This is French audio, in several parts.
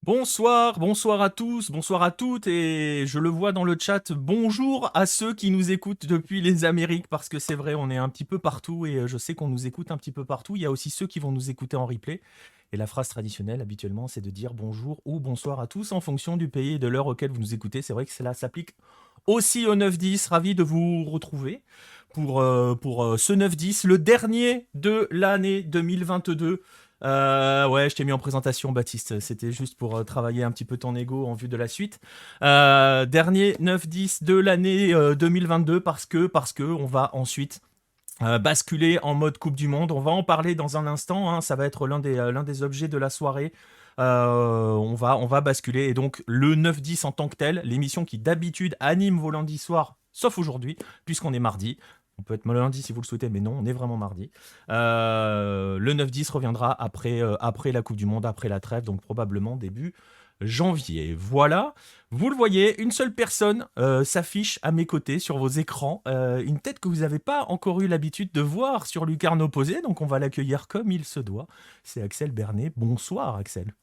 Bonsoir à tous, bonsoir à toutes, et je le vois dans le chat, bonjour à ceux qui nous écoutent depuis les Amériques, parce que c'est vrai, on est un petit peu partout, et je sais qu'on nous écoute un petit peu partout. Il y a aussi ceux qui vont nous écouter en replay, et la phrase traditionnelle, habituellement, c'est de dire bonjour ou bonsoir à tous, en fonction du pays et de l'heure auquel vous nous écoutez. C'est vrai que cela s'applique aussi au 9-10, ravi de vous retrouver pour ce 9-10, le dernier de l'année 2022. Ouais, je t'ai mis en présentation, Baptiste. C'était juste pour travailler un petit peu ton ego en vue de la suite. Dernier 9-10 de l'année 2022 parce que on va ensuite basculer en mode Coupe du Monde. On va en parler dans un instant, hein. Ça va être l'un des objets de la soirée. On va basculer. Et donc, le 9-10 en tant que tel, l'émission qui d'habitude anime vos lundis soirs, sauf aujourd'hui, puisqu'on est mardi. On peut être lundi si vous le souhaitez, mais non, on est vraiment mardi. Le 9-10 reviendra après la Coupe du Monde, après la trêve, donc probablement début janvier. Voilà, vous le voyez, une seule personne s'affiche à mes côtés sur vos écrans, une tête que vous n'avez pas encore eu l'habitude de voir sur Lucarne opposée, donc on va l'accueillir comme il se doit. C'est Axel Bernet. Bonsoir Axel.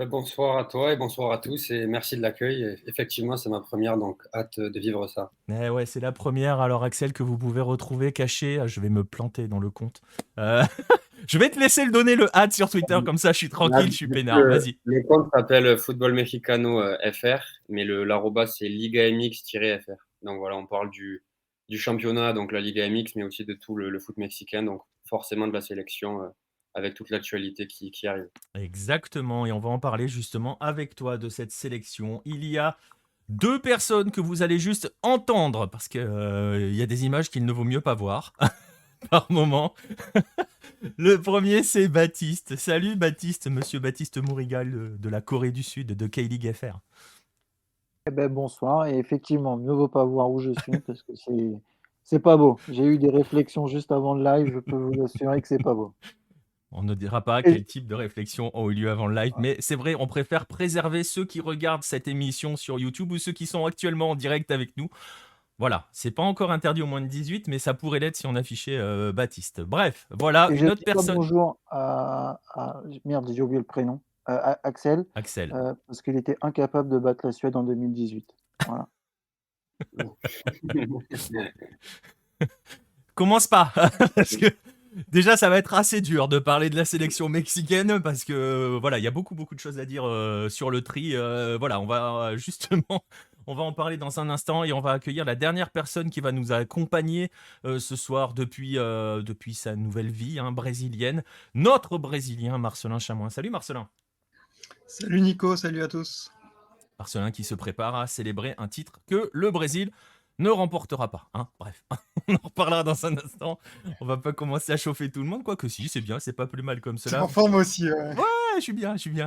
Bonsoir à toi et bonsoir à tous et merci de l'accueil. Effectivement, c'est ma première, donc hâte de vivre ça. Eh ouais, c'est la première, alors Axel, que vous pouvez retrouver caché. Je vais me planter dans le compte. Euh, je vais te laisser le donner le hâte sur Twitter, comme ça je suis tranquille, je suis Du coup, peinard, vas-y. le compte s'appelle Football Mexicano FR, mais l'arroba c'est Liga MX-FR. Donc voilà, on parle du championnat, donc la Liga MX, mais aussi de tout le foot mexicain, donc forcément de la sélection avec toute l'actualité qui arrive. Exactement, et on va en parler justement avec toi de cette sélection. Il y a deux personnes que vous allez juste entendre, parce que il y a des images qu'il ne vaut mieux pas voir par moment. Le premier, c'est Baptiste. Salut Baptiste, monsieur Baptiste Mourigal de la Corée du Sud, de K-League FR. Eh ben, bonsoir, et effectivement, mieux vaut pas voir où je suis parce que c'est pas beau. J'ai eu des réflexions juste avant le live, je peux vous assurer que c'est pas beau. On ne dira pas Et- quel type de réflexion ont eu lieu avant le live, mais c'est vrai, on préfère préserver ceux qui regardent cette émission sur YouTube ou ceux qui sont actuellement en direct avec nous. Voilà, c'est pas encore interdit au moins de 18, mais ça pourrait l'être si on affichait Baptiste. Bref, voilà, Et je une autre dis pas personne. bonjour merde, j'ai oublié le prénom, à Axel, Axel. parce qu'il était incapable de battre la Suède en 2018. Voilà. Commence pas, parce que déjà ça va être assez dur de parler de la sélection mexicaine, parce que voilà, il y a beaucoup de choses à dire sur le tri. Voilà, on va justement, on va en parler dans un instant et on va accueillir la dernière personne qui va nous accompagner ce soir depuis sa nouvelle vie brésilienne, notre Brésilien Marcelin Chamois. Salut Marcelin. Salut Nico, salut à tous. Marcelin qui se prépare à célébrer un titre que le Brésil ne remportera pas. Bref, on en reparlera dans un instant. On va pas commencer à chauffer tout le monde, quoique si, c'est bien, c'est pas plus mal comme T'es cela. en forme aussi, ouais. Ouais, je suis bien. Je suis bien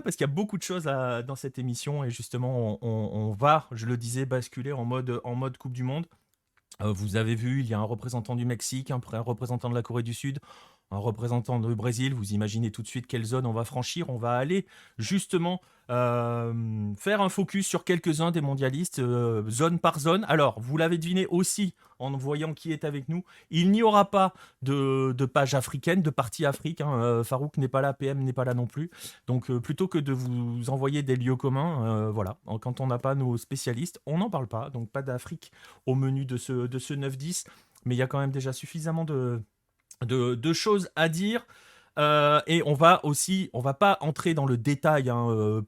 parce qu'il y a beaucoup de choses dans cette émission et justement, on va, je le disais, basculer en mode Coupe du Monde. Vous avez vu, il y a un représentant du Mexique, un représentant de la Corée du Sud, un représentant du Brésil. Vous imaginez tout de suite quelle zone on va franchir. On va aller justement faire un focus sur quelques-uns des mondialistes, zone par zone. Alors, vous l'avez deviné aussi en voyant qui est avec nous. Il n'y aura pas de page africaine, de partie Afrique. Farouk n'est pas là, PM n'est pas là non plus. Donc, plutôt que de vous envoyer des lieux communs, voilà, quand on n'a pas nos spécialistes, on n'en parle pas. Donc, pas d'Afrique au menu de ce 9-10, mais il y a quand même déjà suffisamment de choses à dire. Et on va pas entrer dans le détail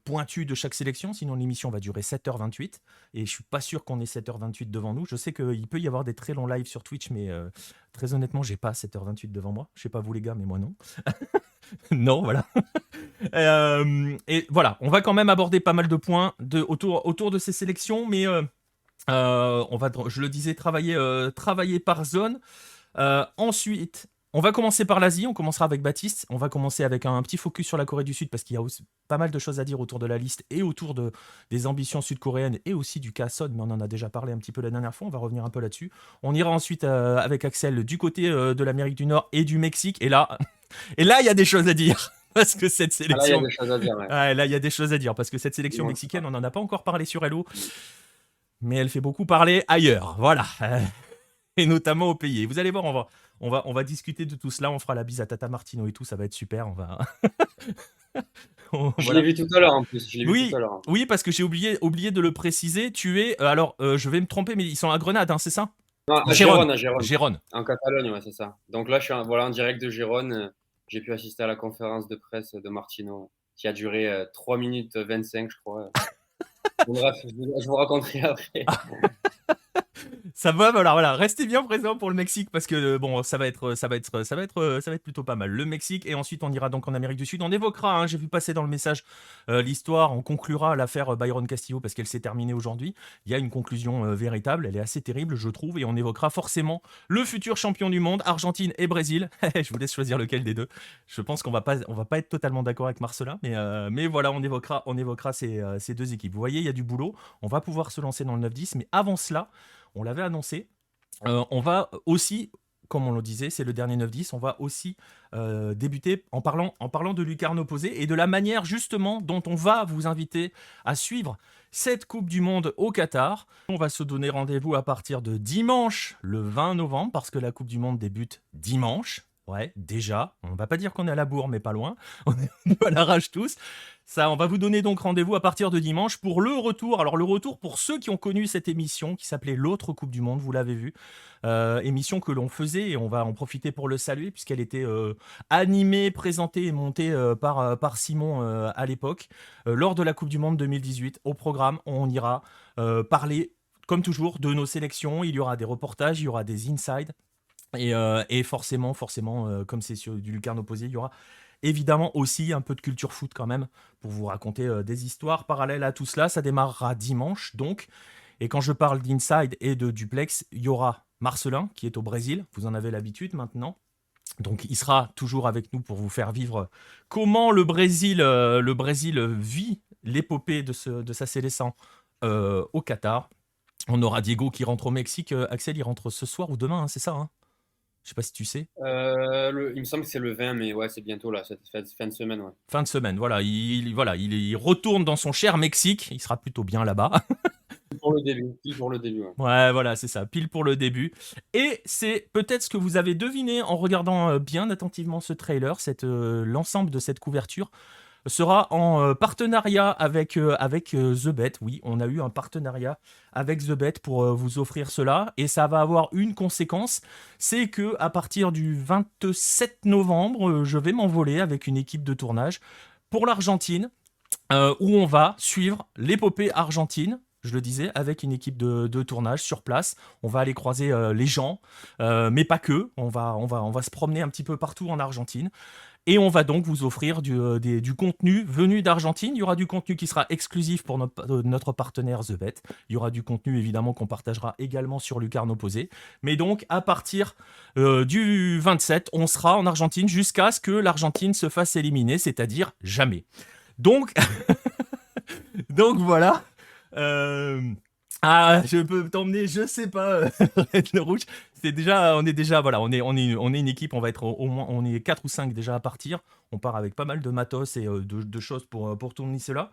pointu de chaque sélection, sinon l'émission va durer 7h28, et je suis pas sûr qu'on ait 7h28 devant nous. Je sais qu'il peut y avoir des très longs lives sur Twitch, mais très honnêtement, j'ai pas 7h28 devant moi. Je sais pas vous les gars, mais moi non. Non, voilà. Et voilà, on va quand même aborder pas mal de points autour de ces sélections, mais on va, je le disais, travailler par zone. Ensuite, on va commencer par l'Asie. On commencera avec Baptiste. On va commencer avec un petit focus sur la Corée du Sud parce qu'il y a aussi pas mal de choses à dire autour de la liste et autour des ambitions sud-coréennes et aussi du cas Son, mais on en a déjà parlé un petit peu la dernière fois. On va revenir un peu là-dessus. On ira ensuite avec Axel du côté de l'Amérique du Nord et du Mexique. Et là, il y a des choses à dire. Parce que cette sélection. Là, il y a des choses à dire. Ouais. Ouais, là, il y a des choses à dire. Parce que cette sélection mexicaine, on n'en a pas encore parlé sur Hello. Mais elle fait beaucoup parler ailleurs. Voilà. Et notamment au pays. Et vous allez voir, on va discuter de tout cela. On fera la bise à Tata Martino et tout. Ça va être super. Je Voilà. l'ai vu tout à l'heure en plus. Je l'ai vu tout Oui, à l'heure. oui, parce que j'ai oublié de le préciser. Tu es, je vais me tromper, mais ils sont à Grenade, hein, c'est ça? Non, à Gérone. Gérone, à Gérone. Gérone. En Catalogne, ouais, c'est ça. Donc là, je suis voilà, en direct de Gérone. J'ai pu assister à la conférence de presse de Martino, qui a duré 3 minutes 25, je crois. Bon, bref, je vous raconterai après. Ça va, voilà, restez bien présents pour le Mexique parce que bon, ça va être plutôt pas mal. Le Mexique et ensuite on ira donc en Amérique du Sud. On évoquera, hein, j'ai vu passer dans le message l'histoire. On conclura l'affaire Byron Castillo parce qu'elle s'est terminée aujourd'hui. Il y a une conclusion véritable, elle est assez terrible, je trouve, et on évoquera forcément le futur champion du monde, Argentine et Brésil. Je vous laisse choisir lequel des deux. Je pense qu'on va pas être totalement d'accord avec Marcelin, mais voilà, on évoquera ces deux équipes. Vous voyez, il y a du boulot. On va pouvoir se lancer dans le 9-10, mais avant cela. On l'avait annoncé. On va aussi, comme on le disait, c'est le dernier 9-10, on va aussi débuter en parlant de lucarne opposée et de la manière justement dont on va vous inviter à suivre cette Coupe du Monde au Qatar. On va se donner rendez-vous à partir de dimanche, le 20 novembre, parce que la Coupe du Monde débute dimanche. Ouais, déjà, on va pas dire qu'on est à la bourre, mais pas loin. On est un peu à l'arrache tous. Ça, on va vous donner donc rendez-vous à partir de dimanche pour le retour. Alors le retour pour ceux qui ont connu cette émission qui s'appelait l'autre Coupe du Monde, vous l'avez vu, émission que l'on faisait et on va en profiter pour le saluer puisqu'elle était animée, présentée et montée par Simon à l'époque lors de la Coupe du Monde 2018. Au programme, on ira parler comme toujours de nos sélections. Il y aura des reportages, il y aura des insides. Et forcément, comme c'est sur du lucarne opposé, il y aura évidemment aussi un peu de culture foot quand même pour vous raconter des histoires parallèles à tout cela. Ça démarrera dimanche donc. Et quand je parle d'inside et de duplex, il y aura Marcelin qui est au Brésil. Vous en avez l'habitude maintenant. Donc il sera toujours avec nous pour vous faire vivre comment le Brésil vit l'épopée de sa sélection au Qatar. On aura Diego qui rentre au Mexique. Axel, il rentre ce soir ou demain, hein, c'est ça, hein? Je sais pas si tu sais. Il me semble que c'est le 20, mais ouais, c'est bientôt là, cette fin de semaine. Ouais. Fin de semaine, voilà. Il retourne dans son cher Mexique. Il sera plutôt bien là-bas. Pour le début, pile pour le début. Ouais. Ouais, voilà, c'est ça, pile pour le début. Et c'est peut-être ce que vous avez deviné en regardant bien attentivement ce trailer, l'ensemble de cette couverture sera en partenariat avec The Bet. Oui, on a eu un partenariat avec The Bet pour vous offrir cela. Et ça va avoir une conséquence, c'est que à partir du 27 novembre, je vais m'envoler avec une équipe de tournage pour l'Argentine, où on va suivre l'épopée argentine. Je le disais, avec une équipe de tournage sur place. On va aller croiser les gens, mais pas que. On va se promener un petit peu partout en Argentine. Et on va donc vous offrir du contenu venu d'Argentine. Il y aura du contenu qui sera exclusif pour notre partenaire The Bet. Il y aura du contenu évidemment qu'on partagera également sur Lucarne Opposée. Mais donc à partir du 27, on sera en Argentine jusqu'à ce que l'Argentine se fasse éliminer, c'est-à-dire jamais. Donc, donc voilà. Je peux t'emmener, je sais pas, Red le Rouge. On est une équipe, on va être au moins, on est 4 ou 5 déjà à partir. On part avec pas mal de matos et de choses pour tourner cela.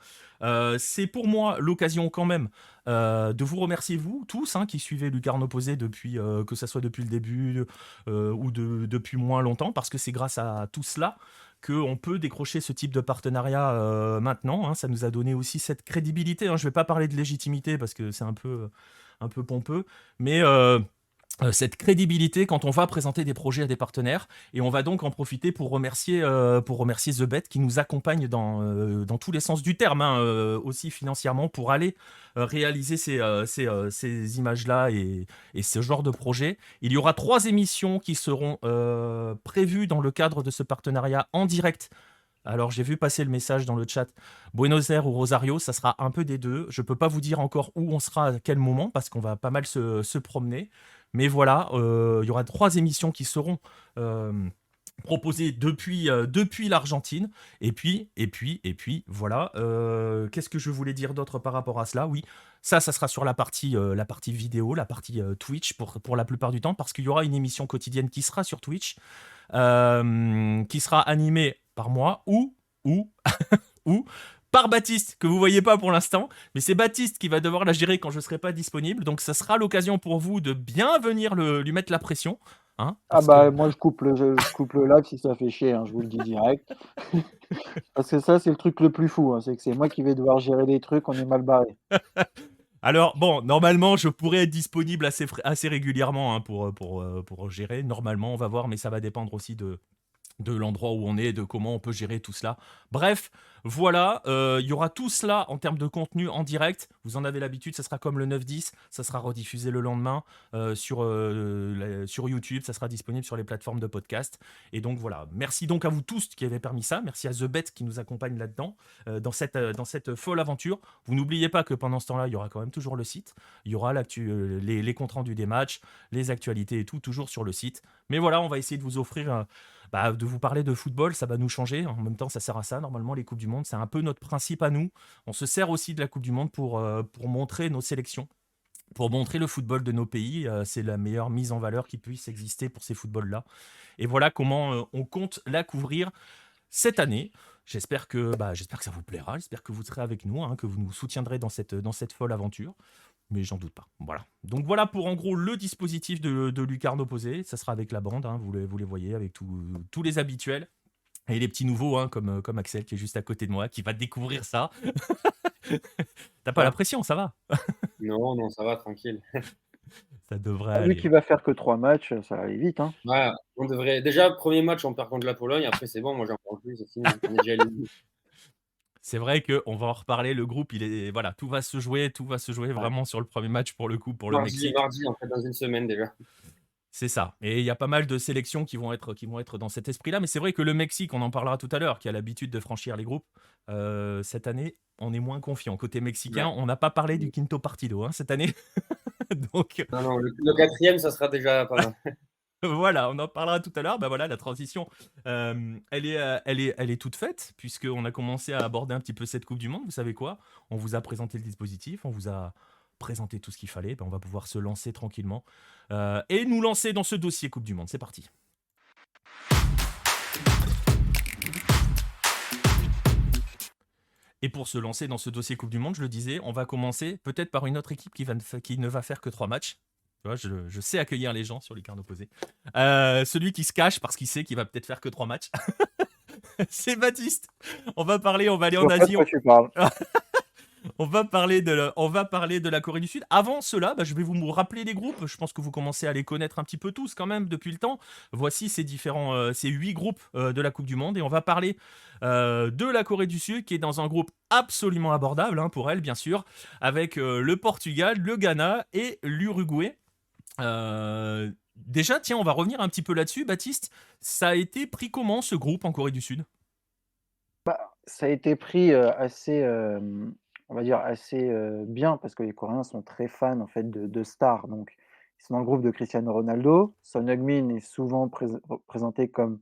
C'est pour moi l'occasion quand même de vous remercier vous tous qui suivez Lucarne Opposée depuis, que ça soit depuis le début ou depuis moins longtemps, parce que c'est grâce à tout cela qu'on peut décrocher ce type de partenariat maintenant. Ça nous a donné aussi cette crédibilité. Je ne vais pas parler de légitimité parce que c'est un peu pompeux, mais cette crédibilité quand on va présenter des projets à des partenaires. Et on va donc en profiter pour remercier The Bet qui nous accompagne dans tous les sens du terme, aussi financièrement, pour aller réaliser ces images-là et ce genre de projet. Il y aura 3 émissions qui seront prévues dans le cadre de ce partenariat en direct. Alors, j'ai vu passer le message dans le chat. Buenos Aires ou Rosario, ça sera un peu des deux. Je ne peux pas vous dire encore où on sera à quel moment parce qu'on va pas mal se promener. Mais voilà, il y aura 3 émissions qui seront proposées depuis l'Argentine. Et puis, voilà. Qu'est-ce que je voulais dire d'autre par rapport à cela? Oui, ça sera sur la partie vidéo, la partie Twitch pour la plupart du temps, parce qu'il y aura une émission quotidienne qui sera sur Twitch, qui sera animée par moi ou par Baptiste, que vous voyez pas pour l'instant, mais c'est Baptiste qui va devoir la gérer quand je serai pas disponible, donc ça sera l'occasion pour vous de bien venir lui mettre la pression. Hein? Ah Parce que bah moi je coupe le live si ça fait chier, hein, je vous le dis direct. Parce que ça, c'est le truc le plus fou, hein, c'est que c'est moi qui vais devoir gérer des trucs, on est mal barré. Alors, bon, normalement, je pourrais être disponible assez régulièrement hein, pour gérer. Normalement, on va voir, mais ça va dépendre aussi de l'endroit où on est, de comment on peut gérer tout cela. Bref, voilà, il y aura tout cela en termes de contenu en direct. Vous en avez l'habitude, ça sera comme le 9-10, ça sera rediffusé le lendemain sur YouTube, ça sera disponible sur les plateformes de podcast. Et donc voilà, merci donc à vous tous qui avez permis ça, merci à The Bet qui nous accompagne là-dedans, dans cette folle aventure. Vous n'oubliez pas que pendant ce temps-là, il y aura quand même toujours le site, il y aura les comptes rendus des matchs, les actualités et tout, toujours sur le site. Mais voilà, on va essayer de vous offrir de vous parler de football, ça va nous changer. En même temps, ça sert à ça. Normalement, les Coupes du Monde, c'est un peu notre principe à nous. On se sert aussi de la Coupe du Monde pour montrer nos sélections, pour montrer le football de nos pays. C'est la meilleure mise en valeur qui puisse exister pour ces footballs-là. Et voilà comment on compte la couvrir cette année. J'espère que ça vous plaira, j'espère que vous serez avec nous, hein, que vous nous soutiendrez dans cette folle aventure. Mais j'en doute pas. Voilà. Donc voilà pour en gros le dispositif de Lucarne Opposé. Ça sera avec la bande, hein, vous les voyez, avec tous les habituels. Et les petits nouveaux, hein, comme Axel qui est juste à côté de moi, qui va découvrir ça. T'as pas la Ah, pression, ça va. non, non, ça va, tranquille. Ça devrait Ah, vu aller. qu'il va faire que 3 matchs, ça va aller vite, hein. Ouais, on devrait. Déjà, premier match, on perd contre la Pologne. Après, c'est bon, moi, j'en parle plus, c'est fini. On est déjà éliminé. C'est vrai qu'on va en reparler. Le groupe, voilà, tout va se jouer Ouais. vraiment sur le premier match pour le coup, pour le Mexique. Mardi, en fait, dans une semaine déjà. C'est ça. Et il y a pas mal de sélections qui vont être dans cet esprit-là. Mais c'est vrai que le Mexique, on en parlera tout à l'heure, qui a l'habitude de franchir les groupes, cette année, on est moins confiant. Côté mexicain, Ouais. on n'a pas parlé du Quinto Partido hein, cette année. Donc Non, non, le quatrième, ça sera déjà pas mal. voilà, on en parlera tout à l'heure. Bah voilà, la transition, elle est toute faite, puisqu'on a commencé à aborder un petit peu cette Coupe du Monde. Vous savez quoi? On vous a présenté le dispositif, on vous a présenté tout ce qu'il fallait. Bah, on va pouvoir se lancer tranquillement et nous lancer dans ce dossier Coupe du Monde. C'est parti. Et pour se lancer dans ce dossier Coupe du Monde, je le disais, on va commencer peut-être par une autre équipe qui ne va faire que 3 matchs. Tu vois, je sais accueillir les gens sur les cartes opposées. Celui qui se cache parce qu'il sait qu'il va peut-être faire que 3 matchs. C'est Baptiste. On va aller Je en vois pas de Asie. quoi tu parles. On va parler de la Corée du Sud. Avant cela, je vais vous rappeler les groupes. Je pense que vous commencez à les connaître un petit peu tous quand même depuis le temps. Voici ces 8 groupes de la Coupe du Monde. Et on va parler de la Corée du Sud qui est dans un groupe absolument abordable hein, pour elle, bien sûr, avec le Portugal, le Ghana et l'Uruguay. Déjà, tiens, on va revenir un petit peu là-dessus. Baptiste, ça a été pris comment ce groupe en Corée du Sud? Ça a été pris, assez, on va dire assez, bien parce que les Coréens sont très fans en fait de stars. Donc ils sont dans le groupe de Cristiano Ronaldo. Son Heung-min est souvent présenté comme,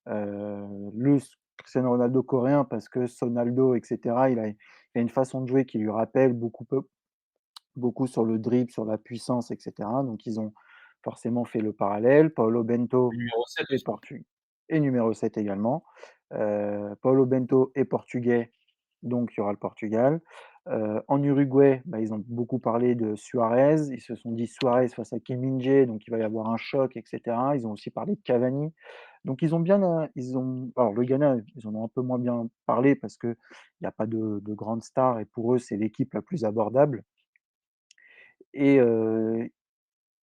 le Cristiano Ronaldo coréen parce que Sonaldo et cetera, il a une façon de jouer qui lui rappelle beaucoup sur le dribble, sur la puissance et cetera. Donc ils ont forcément fait le parallèle. Paulo Le Bento numéro 7 est aussi. numéro 7 également. Paulo Bento est portugais, donc il y aura le Portugal. En Uruguay, ils ont beaucoup parlé de Suarez. Ils se sont dit Suarez face à Kim Min-jae, donc il va y avoir un choc, et cetera. Ils ont aussi parlé de Cavani. Donc ils ont bien, alors le Ghana, ils en ont un peu moins bien parlé parce qu'il y a pas de grandes stars et pour eux, c'est l'équipe la plus abordable. Et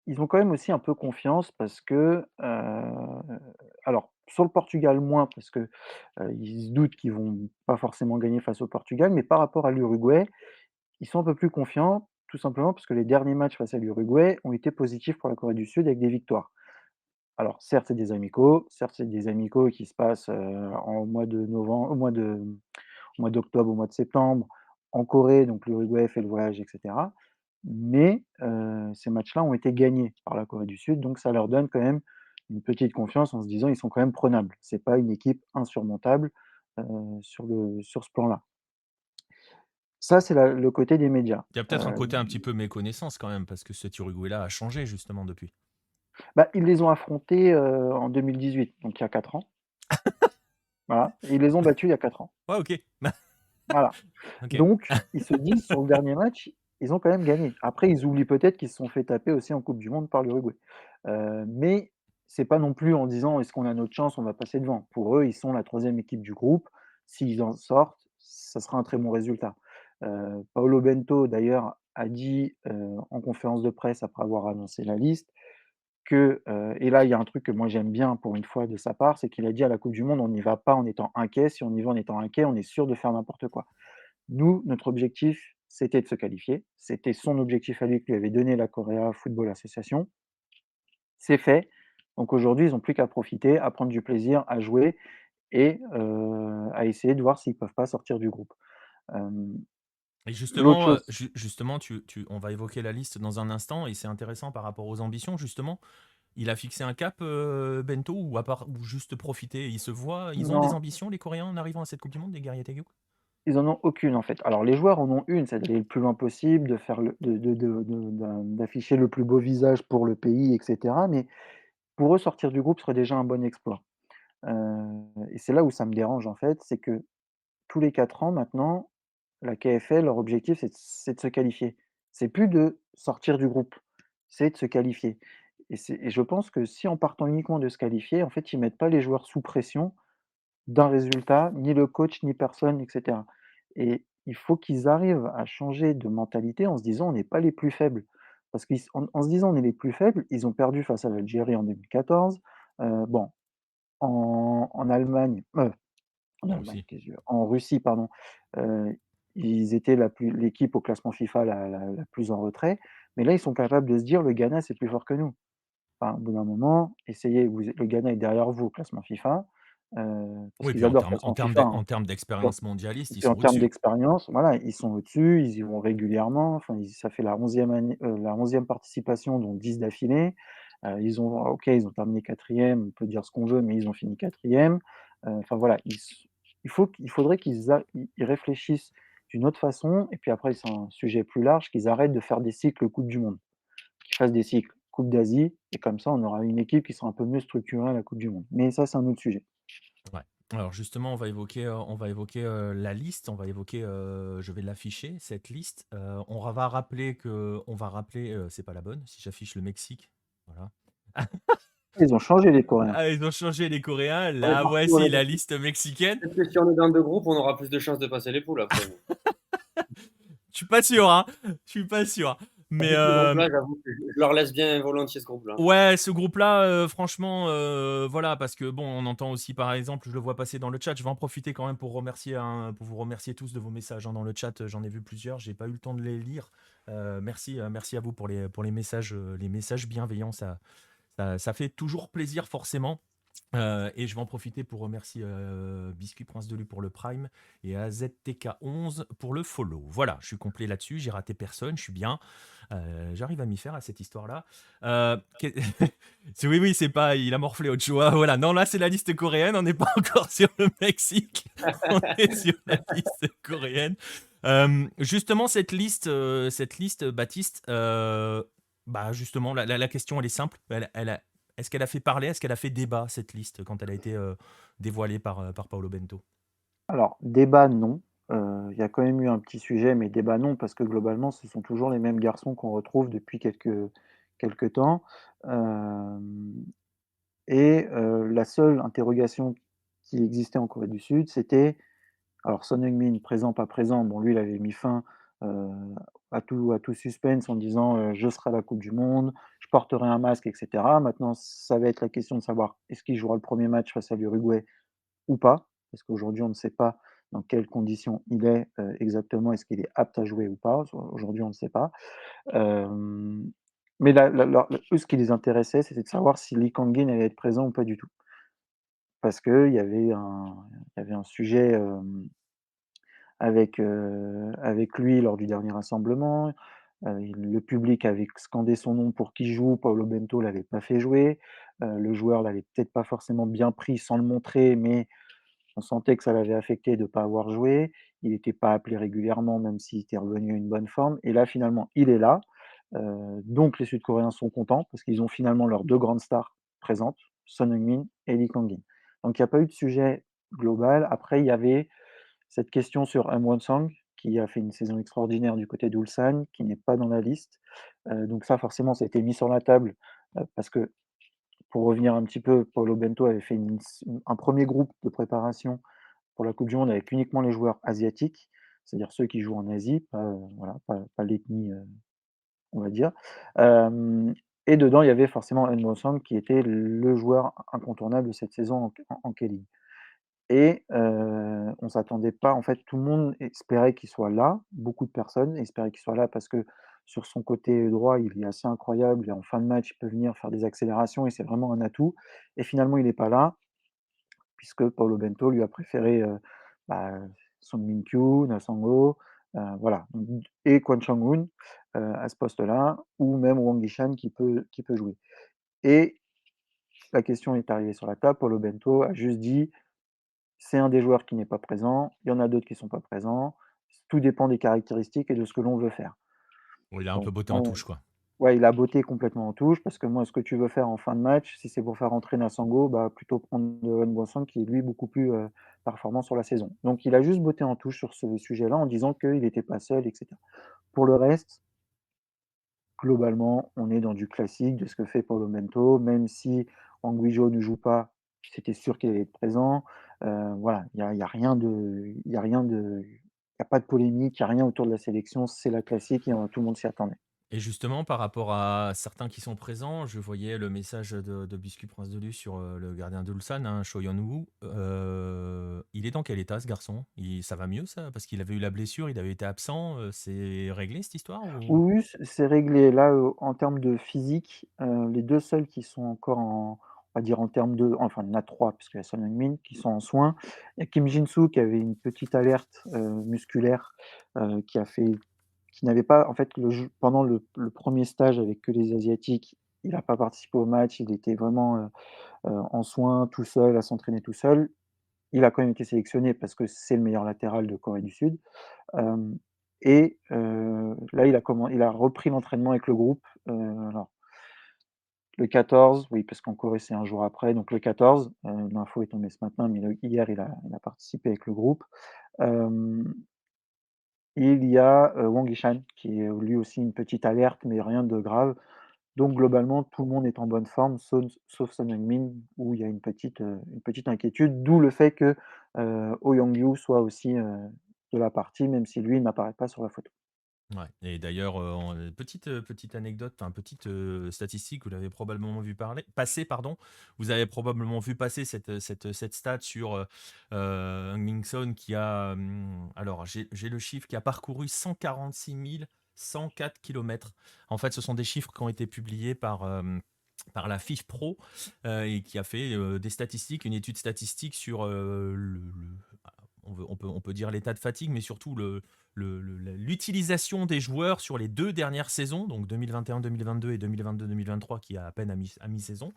ils ont quand même aussi un peu confiance parce que, alors sur le Portugal moins parce que, ils se doutent qu'ils vont pas forcément gagner face au Portugal, mais par rapport à l'Uruguay, ils sont un peu plus confiants, tout simplement parce que les derniers matchs face à l'Uruguay ont été positifs pour la Corée du Sud avec des victoires. Alors certes, c'est des amicaux qui se passent, en mois de novembre au mois d'octobre, au mois de septembre, en Corée, donc l'Uruguay fait le voyage et cetera. Mais ces matchs-là ont été gagnés par la Corée du Sud, donc ça leur donne quand même une petite confiance en se disant: «Ils sont quand même prenables». C'est pas une équipe insurmontable, sur ce plan-là. Ça, c'est le côté des médias. Il y a peut-être un côté un petit peu méconnaissance quand même, parce que cet Uruguay-là a changé justement depuis. Ils les ont affrontés, en 2018, donc il y a 4 ans. Voilà, et ils les ont battus il y a 4 ans. Ouais, ok. Voilà. Ok. Donc ils se disent sur le dernier match, ils ont quand même gagné. Après, ils oublient peut-être qu'ils se sont fait taper aussi en coupe du monde par l'Uruguay. Mais c'est pas non plus en disant: «Est-ce qu'on a notre chance, on va passer devant?». Pour eux, ils sont la troisième équipe du groupe. S'ils en sortent, ça sera un très bon résultat. Paolo Bento d'ailleurs a dit, en conférence de presse après avoir annoncé la liste que, et là, il y a un truc que moi j'aime bien pour une fois de sa part, c'est qu'il a dit: «À la coupe du monde, on n'y va pas en étant inquiet. Si on y va en étant inquiet, on est sûr de faire n'importe quoi». Nous, notre objectif, c'était de se qualifier. C'était son objectif à lui que lui avait donné la Korea Football Association. C'est fait. Donc aujourd'hui, ils n'ont plus qu'à profiter, à prendre du plaisir, à jouer et à essayer de voir s'ils peuvent pas sortir du groupe. Hem, Et L'autre justement, chose, justement on va évoquer la liste dans un instant et c'est intéressant par rapport aux ambitions, justement. Il a fixé un cap, Bento, ou à part ou juste profiter? Ils ont des non, ambitions, les Coréens, en arrivant à cette coupe du monde, les guerriers Taeguk? ils en ont aucune en fait. Alors les joueurs en ont une, c'est d'aller le plus loin possible, de faire le d'afficher le plus beau visage pour le pays et cetera, mais pour eux, sortir du groupe serait déjà un bon exploit. Et c'est là où ça me dérange en fait, c'est que tous les 4 ans maintenant, la KFL, leur objectif, c'est de se qualifier. C'est plus de sortir du groupe, c'est de se qualifier. Et je pense que si en partant uniquement de se qualifier, en fait, ils mettent pas les joueurs sous pression d'un résultat, ni le coach, ni personne et cetera. Et il faut qu'ils arrivent à changer de mentalité en se disant: «On n'est pas les plus faibles». Parce qu'en se disant: «On est les plus faibles», ils ont perdu face à l'Algérie en 2014. Bon, en Allemagne, en Allemagne, Aussi. qu'est-ce que je veux en Russie, pardon, heu, ils étaient l'équipe au classement FIFA la plus en retrait, mais là, ils sont capables de se dire: «Le Ghana, c'est plus fort que nous». Enfin, au bout d'un moment, essayez, le Ghana est derrière vous au classement FIFA, parce Oui, qu'ils puis adorent le classement FIFA, hein. en termes Sur d'expérience mondialiste, Et ils puis en sont termes au-dessus. d'expérience, voilà, ils sont au-dessus, ils y vont régulièrement, enfin, ça fait la 11e année, la 11e participation, dont 10 d'affilée. Ils ont terminé 4e, on peut dire ce qu'on veut, mais ils ont fini 4e. Enfin voilà, il faudrait ils réfléchissent d'une autre façon et puis après c'est un sujet plus large, qu'ils arrêtent de faire des cycles coupe du monde, qu'ils fassent des cycles coupe d'Asie et comme ça on aura une équipe qui sera un peu mieux structurée à la coupe du monde. Mais ça, c'est un autre sujet. Ouais. Alors justement, on va évoquer, la liste, on va évoquer, je vais l'afficher, cette liste. On va rappeler, c'est pas la bonne, si j'affiche le Mexique, voilà. Ils ont changé les Coréens. Ah, ils ont changé les Coréens, On est la parti, voici la liste mexicaine. peut-être que si on est dans 2 groupes, on aura plus de chances de passer les poules après. Je suis pas sûr, hein, je suis pas sûr. Mais, Ce groupe-là, j'avoue que je leur laisse bien volontiers ce groupe-là. ouais, ce groupe-là, franchement, voilà, parce que bon, on entend aussi, par exemple, je le vois passer dans le chat. Je vais en profiter quand même pour remercier, pour vous remercier tous de vos messages, hein, dans le chat. J'en ai vu plusieurs, j'ai pas eu le temps de les lire. Merci, merci à vous pour les messages bienveillants. Ça fait toujours plaisir, forcément. Et je vais en profiter pour remercier, Biscuit Prince de Lu pour le Prime et AZTK11 pour le follow. Voilà, je suis complet là-dessus, j'ai raté personne, je suis bien. J'arrive à m'y faire à cette histoire-là. Qu'est oui, oui, c'est pas il a morflé Ochoa, voilà. Non, là, c'est la liste coréenne, on n'est pas encore sur le Mexique, on est sur la liste coréenne. Justement, cette liste, Baptiste, bah, justement, la question, elle est simple. Est-ce qu'elle a fait parler, est-ce qu'elle a fait débat, cette liste, quand elle a été, dévoilée par Paolo Bento? Alors, débat, non. Il y a quand même eu un petit sujet, mais débat, non, parce que globalement, ce sont toujours les mêmes garçons qu'on retrouve depuis quelque temps. Hem la seule interrogation qui existait en Corée du Sud, c'était alors Son Heung-min, présent, pas présent, bon lui, il avait mis fin, heu, à tout suspense en disant, «Je serai à la coupe du monde, je porterai un masque» et cetera. Maintenant, ça va être la question de savoir est-ce qu'il jouera le premier match face à l'Uruguay ou pas? Parce qu'aujourd'hui, on ne sait pas dans quelles conditions il est, exactement. Est-ce qu'il est apte à jouer ou pas? Aujourd'hui, on ne sait pas. Hem, mais eux, ce qui les intéressait, c'était de savoir si Lee Kang-in allait être présent ou pas du tout. Parce qu'il y avait un sujet, avec lui lors du dernier rassemblement. Le public avait scandé son nom pour qu'il joue. Paulo Bento l'avait pas fait jouer. Le joueur l'avait peut-être pas forcément bien pris sans le montrer, mais on sentait que ça l'avait affecté de ne pas avoir joué. Il n'était pas appelé régulièrement, même s'il était revenu à une bonne forme. Et là, finalement, il est là. Donc les Sud-Coréens sont contents parce qu'ils ont finalement leurs 2 grandes stars présentes, Son Heung-min et Lee Kang-in. Donc il y a pas eu de sujet global. Après, il y avait cette question sur Won-sang, qui a fait une saison extraordinaire du côté d'Ulsan, qui n'est pas dans la liste. Donc ça, forcément, ça a été mis sur la table, parce que pour revenir un petit peu, Paulo Bento avait fait un premier groupe de préparation pour la coupe du monde avec uniquement les joueurs asiatiques, c'est-à-dire ceux qui jouent en Asie, voilà, pas l'ethnie, on va dire. Hem et dedans, il y avait forcément N'Gossan qui était le joueur incontournable de cette saison en K-League et on s'attendait pas en fait, tout le monde espérait qu'il soit là. Beaucoup de personnes espéraient qu'il soit là parce que sur son côté droit, il est assez incroyable et en fin de match, il peut venir faire des accélérations et c'est vraiment un atout et finalement, il est pas là puisque Paulo Bento lui a préféré, bah, Son Min-kyu, Na-Sango, voilà, donc et Kwon Chang-hoon, à ce poste-là ou même Wang Hee-chan qui peut jouer et la question est arrivée sur la table. Paulo Bento a juste dit: «C'est un des joueurs qui n'est pas présent, il y en a d'autres qui sont pas présents, tout dépend des caractéristiques et de ce que l'on veut faire». Bon, il a un peu Bon, botté en touche, quoi. ouais, il a botté complètement en touche parce que moi, ce que tu veux faire en fin de match, si c'est pour faire entrer Nassango, bah, plutôt prendre N'Gossan qui est lui beaucoup plus, performant sur la saison. Donc il a juste botté en touche sur ce sujet-là en disant qu'il n'était pas seul et cetera. Pour le reste, globalement, on est dans du classique de ce que fait Paulo Bento, même si Anguissa ne joue pas, c'était sûr qu'il allait être présent. Voilà, il y a rien de il y a rien de il y a pas de polémique, il y a rien autour de la sélection, c'est la classique et tout le monde s'y attendait. Et justement, par rapport à certains qui sont présents, je voyais le message de Biscuit Prince de Lu sur le gardien de Ulsan, hein, Cho Yeon-woo. Il est dans quel état, ce garçon? Ça va mieux, ça? Parce qu'il avait eu la blessure, il avait été absent. C'est réglé, cette histoire ou... Oui, oui, c'est réglé. Là, en termes de physique, les 2 seuls qui sont encore on va dire en termes de enfin, il y en a 3 puisqu'il y a Son Heung-min qui sont en soins. Il y a Kim Jin-soo qui avait une petite alerte, musculaire, qui a fait qui n'avait pas en fait, pendant le 1er stage avec que les asiatiques, il n'a pas participé au match. Il était vraiment, en soins, tout seul, à s'entraîner tout seul. Il a quand même été sélectionné parce que c'est le meilleur latéral de Corée du Sud. Hem et là, il a repris l'entraînement avec le groupe, alors le 14, oui, parce qu'en Corée, c'est un jour après, donc le 14, l'info est tombée ce matin, mais hier, il a participé avec le groupe. Hem, il y a, Wang Hee-chan qui est lui aussi une petite alerte, mais rien de grave. Donc globalement, tout le monde est en bonne forme, sauf Son Heung-min où il y a une petite inquiétude, d'où le fait que, Oh Young-woo soit aussi, de la partie, même si lui n'apparaît pas sur la photo. Ouais. Et d'ailleurs, petite anecdote, enfin petite statistique, vous l'avez probablement vu passer, pardon. Vous avez probablement vu passer cette stat sur Heung-min Son qui a, alors j'ai le chiffre, qui a parcouru 146 104 kilomètres. En fait, ce sont des chiffres qui ont été publiés par la FIFPro et qui a fait des statistiques, une étude statistique sur on peut dire l'état de fatigue, mais surtout l'utilisation des joueurs sur les 2 dernières saisons, donc 2021-2022 et 2022-2023, qui a à peine à mi-saison.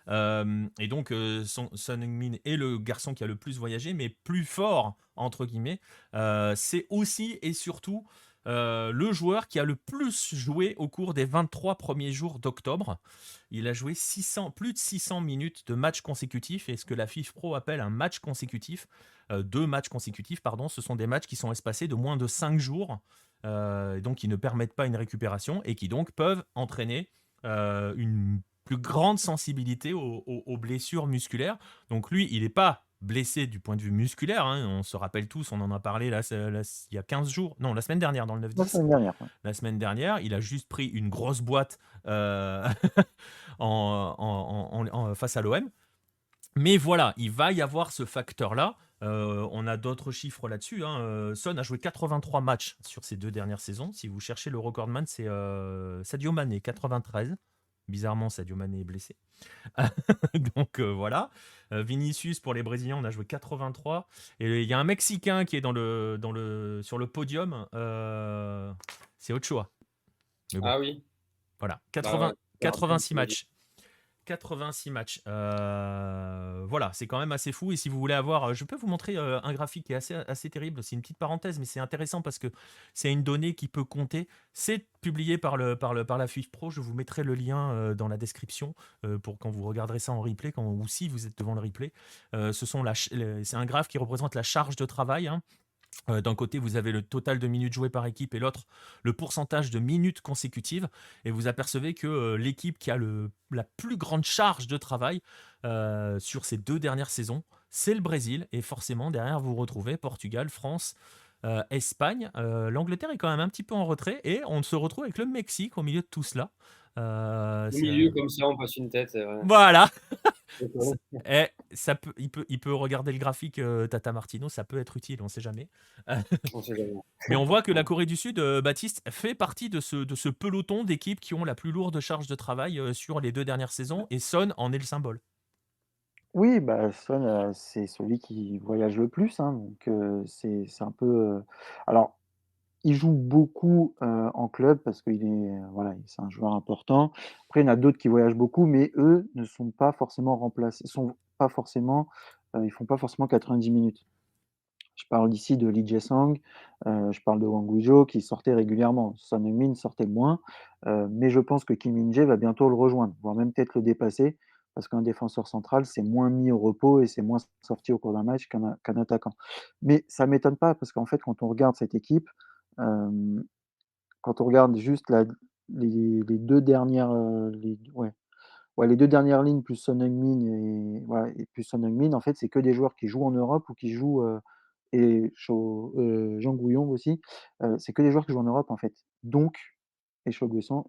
Et donc, Son Heung-min est le garçon qui a le plus voyagé, mais plus fort, entre guillemets. C'est aussi et surtout le joueur qui a le plus joué au cours des 23 premiers jours d'octobre. Il a joué plus de 600 minutes de matchs consécutifs, et ce que la FIFPro appelle un match consécutif, 2 matchs consécutifs, pardon, ce sont des matchs qui sont espacés de moins de 5 jours, donc qui ne permettent pas une récupération, et qui donc peuvent entraîner une plus grande sensibilité aux blessures musculaires. Donc lui, il n'est pas blessé du point de vue musculaire, hein. On se rappelle tous, on en a parlé là, il y a 15 jours, non, la semaine dernière dans le La 9-10. semaine dernière, ouais. La semaine dernière, il a juste pris une grosse boîte face à l'OM. Mais voilà, il va y avoir ce facteur-là. On a d'autres chiffres là-dessus, hein. Son a joué 83 matchs sur ces 2 dernières saisons. Si vous cherchez le recordman, c'est Sadio Mané, 93. Bizarrement, Sadio Mané est blessé. Donc voilà. Vinicius, pour les Brésiliens, on a joué 83. Et il y a un Mexicain qui est sur le podium. C'est Ochoa. Mais bon, Ah oui, voilà. bah ouais, 86 matchs. 86 matchs. Voilà, c'est quand même assez fou. Et si vous voulez avoir, je peux vous montrer un graphique qui est assez terrible. C'est une petite parenthèse, mais c'est intéressant parce que c'est une donnée qui peut compter. C'est publié par la FIFPro. Je vous mettrai le lien dans la description pour quand vous regarderez ça en replay, ou si vous êtes devant le replay. C'est un graphe qui représente la charge de travail, hein. D'un côté, vous avez le total de minutes jouées par équipe et l'autre, le pourcentage de minutes consécutives. Et vous apercevez que l'équipe qui a la plus grande charge de travail sur ces 2 dernières saisons, c'est le Brésil. Et forcément, derrière, vous retrouvez Portugal, France, Espagne. L'Angleterre est quand même un petit peu en retrait. Et on se retrouve avec le Mexique au milieu de tout cela. Au C'est milieu, comme ça, on passe une tête. Voilà. D'accord. Il peut regarder le graphique Tata Martino, ça peut être utile, on ne sait jamais. On sait jamais. Mais on voit que la Corée du Sud, Baptiste, fait partie de ce peloton d'équipes qui ont la plus lourde charge de travail sur les 2 dernières saisons, et Son en est le symbole. Oui, bah, Son, c'est celui qui voyage le plus, hein, donc c'est un peu, alors il joue beaucoup, en club parce qu'il est, voilà, c'est un joueur important. Après, il y en a d'autres qui voyagent beaucoup, mais eux ne sont pas forcément remplacés sont pas forcément, ils font pas forcément 90 minutes. Je parle ici de Lee Jae-sang, je parle de Wang Guizhou qui sortait régulièrement. Son Heung-min sortait moins, mais je pense que Kim Min-jae va bientôt le rejoindre, voire même peut-être le dépasser, parce qu'un défenseur central, c'est moins mis au repos et c'est moins sorti au cours d'un match qu'un attaquant. Mais ça m'étonne pas parce qu'en fait, quand on regarde cette équipe, hem, quand on regarde juste les 2 dernières, les 2 dernières lignes plus Son Heung-min et plus Son Heung-min, en fait, c'est que des joueurs qui jouent en Europe ou qui jouent, et Jean Gouillon aussi, c'est que des joueurs qui jouent en Europe, en fait. Donc et Cho Gyu-sang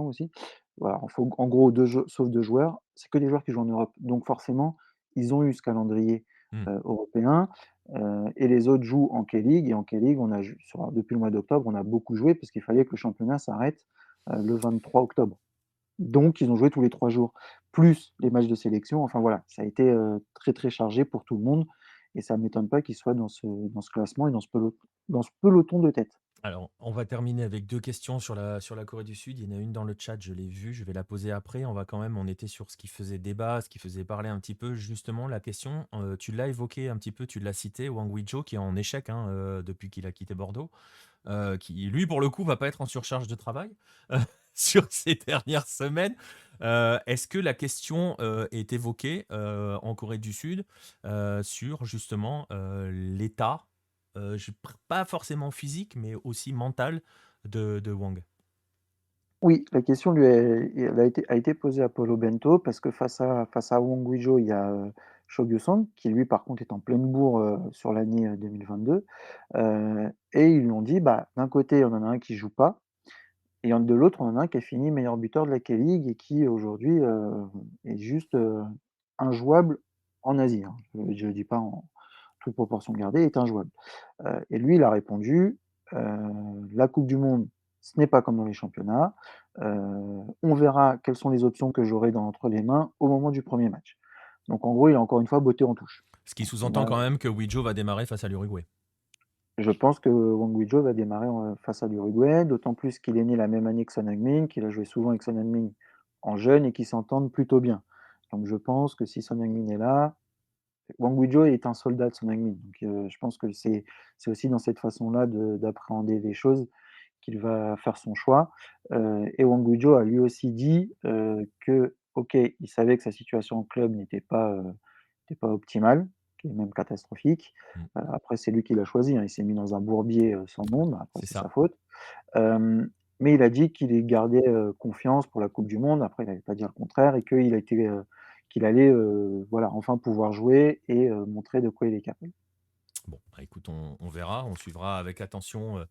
aussi. Voilà, en gros 2 jou sauf 2 joueurs, c'est que des joueurs qui jouent en Europe. Donc forcément, ils ont eu ce calendrier, Hmm. européen, et les autres jouent en K-League et en K-League, on a ju sur depuis le mois d'octobre, on a beaucoup joué parce qu'il fallait que le championnat s'arrête, le 23 octobre. Donc ils ont joué tous les 3 jours, plus les matchs de sélection. Enfin voilà, ça a été, très, très chargé pour tout le monde et ça ne m'étonne pas qu'ils soient dans ce classement et dans ce peloton de tête. Alors, on va terminer avec 2 questions sur la Corée du Sud. Il y en a une dans le chat, je l'ai vue, je vais la poser après. On était sur ce qui faisait débat, ce qui faisait parler un petit peu. Justement, la question, tu l'as évoqué un petit peu, tu l'as cité, Wang Guizhou, qui est en échec hein, depuis qu'il a quitté Bordeaux. Qui lui, pour le coup, va pas être en surcharge de travail sur ces dernières semaines. Est-ce que la question est évoquée en Corée du Sud sur justement l'état, pas forcément physique, mais aussi mental de Wang? Oui, la question elle a été posée à Paulo Bento parce que face à Wang Guizhou, il y a, Cho Gyu-sang qui lui, par contre, est en pleine bourre, sur l'année, 2022, et ils lui ont dit: «Bah, d'un côté, on en a un qui joue pas et de l'autre, on en a un qui a fini meilleur buteur de la K-League et qui aujourd'hui, est juste, injouable en Asie», hein. Je le dis pas en toute proportion gardée, est injouable. Et lui, il a répondu, «La coupe du monde, ce n'est pas comme dans les championnats. On verra quelles sont les options que j'aurai entre les mains au moment du premier match». Donc en gros, il a encore une fois botté en touche. Ce qui Donc sous-entend quand même que Guizhou va démarrer face à l'Uruguay. je pense que Wang Guizhou va démarrer face à l'Uruguay, d'autant plus qu'il est né la même année que Son Heung-min, qu'il a joué souvent avec Son Heung-min en jeune et qu'ils s'entendent plutôt bien. Donc je pense que si Son Heung-min est là, Wang Guizhou est un soldat de Son Heung-min. Donc je pense que c'est aussi dans cette façon-là d'appréhender les choses qu'il va faire son choix. Et Wang Guizhou a lui aussi dit, que, OK, il savait que sa situation en club n'était pas optimale, qui est même catastrophique. Mm. Après c'est lui qui l'a choisi, hein, il s'est mis dans un bourbier, sans nom, bah, après C'est c'est ça. sa faute. Mais il a dit qu'il y gardait, confiance pour la coupe du monde. Après il n'allait pas dire le contraire et qu'il allait, voilà, enfin pouvoir jouer et montrer de quoi il est capable. Bon, bah, écoute, on verra, on suivra avec attention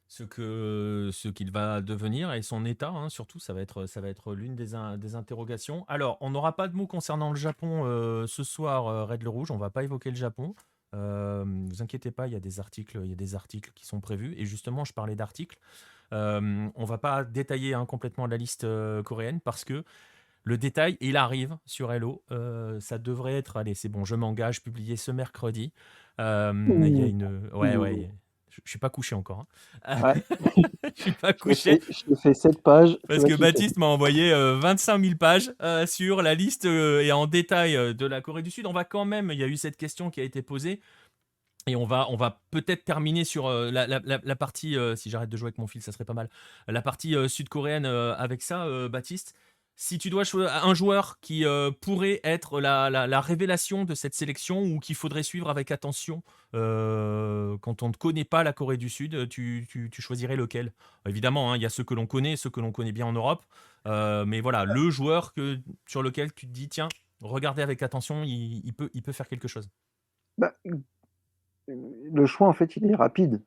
ce qu'il va devenir et son état, hein, surtout, ça va être l'une des interrogations. Alors, on n'aura pas de mots concernant le Japon ce soir, Red le Rouge, on va pas évoquer le Japon. Vous inquiétez pas, il y a des articles qui sont prévus. Et justement, je parlais d'articles. On va pas détailler hein, complètement la liste coréenne parce que le détail, il arrive sur Hello. Ça devrait être, allez, c'est bon, je m'engage, publié ce mercredi. Il y a Ouh, une. Ouais, ouh, ouais. Je suis pas couché encore, hein. ouais, Je suis pas je t'ai couché fait je t'ai fait 7 pages, tu parce vas que kiffer. Baptiste m'a envoyé 25 000 pages sur la liste et en détail de la Corée du Sud. On va quand même, il y a eu cette question qui a été posée et on va peut-être terminer sur la partie, si j'arrête de jouer avec mon fil, ça serait pas mal, la partie sud-coréenne avec ça, Baptiste. si tu dois choisir un joueur qui pourrait être la révélation de cette sélection ou qu'il faudrait suivre avec attention quand on ne connaît pas la Corée du Sud, tu choisirais lequel? Évidemment, hein, il y a ceux que l'on connaît, ceux que l'on connaît bien en Europe, mais voilà, le joueur sur lequel tu te dis, tiens, regardez avec attention, il peut faire quelque chose. Bah, le choix, en fait, il est rapide.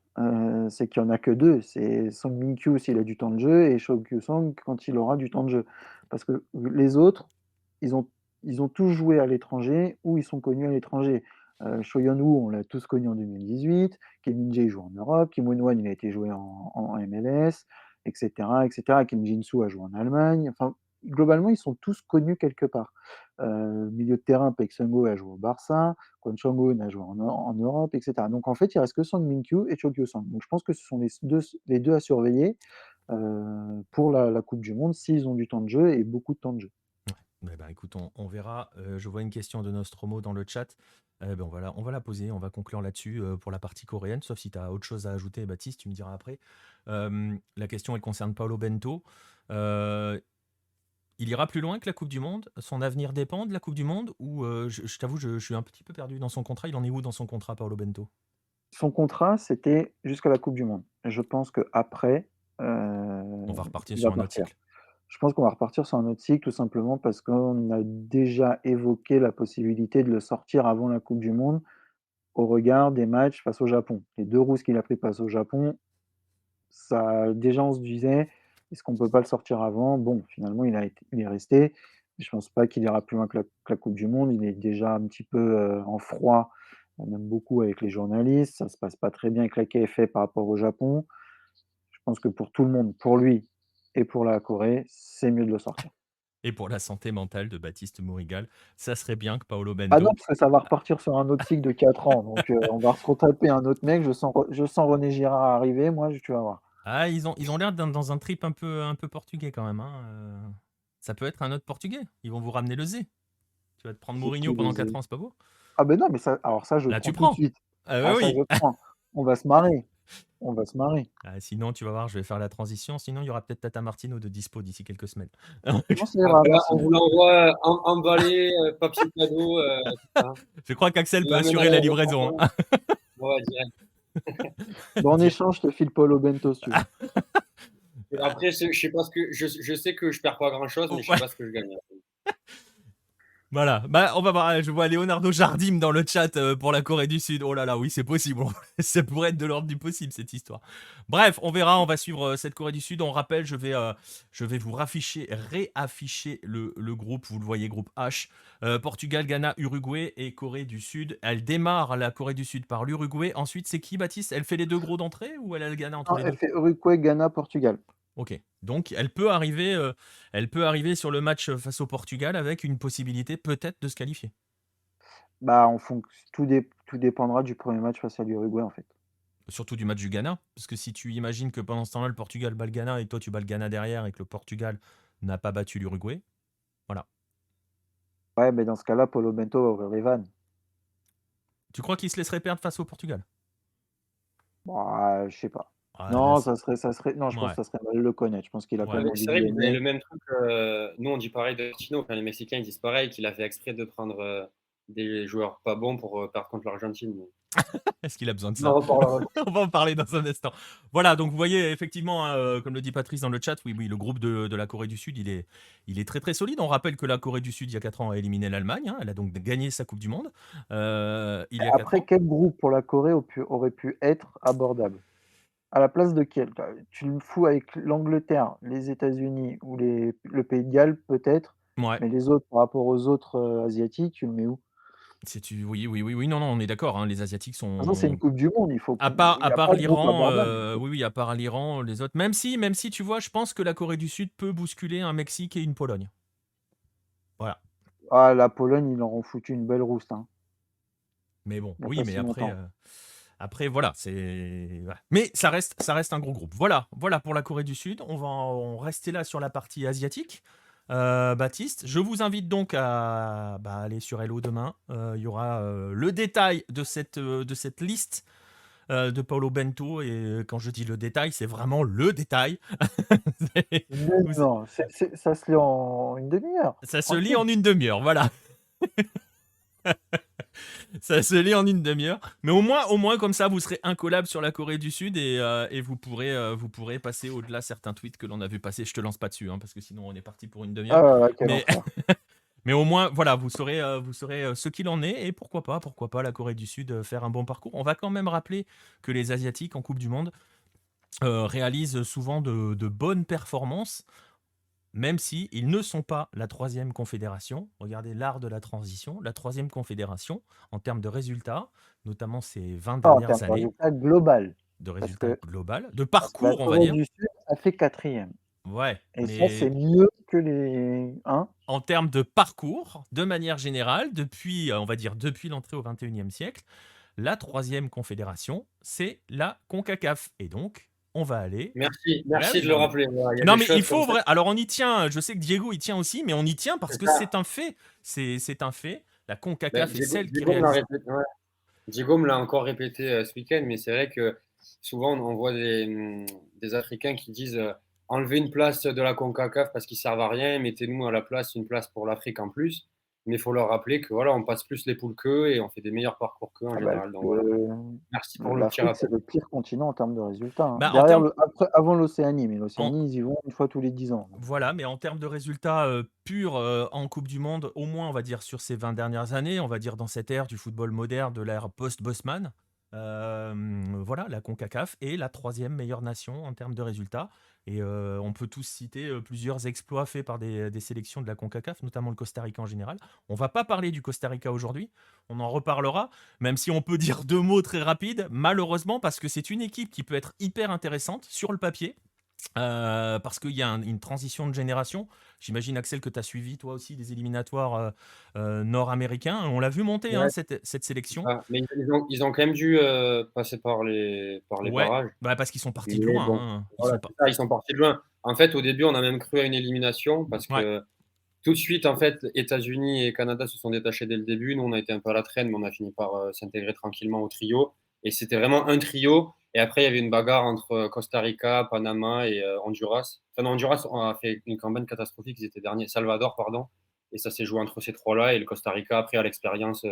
C'est qu'il y en a que 2. C'est Song Min-kyu s'il a du temps de jeu et Cho Kyu-sang quand il aura du temps de jeu. Parce que les autres, ils ont ils ont tous joué à l'étranger ou ils sont connus à l'étranger. Cho Yeon-woo, on l'a tous connu en 2018. Kim Min-jae joue en Europe. Kim Won-won, il a été joué en MLS, et cetera, et cetera. Kim Jin-soo a joué en Allemagne. Enfin, globalement, ils sont tous connus quelque part. Milieu de terrain, Paik Seung-ho a joué au Barça. Kwon Chong-hoon a joué en Europe, et cetera. Donc en fait, il reste que Song Min-kyu et Cho Kyu-sang. Donc je pense que ce sont les deux à surveiller pour la Coupe du Monde s'ils ont du temps de jeu et beaucoup de temps de jeu. Écoute, on verra. Je vois une question de Nostromo dans le chat. On va la poser, on va conclure là-dessus pour la partie coréenne, sauf si tu as autre chose à ajouter, Baptiste, tu me diras après. La question, elle concerne Paolo Bento. Il ira plus loin que la Coupe du Monde? Son avenir dépend de la Coupe du Monde? Ou je t'avoue, je suis un petit peu perdu dans son contrat. Il en est où dans son contrat, Paolo Bento? Son contrat, c'était jusqu'à la Coupe du Monde. Je pense qu'après, On va repartir il va sur un autre partir. cycle. Je pense qu'on va repartir sur un autre cycle, tout simplement parce qu'on a déjà évoqué la possibilité de le sortir avant la Coupe du Monde au regard des matchs face au Japon. Les 2 rousses qu'il a pris face au Japon, ça déjà on se disait: «Est-ce qu'on peut pas le sortir avant?» Bon, finalement il est resté. Je pense pas qu'il ira plus loin que la coupe du monde. Il est déjà un petit peu, en froid, même beaucoup avec les journalistes. Ça se passe pas très bien avec la KFA par rapport au Japon. Je pense que pour tout le monde, pour lui et pour la Corée, c'est mieux de le sortir. Et pour la santé mentale de Baptiste Mourigal, ça serait bien que Paolo Ah non, Bento. parce que ça va repartir sur un autre cycle de 4 ans, donc on va se retaper un autre mec. Je sens René Girard arriver, moi, tu vas voir. Ah, ils ont l'air d'être dans un trip un peu portugais quand même, hein. Ça peut être un autre portugais. Ils vont vous ramener le Z. Tu vas te prendre C'est Mourinho qui pendant les 4 ans, c'est pas beau? Ah ben non, mais ça alors ça, je Là, prends tu tout de prends. suite. Ah bah Ah ça, oui. je prends. On va se marrer. On va se marrer. Ah, sinon, tu vas voir, je vais faire la transition. Sinon, il y aura peut-être Tata Martino de dispo d'ici quelques semaines. Non, ça Ah, ira, ben là, merci. on vous l'envoie emballé, papier cadeau, tout ça. Je crois qu'Axel On peut l'amène à assurer la livraison, l'aéroport. hein. Ouais, direct. Bon, en échange, je te file Paulo Bento, si tu veux. Et après, je sais pas ce que je sais que je perds pas grand-chose, mais je sais Ouais. pas ce que je gagne. Voilà, on va voir. Je vois Leonardo Jardim dans le chat pour la Corée du Sud. Oh là là, oui, c'est possible. Ça pourrait être de l'ordre du possible, cette histoire. Bref, on verra. On va suivre cette Corée du Sud. On rappelle, je vais vous réafficher le groupe. Vous le voyez, groupe H. Portugal, Ghana, Uruguay et Corée du Sud. Elle démarre, la Corée du Sud, par l'Uruguay. Ensuite, c'est qui, Baptiste? Elle fait les 2 gros d'entrée ou elle a le Ghana entre Non, les elle deux? fait Uruguay, Ghana, Portugal. Ok, donc elle peut arriver sur le match face au Portugal avec une possibilité peut-être de se qualifier. Bah, en fonc tout dépendra du premier match face à l'Uruguay, en fait. Surtout du match du Ghana, parce que si tu imagines que pendant ce temps-là, le Portugal bat le Ghana et toi tu bats le Ghana derrière et que le Portugal n'a pas battu l'Uruguay, voilà. Ouais, mais dans ce cas-là, Paulo Bento va ouvrir les vannes. Tu crois qu'il se laisserait perdre face au Portugal? Bah, je sais pas. Ah, là, Non, ça serait non, je pense ouais, que ça serait mal le connaître. Je pense qu'il a quand ouais. même Mais envie c'est de vrai que vous avez gagner. le même truc. Nous, on dit pareil de Tino. Enfin, les Mexicains, ils disent pareil, qu'il a fait exprès de prendre des joueurs pas bons pour perdre contre l'Argentine. Est-ce qu'il a besoin de On en ça? reparlera. On va en parler dans un instant. Voilà, donc vous voyez, effectivement, hein, comme le dit Patrice dans le chat, oui, oui, le groupe de la Corée du Sud, il est très très solide. On rappelle que la Corée du Sud, il y a 4 ans, a éliminé l'Allemagne, hein. Elle a donc gagné sa Coupe du Monde il y a 4 Après, ans. quel groupe pour la Corée aurait pu être abordable? À la place de quel? Tu le fous avec l'Angleterre, les États-Unis ou le Pays de Galles peut-être, Ouais. mais les autres par rapport aux autres, asiatiques, tu le mets où? Oui, oui, oui, oui, non, non, on est d'accord, hein, les Asiatiques De toute façon, c'est une sont. coupe du monde, À part, il à y a part pas de groupe l'Iran, abordable. oui, oui, à part l'Iran, les autres. Même si, tu vois, je pense que la Corée du Sud peut bousculer un Mexique et une Pologne. Voilà. Ah, la Pologne, ils leur ont foutu une belle rouste, hein, Mais bon, il y a oui, pas mais si après, longtemps. voilà, c'est. Voilà. Mais ça reste un gros groupe. Voilà, voilà pour la Corée du Sud. On va rester là sur la partie asiatique. Baptiste, je vous invite donc à aller sur Hello demain. Il y aura le détail de cette liste de Paulo Bento. Et quand je dis le détail, c'est vraiment le détail. Mais Vous- non, ça se lit en une demi-heure, Ça se lit tranquille. en une demi-heure, voilà. Ça se lit en une demi-heure. Mais au moins, comme ça, vous serez incollable sur la Corée du Sud et vous pourrez passer au-delà certains tweets que l'on a vu passer. Je te lance pas dessus, hein, parce que sinon on est parti pour une Ah demi-heure. ouais, ouais, quel Mais, enfer. mais au moins, voilà, vous saurez ce qu'il en est. Et pourquoi pas la Corée du Sud faire un bon parcours. On va quand même rappeler que les Asiatiques en Coupe du Monde réalisent souvent de bonnes performances. Même si ils ne sont pas la troisième confédération, regardez l'art de la transition, la troisième confédération en termes de résultats, notamment ces 20 Pas en termes dernières de années, résultat global, de parce résultats que global, de la parcours, on va Corée dire. du Sud a fait 4e Ouais, et ça, c'est mais mieux que les hein? en termes de parcours, de manière générale, depuis, on va dire, depuis l'entrée au 21e siècle, la troisième confédération, c'est la CONCACAF. Et donc, on va aller. Bah Merci oui, de le non mais. rappeler. Voilà, il y a Non des mais il choses comme faut ça. vrai. Alors on y tient. Je sais que Diego y tient aussi, mais on y tient parce C'est que ça. c'est un fait. C'est un fait. La Ben, CONCACAF est celle qui Diego me l'a réalise. répété, ouais. Diego me l'a encore répété ce week-end, mais c'est vrai que souvent on voit des Africains qui disent enlevez une place de la CONCACAF parce qu'ils servent à rien, mettez-nous à la place une place pour l'Afrique en plus. Mais il faut leur rappeler que voilà, on passe plus les poules qu'eux et on fait des meilleurs parcours qu'eux en Ah bah, général. Donc voilà, merci pour le petit l'Afrique, c'est rappel. le pire continent en termes de résultats, hein. Bah en Derrière termes. avant l'Océanie, mais En, l'Océanie, ils y vont une fois tous les 10 ans, donc Voilà, mais en termes de résultats purs en Coupe du Monde, au moins on va dire sur ces 20 dernières années, on va dire dans cette ère du football moderne, de l'ère post-Bosman, voilà, la CONCACAF est la troisième meilleure nation en termes de résultats. Et on peut tous citer plusieurs exploits faits par des sélections de la CONCACAF, notamment le Costa Rica en général. On va pas parler du Costa Rica aujourd'hui, on en reparlera, même si on peut dire deux mots très rapides, malheureusement, parce que c'est une équipe qui peut être hyper intéressante sur le papier. Parce qu'il y a une transition de génération. J'imagine, Axel, que tu as suivi toi aussi des éliminatoires nord-américains. On l'a vu monter, hein, Ouais, cette c'est sélection. ça. Mais ils ont quand même dû passer par les Ouais, barrages. bah, parce qu'ils sont partis de Mais loin, bon, hein. Ils voilà, sont pas. c'est ça, ils sont partis de loin. En fait, au début, on a même cru à une élimination parce Ouais, que tout de suite, en fait, États-Unis et Canada se sont détachés dès le début. Nous, on a été un peu à la traîne, mais on a fini par s'intégrer tranquillement au trio. Et c'était vraiment un trio. Et après, il y avait une bagarre entre Costa Rica, Panama et Honduras. Enfin, non, Honduras on a fait une campagne catastrophique. Ils étaient derniers. Salvador, pardon. Et ça s'est joué entre ces trois-là. Et le Costa Rica, après, à l'expérience,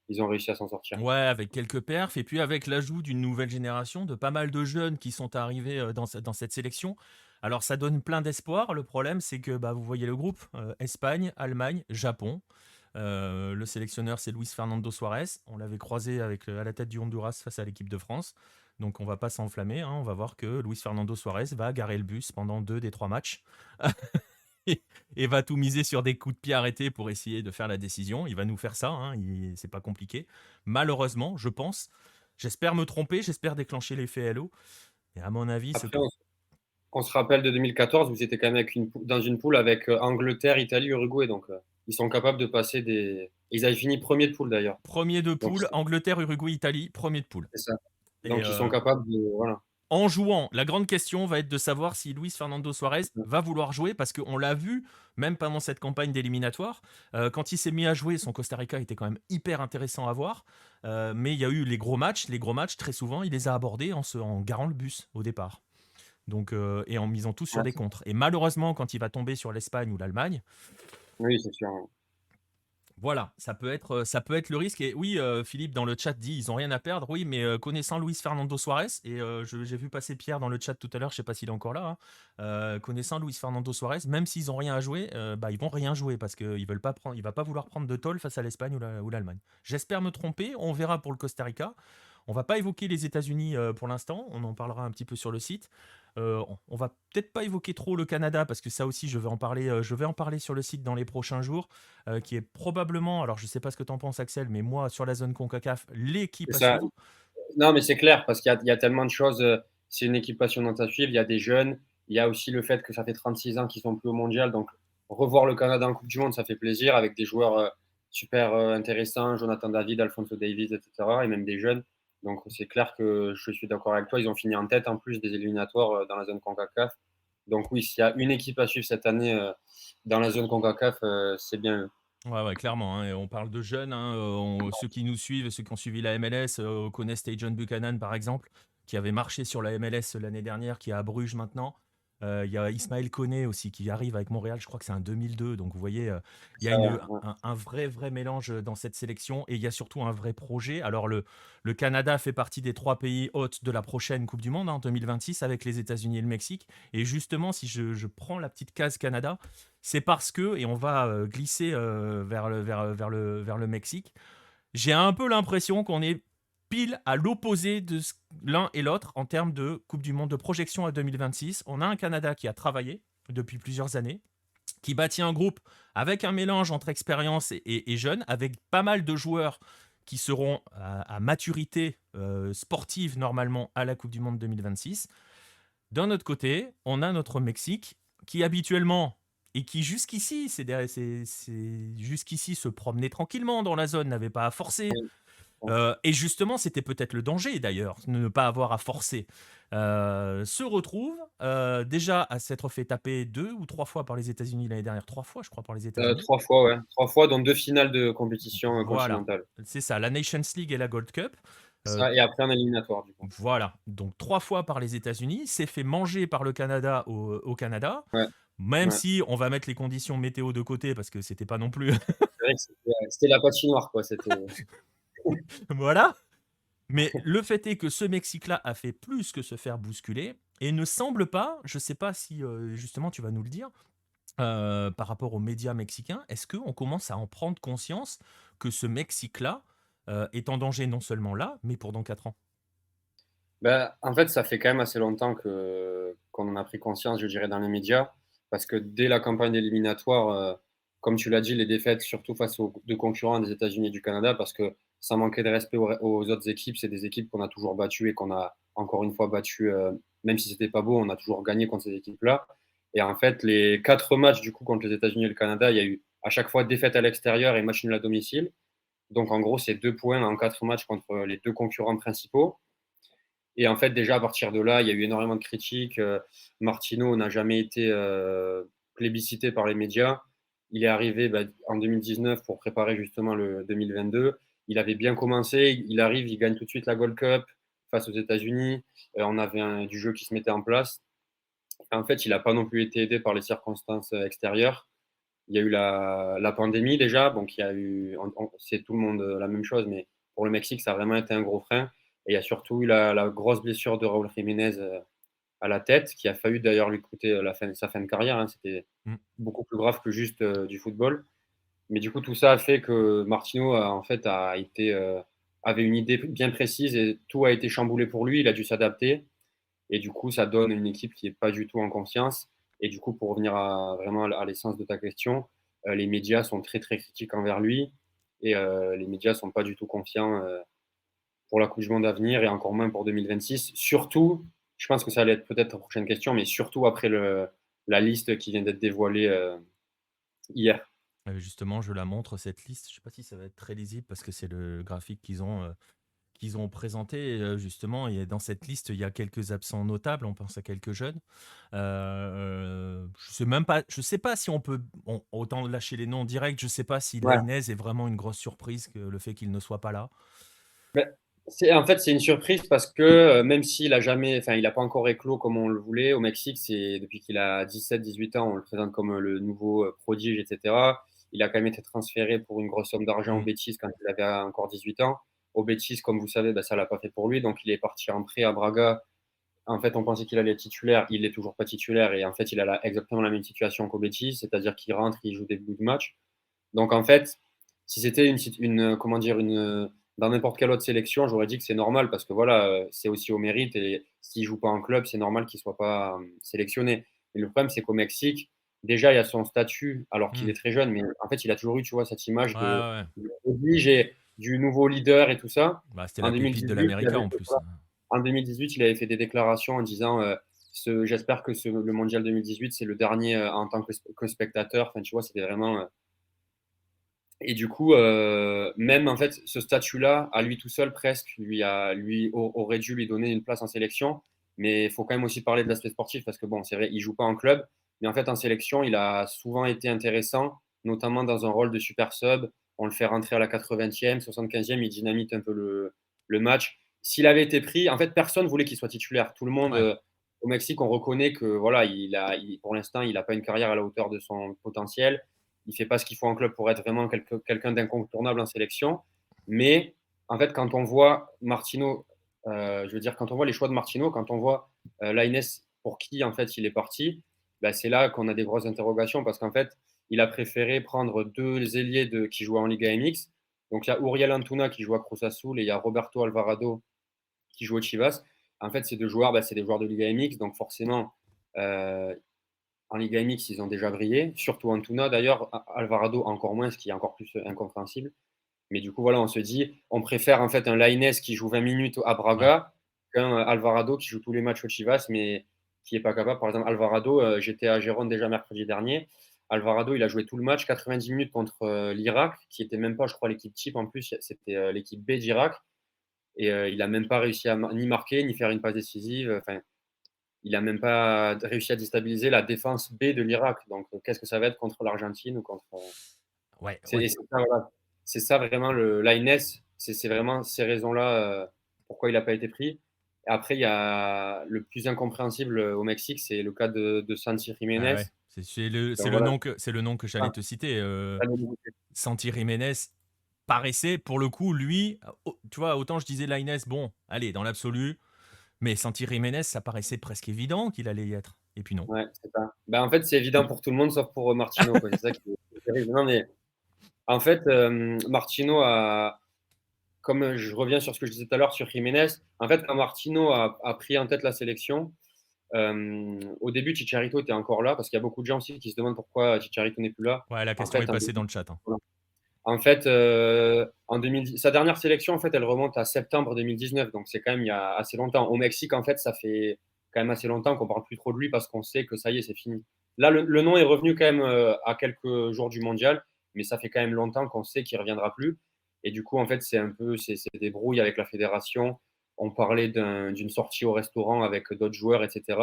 ils ont réussi à s'en sortir. ouais, avec quelques perfs, et puis avec l'ajout d'une nouvelle génération, de pas mal de jeunes qui sont arrivés dans cette sélection. Alors ça donne plein d'espoir. Le problème, c'est que bah, vous voyez le groupe Espagne, Allemagne, Japon. Le sélectionneur, c'est Luis Fernando Suarez. On l'avait croisé à la tête du Honduras face à l'équipe de France. Donc on va pas s'enflammer, hein. On va voir que Luis Fernando Suarez va garer le bus pendant 2 des 3 matchs et va tout miser sur des coups de pied arrêtés pour essayer de faire la décision. Il va nous faire ça, hein. C'est pas compliqué. Malheureusement, je pense. J'espère me tromper, j'espère déclencher l'effet Hello. Et à mon avis, Après, on se rappelle de 2014, vous étiez quand même avec dans une poule avec Angleterre, Italie, Uruguay. Donc, ils sont capables de passer des. Ils avaient fini premier de poule d'ailleurs. premier de Donc, poule, Angleterre, Uruguay, Italie, premier de poule. c'est ça. Et Donc, ils sont capables de. Voilà. en jouant, la grande question va être de savoir si Luis Fernando Suarez va vouloir jouer, parce qu'on l'a vu, même pendant cette campagne d'éliminatoire, quand il s'est mis à jouer, son Costa Rica était quand même hyper intéressant à voir, mais il y a eu les gros matchs, très souvent, il les a abordés en garant le bus au départ. Donc, et en misant tous sur Ouais, des contres. Et malheureusement, quand il va tomber sur l'Espagne ou l'Allemagne, oui, c'est sûr. voilà, ça peut être le risque. Et oui, Philippe dans le chat dit ils ont rien à perdre. Oui, mais connaissant Luis Fernando Suarez, et j'ai vu passer Pierre dans le chat tout à l'heure, je sais pas s'il est encore là, hein, connaissant Luis Fernando Suarez, même s'ils ont rien à jouer, bah, ils vont rien jouer parce qu'il va pas vouloir prendre de tôle face à l'Espagne ou l'Allemagne. J'espère me tromper, on verra pour le Costa Rica. On va pas évoquer les États-Unis pour l'instant, on en parlera un petit peu sur le site. On va peut-être pas évoquer trop le Canada parce que ça aussi je vais en parler sur le site dans les prochains jours, qui est probablement, alors je sais pas ce que tu en penses Axel, mais moi sur la zone CONCACAF, l'équipe C'est à ça. suivre. Non, mais c'est clair parce qu'il y a tellement de choses. C'est une équipe passionnante à suivre. Il y a des jeunes. Il y a aussi le fait que ça fait 36 ans qu'ils sont plus au mondial. Donc, revoir le Canada en Coupe du Monde, ça fait plaisir avec des joueurs super intéressants, Jonathan David, Alphonso Davies, etc. Et même des jeunes. Donc, c'est clair que je suis d'accord avec toi. Ils ont fini en tête en plus des éliminatoires dans la zone CONCACAF. Donc, oui, s'il y a une équipe à suivre cette année dans la zone CONCACAF, c'est bien eux. Ouais, ouais, clairement, hein, et on parle de jeunes, hein, ceux qui nous suivent, ceux qui ont suivi la MLS, connaissent John Buchanan, par exemple, qui avait marché sur la MLS l'année dernière, qui est à Bruges maintenant. Il y a Ismaël Koné aussi qui arrive avec Montréal, je crois que c'est un 2002. Donc vous voyez, il y a Ça, ouais. un vrai, vrai mélange dans cette sélection et il y a surtout un vrai projet. Alors le Canada fait partie des 3 pays hôtes de la prochaine Coupe du Monde en 2026 avec les États-Unis et le Mexique. Et justement, si je prends la petite case Canada, c'est parce que, et on va glisser vers le Mexique, j'ai un peu l'impression qu'on est pile à l'opposé de l'un et l'autre en termes de Coupe du Monde de projection à 2026. On a un Canada qui a travaillé depuis plusieurs années, qui bâtit un groupe avec un mélange entre expérience et jeunes, avec pas mal de joueurs qui seront à maturité sportive normalement à la Coupe du Monde 2026. D'un autre côté, on a notre Mexique qui habituellement et qui jusqu'ici, jusqu'ici se promenait tranquillement dans la zone, n'avait pas à forcer. Et justement, c'était peut-être le danger d'ailleurs, de ne pas avoir à forcer. Se retrouve déjà à s'être fait taper 2 ou 3 fois par les États-Unis l'année dernière. 3 fois, je crois, par les États-Unis. 3 fois, ouais. 3 fois, dans 2 finales de compétition Voilà, continentale. c'est ça, la Nations League et la Gold Cup. Euh, Ça, et après un éliminatoire, du coup. Voilà, donc 3 fois par les États-Unis, s'est fait manger par le Canada au Canada, Ouais, même ouais. si on va mettre les conditions météo de côté parce que c'était pas non plus. C'est vrai que c'était la patinoire, quoi. Voilà. Mais le fait est que ce Mexique-là a fait plus que se faire bousculer et ne semble pas, je sais pas si justement tu vas nous le dire, par rapport aux médias mexicains, est-ce qu'on commence à en prendre conscience que ce Mexique-là est en danger non seulement là, mais pour dans 4 ans. Bah, en fait, ça fait quand même assez longtemps qu'on en a pris conscience, je dirais, dans les médias, parce que dès la campagne éliminatoire, comme tu l'as dit, les défaites, surtout face aux 2 concurrents des États-Unis et du Canada, parce que sans manquer de respect aux autres équipes, c'est des équipes qu'on a toujours battues et qu'on a encore une fois battues, même si c'était pas beau, on a toujours gagné contre ces équipes-là. Et en fait, les 4 matchs du coup contre les États-Unis et le Canada, il y a eu à chaque fois défaite à l'extérieur et match nul à domicile. Donc en gros, c'est 2 points en 4 matchs contre les 2 concurrents principaux. Et en fait, déjà, à partir de là, il y a eu énormément de critiques. Martino n'a jamais été plébiscité par les médias. Il est arrivé en 2019 pour préparer justement le 2022. Il avait bien commencé. Il arrive, il gagne tout de suite la Gold Cup face aux États-Unis. On avait du jeu qui se mettait en place. En fait, il n'a pas non plus été aidé par les circonstances extérieures. Il y a eu la pandémie déjà, donc il y a eu, c'est tout le monde la même chose, mais pour le Mexique, ça a vraiment été un gros frein. Et il y a surtout eu la grosse blessure de Raúl Jiménez à la tête, qui a failli d'ailleurs lui coûter sa fin de carrière, hein. C'était Mm. beaucoup plus grave que juste du football. Mais du coup, tout ça a fait que Martino en fait, avait une idée bien précise et tout a été chamboulé pour lui. Il a dû s'adapter. Et du coup, ça donne une équipe qui n'est pas du tout en confiance. Et du coup, pour revenir vraiment à l'essence de ta question, les médias sont très, très critiques envers lui. Et les médias ne sont pas du tout confiants pour la Coupe du Monde à venir et encore moins pour 2026. Surtout, je pense que ça allait être peut-être la prochaine question, mais surtout après la liste qui vient d'être dévoilée hier. Justement, je la montre, cette liste. Je sais pas si ça va être très lisible parce que c'est le graphique qu'ils ont présenté. Justement, et dans cette liste, il y a quelques absents notables. On pense à quelques jeunes. Je sais pas si on peut autant lâcher les noms directs. Je sais pas si Ouais. Lainez est vraiment une grosse surprise que le fait qu'il ne soit pas là. Mais en fait, c'est une surprise parce que même s'il a jamais, enfin, il n'a pas encore éclos comme on le voulait au Mexique, c'est depuis qu'il a 17-18 ans, on le présente comme le nouveau prodige, etc. Il a quand même été transféré pour une grosse somme d'argent au Mm. Betis quand il avait encore 18 ans. Au Betis, comme vous savez, ça l'a pas fait pour lui, donc il est parti en prêt à Braga. En fait, on pensait qu'il allait être titulaire, il n'est toujours pas titulaire et en fait, il a exactement la même situation qu'au Betis, c'est-à-dire qu'il rentre, il joue des bouts de match. Donc en fait, si c'était comment dire, dans n'importe quelle autre sélection, j'aurais dit que c'est normal parce que voilà, c'est aussi au mérite et s'il joue pas en club, c'est normal qu'il soit pas sélectionné. Mais le problème, c'est qu'au Mexique, déjà, il y a son statut alors qu'il Mm. est très jeune, mais en fait, il a toujours eu, tu vois, cette image Ouais, ouais, ouais. de prodige et du nouveau leader et tout ça. Bah, c'était En la pépite de 2018, il l'América avait en fait plus. quoi? En 2018, il avait fait des déclarations en disant j'espère que le mondial 2018, c'est le dernier en tant que spectateur. Enfin, tu vois, c'était vraiment. Et du coup, même en fait, ce statut-là, à lui tout seul, presque, aurait dû lui donner une place en sélection. Mais il faut quand même aussi parler de l'aspect sportif parce que bon, c'est vrai, il joue pas en club, mais en fait, en sélection, il a souvent été intéressant notamment dans un rôle de super sub. On le fait rentrer à la 80e, 75e, il dynamite un peu le match. S'il avait été pris, en fait, personne voulait qu'il soit titulaire. Tout le monde, Ouais. au Mexique, on reconnaît que voilà, pour l'instant, il n'a pas une carrière à la hauteur de son potentiel. Il ne fait pas ce qu'il faut en club pour être vraiment quelqu'un d'incontournable en sélection. Mais en fait, quand on voit Martino, je veux dire, quand on voit les choix de Martino, quand on voit Lainez pour qui en fait il est parti, bah, c'est là qu'on a des grosses interrogations parce qu'en fait, il a préféré prendre deux ailiers qui jouaient en Liga MX. Donc il y a Uriel Antuna qui joue à Cruz Azul et il y a Roberto Alvarado qui joue au Chivas. En fait, ces deux joueurs, bah, c'est des joueurs de Liga MX, donc forcément, euh, en Liga MX, ils ont déjà brillé, surtout Antuna d'ailleurs, Alvarado encore moins, ce qui est encore plus incompréhensible. Mais du coup, voilà, on se dit, on préfère en fait un Lainez qui joue 20 minutes à Ouais. Braga qu'un Alvarado qui joue tous les matchs au Chivas, mais qui n'est pas capable. Par exemple, Alvarado, j'étais à Gérone déjà mercredi dernier. Alvarado, il a joué tout le match, 90 minutes contre l'Irak, qui n'était même pas, je crois, l'équipe type en plus, c'était l'équipe B d'Irak. Et il n'a même pas réussi à ni marquer, ni faire une passe décisive. Enfin, il n'a même pas réussi à déstabiliser la défense B de l'Irak. Donc, qu'est-ce que ça va être contre l'Argentine ou contre. Ouais, C'est ouais. et c'est ça, voilà. C'est ça vraiment l'ANS, c'est vraiment ces raisons-là pourquoi il n'a pas été pris. Et après, il y a le plus incompréhensible au Mexique, c'est le cas de Santi Ah Jiménez. ouais. C'est Donc le voilà, nom que j'allais ah, te citer. pas de nouveauté. Santi Jiménez paraissait, pour le coup, lui, tu vois, autant je disais Lainez, bon, allez, dans l'absolu, mais Santi Jiménez, ça paraissait presque évident qu'il allait y être. Et puis non. Ouais, c'est ça. Ben, en fait, c'est évident pour tout le monde sauf pour Martino, quoi. C'est ça qui est terrible. Non, mais en fait, Martino a, comme je reviens sur ce que je disais tout à l'heure sur Jiménez, en fait, quand Martino a pris en tête la sélection, au début, Chicharito était encore là, parce qu'il y a beaucoup de gens aussi qui se demandent pourquoi Chicharito n'est plus là. Ouais, la En question est fait, passée dans le chat, hein. en 2010, sa dernière sélection, en fait, elle remonte à septembre 2019, donc c'est quand même il y a assez longtemps. Au Mexique, en fait, ça fait quand même assez longtemps qu'on parle plus trop de lui parce qu'on sait que ça y est, c'est fini. Là, le nom est revenu quand même à quelques jours du mondial, mais ça fait quand même longtemps qu'on sait qu'il ne reviendra plus. Et du coup, en fait, c'est des brouilles avec la fédération. On parlait d'une sortie au restaurant avec d'autres joueurs, etc.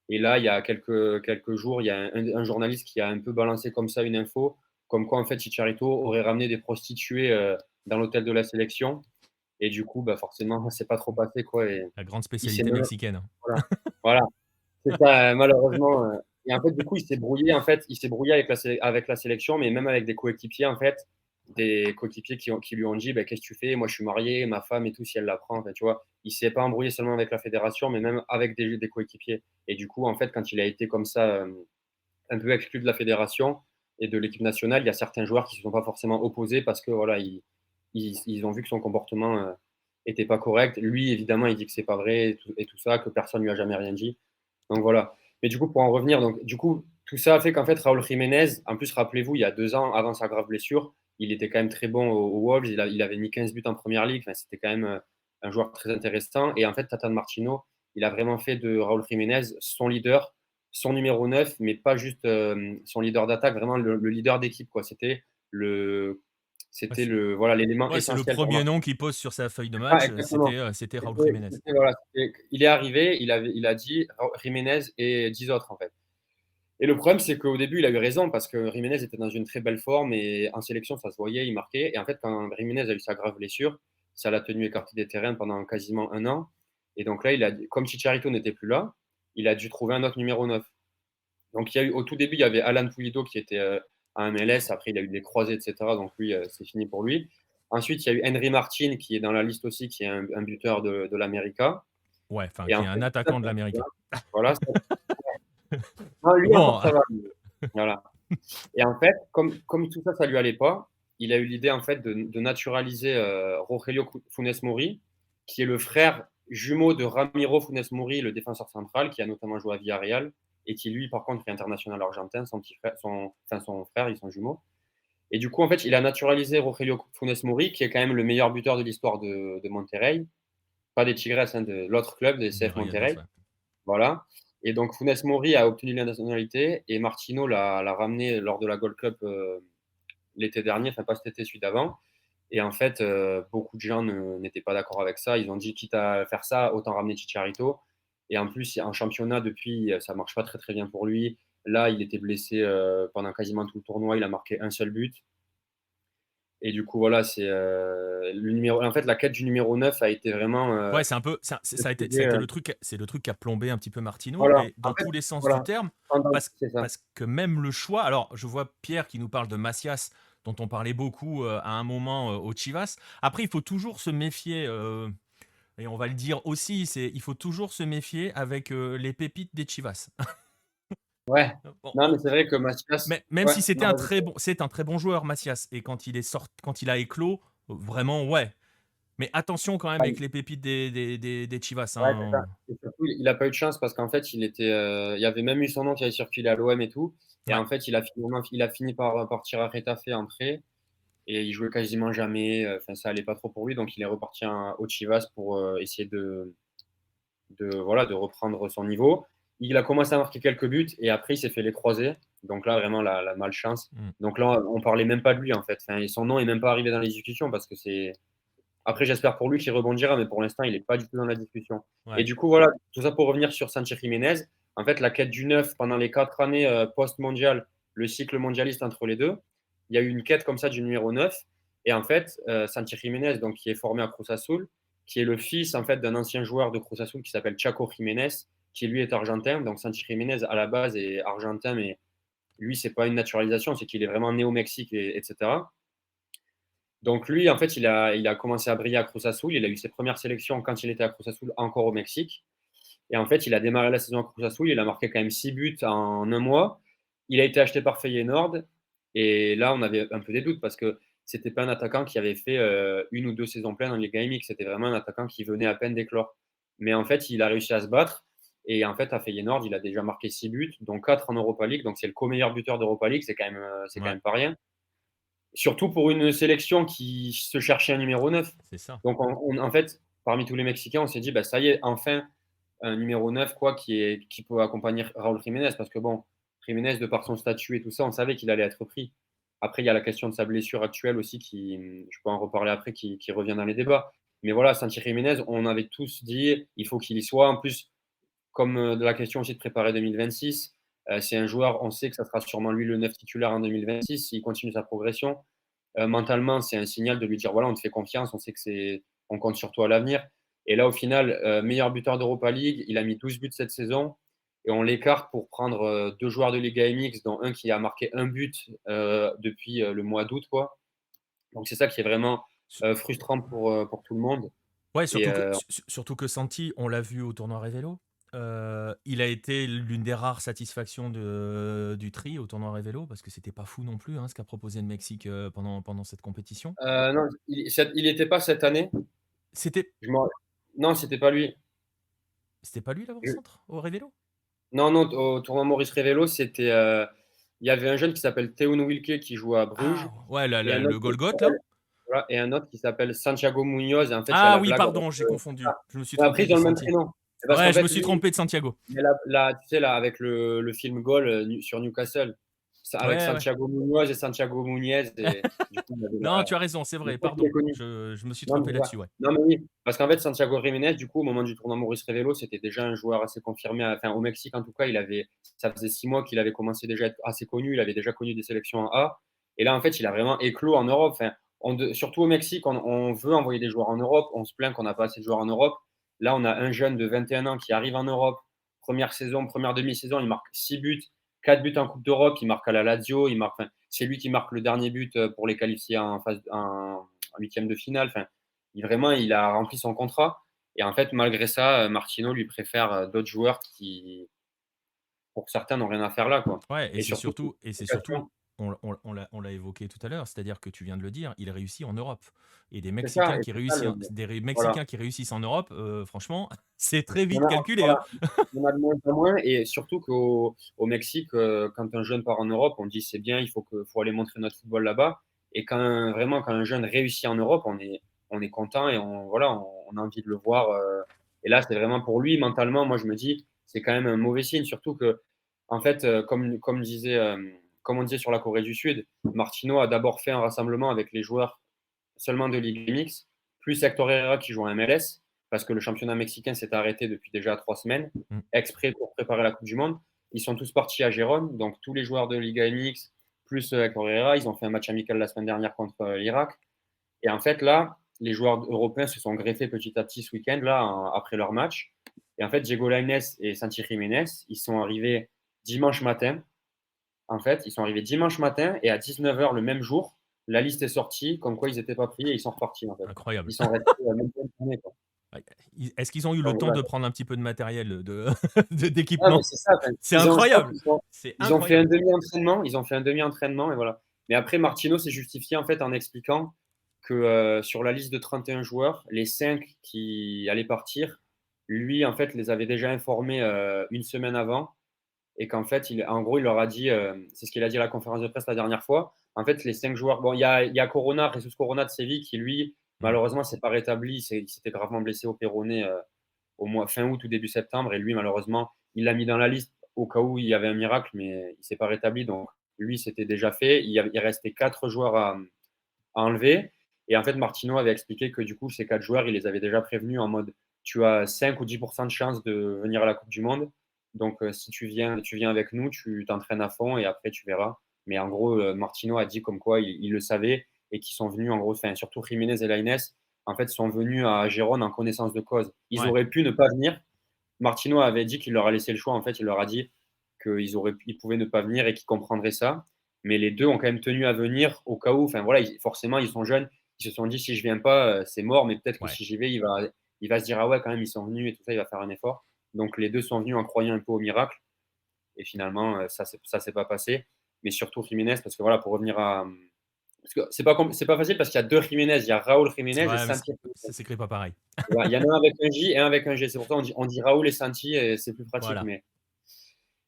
Et là, il y a quelques jours, il y a un journaliste qui a un peu balancé comme ça une info comme quoi en fait Chicharito aurait ramené des prostituées dans l'hôtel de la sélection. Et du coup, bah, forcément, c'est pas trop passé, quoi. Et La grande il s'est spécialité même. mexicaine. Voilà, voilà. C'est ça, malheureusement. Et en fait, du coup, il s'est brouillé, en fait, il s'est brouillé avec la sélection, mais même avec des coéquipiers, en fait, des coéquipiers qui lui ont dit bah, qu'est-ce que tu fais? Moi, je suis marié, ma femme et tout, si elle la prend. Enfin, tu vois, il s'est pas embrouillé seulement avec la fédération, mais même avec des coéquipiers. Et du coup, en fait, quand il a été comme ça, un peu exclu de la fédération et de l'équipe nationale, il y a certains joueurs qui ne se sont pas forcément opposés parce que voilà, ils ont vu que son comportement était pas correct. Lui, évidemment, il dit que c'est pas vrai et tout ça, que personne lui a jamais rien dit. Donc voilà. Mais du coup, pour en revenir, donc du coup, tout ça a fait qu'en fait, Raúl Jiménez, en plus, rappelez-vous, il y a 2 ans, avant sa grave blessure, il était quand même très bon aux Wolves. Il avait mis 15 buts en première ligue. Enfin, c'était quand même un joueur très intéressant. Et en fait, Tata Martino, il a vraiment fait de Raúl Jiménez son leader, son numéro 9, mais pas juste son leader d'attaque, vraiment le leader d'équipe, quoi. Le, Ouais, voilà, l'élément c'est le essentiel pour premier Martino. nom qui pose sur sa feuille de Ah, match. exactement. C'était Raúl Jiménez. Voilà, il est arrivé, il a dit Jiménez et 10 autres, en fait. Et le problème, c'est qu'au début, il a eu raison parce que Jiménez était dans une très belle forme et en sélection, ça se voyait, il marquait. Et en fait, quand Jiménez a eu sa grave blessure, ça l'a tenu écarté des terrains pendant quasiment un an. Et donc là, comme Chicharito n'était plus là, il a dû trouver un autre numéro 9. Donc au tout début, il y avait Alan Pulido qui était à MLS. Après, il a eu des croisés, etc. Donc lui, c'est fini pour lui. Ensuite, il y a eu Henry Martin qui est dans la liste aussi, qui est un buteur de l'América. Ouais, enfin, Et qui en est un fait, attaquant de l'Amérique. voilà. Non, lui, encore, Bon, ça va. Voilà. Et en fait, comme tout ça, ça lui allait pas, il a eu l'idée en fait de naturaliser Rogelio Funes Mori, qui est le frère jumeau de Ramiro Funes Mori, le défenseur central, qui a notamment joué à Villarreal, et qui lui, par contre, est international argentin, son petit frère, son frère, ils sont jumeaux. Et du coup, en fait, il a naturalisé Rogelio Funes Mori, qui est quand même le meilleur buteur de l'histoire de Monterrey, pas des Tigres, hein, de l'autre club, des des CF Rayados, Monterrey. ouais. Voilà. Et donc, Funes Mori a obtenu la nationalité et Martino l'a ramené lors de la Gold Cup l'été dernier, enfin pas cet été, celui d'avant. Et en fait, beaucoup de gens n'étaient pas d'accord avec ça. Ils ont dit, quitte à faire ça, autant ramener Chicharito. Et en plus, en championnat, depuis, ça marche pas très très bien pour lui. Là, il était blessé pendant quasiment tout le tournoi. Il a marqué un seul but. Et du coup, voilà, c'est le numéro. En fait, la quête du numéro 9 a été vraiment. Ouais, c'est un peu, ça a été, ça a sujet, été le truc, c'est le truc qui a plombé un petit peu Martino, voilà. et En dans fait, tous les sens du voilà. terme, C'est ça. parce que même le choix. Alors, je vois Pierre qui nous parle de Macias, dont on parlait beaucoup à un moment au Chivas. Après, il faut toujours se méfier, et on va le dire aussi, il faut toujours se méfier avec les pépites des Chivas. Ouais. Bon, Non, mais c'est vrai que Mathias. mais même Ouais, si c'était non, vas-y. c'est un très bon joueur, Macias, et quand il a éclos, vraiment, ouais. Mais attention quand même avec les pépites des Chivas, Ouais, c'est ça. hein. Et surtout, il n'a pas eu de chance parce qu'en fait, il y avait même eu son nom qui avait circulé à l'OM et tout. Et Ouais. en fait, il a fini par partir à Retafe en prêt. Et il jouait quasiment jamais. Enfin, ça allait pas trop pour lui. Donc, il est reparti au Chivas pour essayer voilà, de reprendre son niveau. Il a commencé à marquer quelques buts et après, il s'est fait les croisés. Donc là, vraiment, la malchance. Mm. Donc là, on parlait même pas de lui, en fait. Enfin, et son nom est même pas arrivé dans les discussions parce que c'est. Après, j'espère pour lui qu'il rebondira, mais pour l'instant, il n'est pas du tout dans la discussion. Et Ouais. du coup, voilà, tout ça pour revenir sur Santi Jiménez. En fait, la quête du neuf pendant les 4 années post-mondial, le cycle mondialiste entre les deux, il y a eu une quête comme ça du numéro 9. Et en fait, Santi Jiménez, donc, qui est formé à Cruz Azul, qui est le fils en fait, d'un ancien joueur de Cruz Azul qui s'appelle Chaco Jiménez, qui lui est argentin. Donc, Santi Jiménez, à la base, est argentin, mais lui, c'est pas une naturalisation, c'est qu'il est vraiment né au Mexique, etc. Donc lui, en fait, il a commencé à briller à Cruz Azul. Il a eu ses premières sélections quand il était à Cruz Azul, encore au Mexique. Et en fait, il a démarré la saison à Cruz Azul. Il a marqué quand même 6 buts en un mois. Il a été acheté par Feyenoord. Et là, on avait un peu des doutes parce que c'était pas un attaquant qui avait fait une ou deux saisons pleines en Liga MX. C'était vraiment un attaquant qui venait à peine d'éclore. Mais en fait, il a réussi à se battre. Et en fait, à Feyenoord, il a déjà marqué 6 buts, dont 4 en Europa League. Donc c'est le co-meilleur buteur d'Europa League. C'est quand Ouais, même pas rien. Surtout pour une sélection qui se cherchait un numéro 9. c'est ça. Donc, en fait, parmi tous les Mexicains, on s'est dit, bah, ça y est, enfin, un numéro 9 quoi, qui peut accompagner Raúl Jiménez. Parce que, bon, Jiménez, de par son statut et tout ça, on savait qu'il allait être pris. Après, il y a la question de sa blessure actuelle aussi, je peux en reparler après, qui revient dans les débats. Mais voilà, Santi Jiménez, on avait tous dit, il faut qu'il y soit. En plus, comme de la question aussi de préparer 2026, c'est un joueur, on sait que ça sera sûrement lui le 9 titulaire en 2026, s'il continue sa progression. Mentalement, c'est un signal de lui dire voilà, on te fait confiance, on sait on compte sur toi à l'avenir. Et là, au final, meilleur buteur d'Europa League, il a mis 12 buts cette saison. Et on l'écarte pour prendre deux joueurs de Liga MX, dont un qui a marqué un but depuis le mois d'août, quoi. Donc c'est ça qui est vraiment frustrant pour tout le monde. Ouais, Et surtout que Santi, on l'a vu au tournoi Révélo. Il a été l'une des rares satisfactions du Tri au tournoi Révélo, parce que c'était pas fou non plus, hein, ce qu'a proposé le Mexique pendant cette compétition. non, il n'était pas cette année. C'était, Je m'en- Non, c'était pas lui. c'était pas lui l'avant-centre au Révélo? Non, non, au tournoi Maurice Révélo, il y avait un jeune qui s'appelle Théoun Wilke qui joue à Ah, Bruges ouais, et un autre le Golgoth là? voilà, et un autre qui s'appelle Santiago Munoz. Et en fait, il y a Ah la oui, blague avec. pardon, j'ai confondu. Je me suis Mais après, trompé ils de ont le même Santi. prénom. C'est parce Ouais, qu'en je me fait, suis lui, trompé de Santiago. mais tu sais, là, avec le film Goal sur Newcastle, avec Ouais, ouais. Santiago Munoz et Santiago Muniez. Et du coup, il y avait Non, tu as raison, c'est le vrai, fait qu'il est pardon. connu. Je me suis Non, mais trompé voilà. là-dessus, ouais. Non, mais oui, parce qu'en fait, Santiago Jiménez, du coup, au moment du tournoi Maurice Révélo, c'était déjà un joueur assez confirmé. Enfin, au Mexique, en tout cas, ça faisait 6 mois qu'il avait commencé déjà à être assez connu. Il avait déjà connu des sélections en A. Et là, en fait, il a vraiment éclos en Europe. Enfin, surtout au Mexique, on veut envoyer des joueurs en Europe. On se plaint qu'on n'a pas assez de joueurs en Europe. Là, on a un jeune de 21 ans qui arrive en Europe. Première saison, première demi-saison, il marque 6 buts, 4 buts en Coupe d'Europe. Il marque à la Lazio. Enfin, c'est lui qui marque le dernier but pour les qualifier en huitième de finale. Enfin, vraiment, il a rempli son contrat. Et en fait, malgré ça, Martino lui préfère d'autres joueurs qui, pour certains, n'ont rien à faire là, quoi. Ouais, Et surtout, et c'est surtout, on l'a évoqué tout à l'heure, c'est-à-dire que tu viens de le dire, il réussit en Europe. Et c'est ça. Et c'est ça voilà. Mexicains qui réussissent en Europe, franchement, c'est très Il y vite en a, calculé, hein. voilà, il y en a de moins en moins. Et surtout qu'au Mexique, quand un jeune part en Europe, on dit c'est bien, faut aller montrer notre football là-bas. Et vraiment, quand un jeune réussit en Europe, on est content et on a envie de le voir. Et là, c'est vraiment pour lui, mentalement, moi, je me dis, c'est quand même un mauvais signe. Surtout que, en fait, comme on disait sur la Corée du Sud, Martino a d'abord fait un rassemblement avec les joueurs seulement de Ligue MX, plus Hector Herrera qui joue en MLS, parce que le championnat mexicain s'est arrêté depuis déjà 3 semaines, Mm. exprès pour préparer la Coupe du Monde. ils sont tous partis à Gérone. Donc, tous les joueurs de Liga MX, plus Correa, ils ont fait un match amical la semaine dernière contre l'Irak. Et en fait, là, les joueurs européens se sont greffés petit à petit ce week-end, là, après leur match. Et en fait, Diego Lainez et Santi Jiménez, ils sont arrivés dimanche matin. En fait, ils sont arrivés dimanche matin et à 19h le même jour, la liste est sortie, comme quoi ils n'étaient pas pris et ils sont repartis, en fait. Incroyable. Ils sont restés même pas une journée, quoi. Ouais. Est-ce qu'ils ont eu le Donc, temps voilà. de prendre un petit peu de matériel Ah, mais d'équipement? c'est ça. Enfin, C'est je crois incroyable. C'est ils ont fait un incroyable. demi-entraînement. Ils ont fait un demi-entraînement et voilà. Mais après, Martino s'est justifié en fait en expliquant que sur la liste de 31 joueurs, les 5 qui allaient partir, lui, en fait, les avait déjà informés une semaine avant et qu'en fait, en gros, il leur a dit, c'est ce qu'il a dit à la conférence de presse la dernière fois. En fait, les 5 joueurs, bon, il y a Corona, Jesus Corona de Séville qui, lui, malheureusement, s'est pas rétabli. Il s'était gravement blessé au péroné au mois fin août ou début septembre. Et lui, malheureusement, il l'a mis dans la liste au cas où il y avait un miracle, mais il s'est pas rétabli. Donc, lui, c'était déjà fait. Il restait 4 joueurs à enlever. Et en fait, Martino avait expliqué que du coup, ces 4 joueurs, il les avait déjà prévenus en mode tu as 5 ou 10% de chance de venir à la Coupe du Monde. Donc, si tu viens avec nous, tu t'entraînes à fond et après, tu verras. Mais en gros, Martino a dit comme quoi il le savait et qu'ils sont venus, en gros, enfin, surtout Jiménez et Lainez, en fait, sont venus à Gérone en connaissance de cause. Ils Ouais. auraient pu ne pas venir. Martino avait dit qu'il leur a laissé le choix. En fait, il leur a dit qu'ils pouvaient ne pas venir et qu'ils comprendraient ça. Mais les deux ont quand même tenu à venir au cas où. Enfin, voilà, forcément, ils sont jeunes. Ils se sont dit, si je viens pas, c'est mort. Mais peut-être que Ouais. si j'y vais, il va se dire, ah ouais, quand même, ils sont venus et tout ça, il va faire un effort. Donc, les deux sont venus en croyant un peu au miracle. Et finalement, ça ne s'est pas passé. Mais surtout Jiménez, parce que voilà, pour revenir à. Parce que c'est pas facile parce qu'il y a deux Jiménez. Il y a Raúl Jiménez et Ouais, mais Santi. ça s'écrit pas pareil. Il y en a un avec un J et un avec un G. C'est pour ça on dit Raúl et Santi et c'est plus pratique. Voilà. Mais...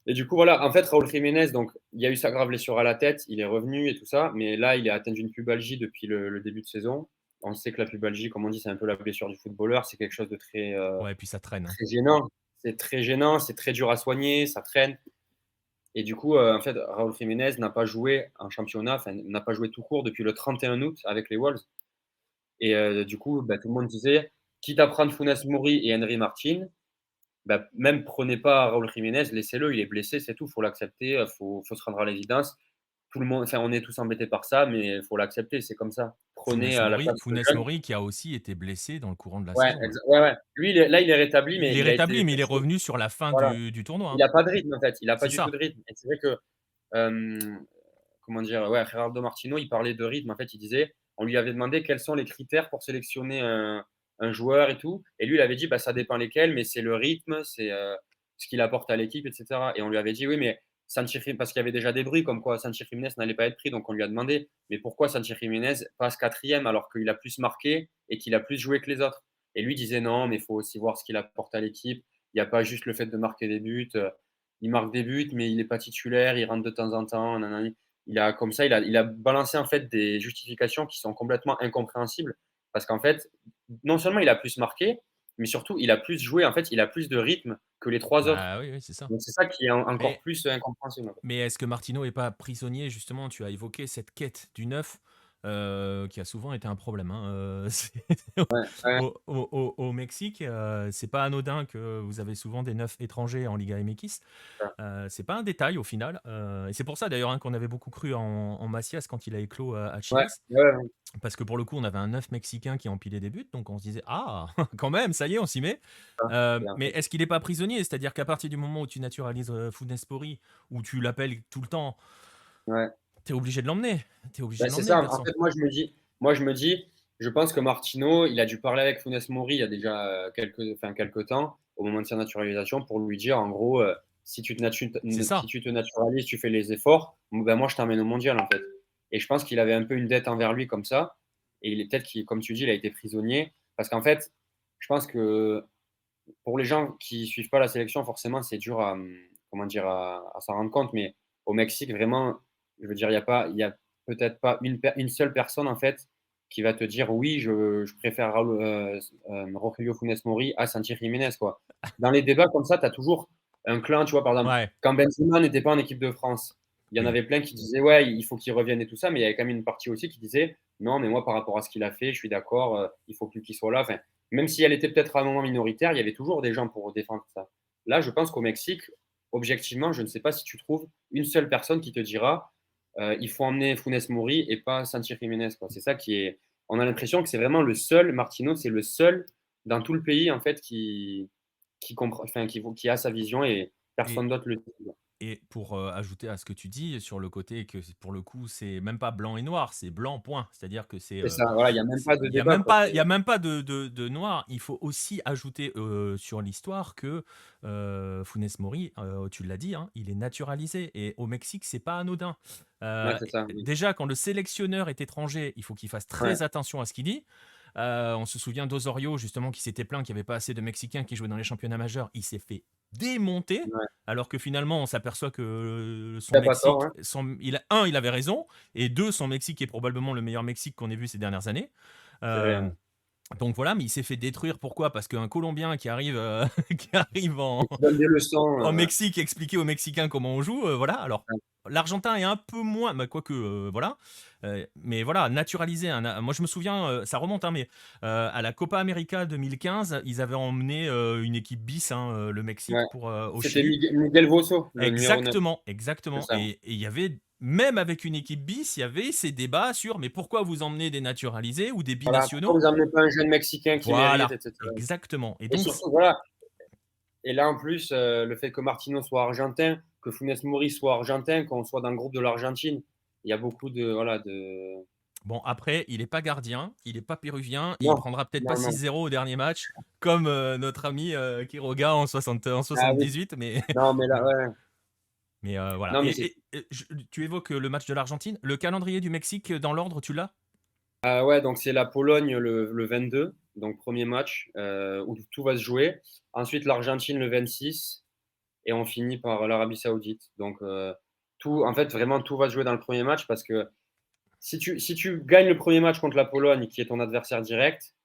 Et du coup, voilà, en fait, Raúl Jiménez, donc, il y a eu sa grave blessure à la tête, il est revenu et tout ça, mais là, il est atteint d'une pubalgie depuis le début de saison. On sait que la pubalgie, comme on dit, c'est un peu la blessure du footballeur, c'est quelque chose de très, Ouais, puis ça traîne, hein. très gênant. C'est très gênant, c'est très dur à soigner, ça traîne. Et du coup, en fait, Raúl Jiménez n'a pas joué en championnat, enfin, n'a pas joué tout court depuis le 31 août avec les Wolves. Et du coup, bah, tout le monde disait, quitte à prendre Funes Mori et Henry Martin, bah, même prenez pas Raúl Jiménez, laissez-le, il est blessé, c'est tout, il faut l'accepter, faut se rendre à l'évidence. Tout le monde, enfin, on est tous embêtés par ça, mais il faut l'accepter, c'est comme ça. Prenez à la place de Funes jeune. Mori qui a aussi été blessé dans le courant de la Ouais, saison, hein. ouais, ouais. Lui, là, il est rétabli, mais Il est il a été rétabli, mais il est blessé. revenu sur la fin Voilà. du tournoi, Il hein. n'a pas de rythme, en fait. Il n'a pas C'est du tout ça. de rythme. Et c'est vrai que, euh, comment dire, ouais, Gerardo Martino, il parlait de rythme. En fait, il disait, on lui avait demandé quels sont les critères pour sélectionner un joueur et tout. Et lui, il avait dit, bah, ça dépend lesquels, mais c'est le rythme, c'est ce qu'il apporte à l'équipe, etc. Et on lui avait dit, oui, mais parce qu'il y avait déjà des bruits comme quoi Santi Jiménez n'allait pas être pris. Donc on lui a demandé, mais pourquoi Santi Jiménez passe quatrième alors qu'il a plus marqué et qu'il a plus joué que les autres? Et lui disait, non, mais il faut aussi voir ce qu'il apporte à l'équipe. Il n'y a pas juste le fait de marquer des buts. Il marque des buts, mais il n'est pas titulaire, il rentre de temps en temps. Nanani. Comme ça, il a balancé en fait des justifications qui sont complètement incompréhensibles parce qu'en fait, non seulement il a plus marqué, mais surtout il a plus joué. En fait, il a plus de rythme que les 3 autres. Bah, oui, oui, c'est ça. Donc c'est ça qui est encore Mais plus incompréhensible. En fait. Mais est-ce que Martino est pas prisonnier justement? Tu as évoqué cette quête du neuf qui a souvent été un problème, hein, Ouais, ouais, au Mexique. C'est pas anodin que vous avez souvent des neufs étrangers en Liga MX. C'est pas un détail au final. Et c'est pour ça d'ailleurs hein, qu'on avait beaucoup cru en Macias quand il a éclos à ouais, Chivas. ouais, ouais. Parce que pour le coup, on avait un neuf mexicain qui empilait des buts, donc on se disait ah, quand même, ça y est, on s'y met. Bien. Mais est-ce qu'il n'est pas prisonnier? C'est-à-dire qu'à partir du moment où tu naturalises Funes Mori, où tu l'appelles tout le temps, Ouais. t'es obligé de l'emmener. T'es obligé Bah, de c'est l'emmener, le ça. En garçon. fait, moi je me dis, je pense que Martino, il a dû parler avec Funes Mori il y a déjà quelques temps, au moment de sa naturalisation, pour lui dire en gros, si tu C'est si ça. tu te naturalises, tu fais les efforts, ben moi je t'emmène au mondial en fait. Et je pense qu'il avait un peu une dette envers lui comme ça. Et il est peut-être qu'il, comme tu dis, il a été prisonnier. Parce qu'en fait, je pense que pour les gens qui suivent pas la sélection, forcément, c'est dur à, comment dire, à s'en rendre compte. Mais au Mexique, vraiment, je veux dire, il y a peut-être pas une seule personne, en fait, qui va te dire oui, je préfère Rogelio Funes Mori à Santi Jiménez, quoi. Dans les débats comme ça, tu as toujours un clan, tu vois, par exemple, Ouais. quand Benzema n'était pas en équipe de France, il y en Oui. avait plein qui disaient ouais, il faut qu'il revienne et tout ça, mais il y avait quand même une partie aussi qui disait non, mais moi, par rapport à ce qu'il a fait, je suis d'accord, il faut plus qu'il soit là. Enfin, même si elle était peut-être à un moment minoritaire, il y avait toujours des gens pour défendre ça. Là, je pense qu'au Mexique, objectivement, je ne sais pas si tu trouves une seule personne qui te dira il faut emmener Funes Mori et pas Santi Jiménez, quoi. C'est ça qui est. On a l'impression que c'est vraiment le seul, Martino, c'est le seul dans tout le pays en fait qui comprend, enfin, qui a sa vision et Et, personne d'autre le dit. et pour ajouter à ce que tu dis sur le côté que pour le coup, c'est même pas blanc et noir, c'est blanc, point. C'est-à-dire que c'est. C'est ça, voilà, il n'y a même pas de Il n'y a débat, même quoi. pas, il y a même pas de noir. Il faut aussi ajouter sur l'histoire que Funes Mori, tu l'as dit, hein, il est naturalisé. Et au Mexique, c'est pas anodin. Ouais, c'est ça. Oui. Déjà, quand le sélectionneur est étranger, il faut qu'il fasse très Ouais, attention à ce qu'il dit. On se souvient d'Osorio, justement, qui s'était plaint qu'il n'y avait pas assez de Mexicains qui jouaient dans les championnats majeurs. Il s'est fait démonter, ouais. alors que finalement, on s'aperçoit que Il son n'a pas tort, Mexique, hein. il avait raison, et deux, son Mexique est probablement le meilleur Mexique qu'on ait vu ces dernières années. C'est vrai, Euh, hein. donc voilà, mais il s'est fait détruire. Pourquoi? Parce qu'un Colombien qui arrive, qui arrive Et qui donne des leçons. en Mexique, expliquer aux Mexicains comment on joue, voilà. Alors, Ouais. l'Argentin est un peu moins, bah, quoique, voilà. Mais voilà, naturaliser. Moi, je me souviens, ça remonte, hein, mais à la Copa América 2015, ils avaient emmené une équipe bis, hein, le Mexique, Ouais. au C'était Chili. Miguel Vosso, le numéro 9. Exactement, C'est exactement. ça. Et il y avait, même avec une équipe bis, il y avait ces débats sur mais pourquoi vous emmenez des naturalisés ou des Voilà, pourquoi binationaux? vous n'emmenez pas un jeune Mexicain qui mérite, Voilà, etc. exactement. Et Et donc, surtout, voilà. Et là, en plus, le fait que Martino soit argentin, que Funes Mori soit argentin, qu'on soit dans le groupe de l'Argentine, il y a beaucoup de. Voilà, de. bon, après, il n'est pas gardien, il n'est pas péruvien, il Non, prendra peut-être pas non, non. 6-0 au dernier match, comme notre ami Quiroga en Ah oui, 78, mais, non, mais là, ouais. mais voilà. Non, mais c'est. Tu évoques le match de l'Argentine. Le calendrier du Mexique, dans l'ordre, tu l'as? Ah ouais, donc c'est la Pologne le 22, donc premier match où tout va se jouer. Ensuite, l'Argentine le 26 et on finit par l'Arabie Saoudite. Donc, tout, en fait, vraiment, tout va se jouer dans le premier match parce que si tu gagnes le premier match contre la Pologne, qui est ton adversaire direct,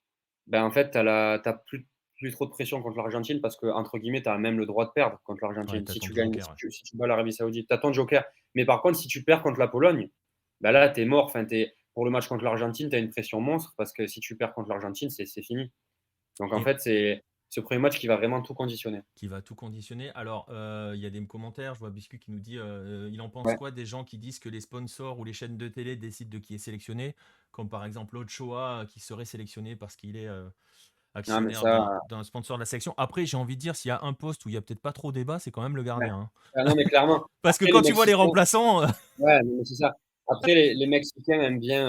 ben en fait, t'as plus trop de pression contre l'Argentine parce que, entre guillemets, tu as même le droit de perdre contre Ouais, l'Argentine. t'as Si ton tu gagnes, joker. Ouais. si tu bats l'Arabie Saoudite, tu as ton joker. Mais par contre, si tu perds contre la Pologne, ben là, tu es mort. Enfin, pour le match contre l'Argentine, tu as une pression monstre parce que si tu perds contre l'Argentine, c'est fini. Donc, en Et fait, c'est ce premier match qui va vraiment tout conditionner. qui va tout conditionner. Alors, il y a des commentaires. Je vois Biscuit qui nous dit il en pense Ouais. quoi des gens qui disent que les sponsors ou les chaînes de télé décident de qui est sélectionné, comme par exemple Ochoa qui serait sélectionné parce qu'il est Non, mais actionnaire ça, d'un sponsor de la sélection. Après, j'ai envie de dire, s'il y a un poste où il n'y a peut-être pas trop débat, c'est quand même le ouais. gardien, hein. Ah non, mais clairement. Parce que Après, les quand tu vois les Mexicains, remplaçants, ouais, non, mais c'est ça. Après, les Mexicains aiment bien,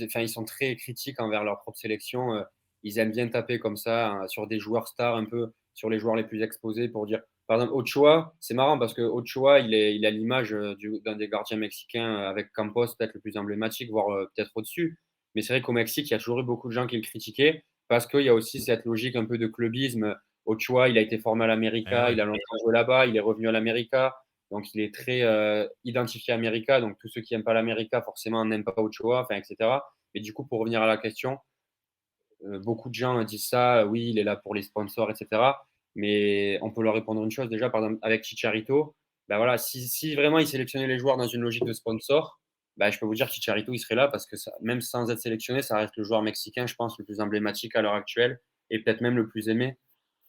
enfin, ils sont très critiques envers leur propre sélection. Ils aiment bien taper comme ça hein, sur des joueurs stars, un peu sur les joueurs les plus exposés pour dire. Par exemple, Ochoa, c'est marrant parce que Ochoa, il a l'image d'un des gardiens mexicains avec Campos, peut-être le plus emblématique, voire peut-être au-dessus. Mais c'est vrai qu'au Mexique, il y a toujours eu beaucoup de gens qui le critiquaient parce qu'il y a aussi cette logique un peu de clubisme. Ochoa, il a été formé à eh l'América, ouais, il a longtemps joué là-bas, il est revenu à l'América. Donc, il est très identifié America. Donc, tous ceux qui n'aiment pas l'America, forcément, n'aiment pas Ochoa, enfin, etc. Mais du coup, pour revenir à la question, beaucoup de gens disent ça. Oui, il est là pour les sponsors, etc. Mais on peut leur répondre une chose déjà, par exemple, avec Chicharito. Ben voilà, si vraiment il sélectionnait les joueurs dans une logique de sponsor, ben, je peux vous dire que Chicharito, il serait là parce que ça, même sans être sélectionné, ça reste le joueur mexicain, je pense, le plus emblématique à l'heure actuelle et peut-être même le plus aimé.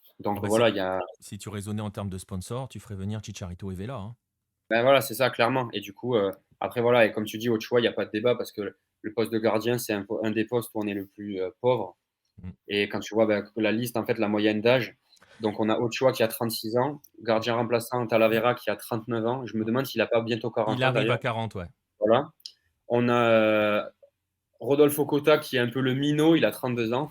ah Donc bah voilà, il y a. si tu raisonnais en termes de sponsor, tu ferais venir Chicharito et Vela, hein. Ben voilà, c'est ça, clairement. Et du coup, après, voilà, et comme tu dis, au choix, il n'y a pas de débat parce que le poste de gardien, c'est un des postes où on est le plus pauvre. Mm. Et quand tu vois ben, la liste, en fait, la moyenne d'âge, donc on a Ochoa qui a 36 ans, gardien remplaçant Talavera qui a 39 ans. Je me demande s'il n'a pas bientôt Il 40 ans arrive à d'ailleurs. 40, ouais. Voilà. On a Rodolfo Cota qui est un peu le minot, il a 32 ans.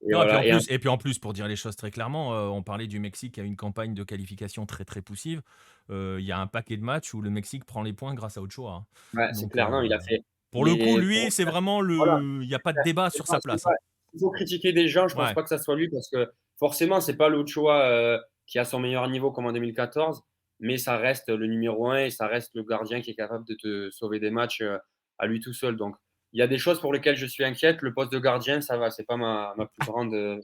Et Non, voilà. et puis en plus, pour dire les choses très clairement, on parlait du Mexique qui a une campagne de qualification très très poussive. Il y a un paquet de matchs où le Mexique prend les points grâce à Ochoa, hein. Ouais, c'est Donc, clair, non, il a fait. pour Il le coup, est, lui, c'est vraiment voilà. il n'y a pas de débat sur sa place, hein. Il faut critiquer des gens, je pense Ouais. pas que ça soit lui parce que forcément, c'est pas l'Ochoa qui a son meilleur niveau comme en 2014, mais ça reste le numéro un et ça reste le gardien qui est capable de te sauver des matchs à lui tout seul. Donc, il y a des choses pour lesquelles je suis inquiète. Le poste de gardien, ça va, c'est pas ma plus grande.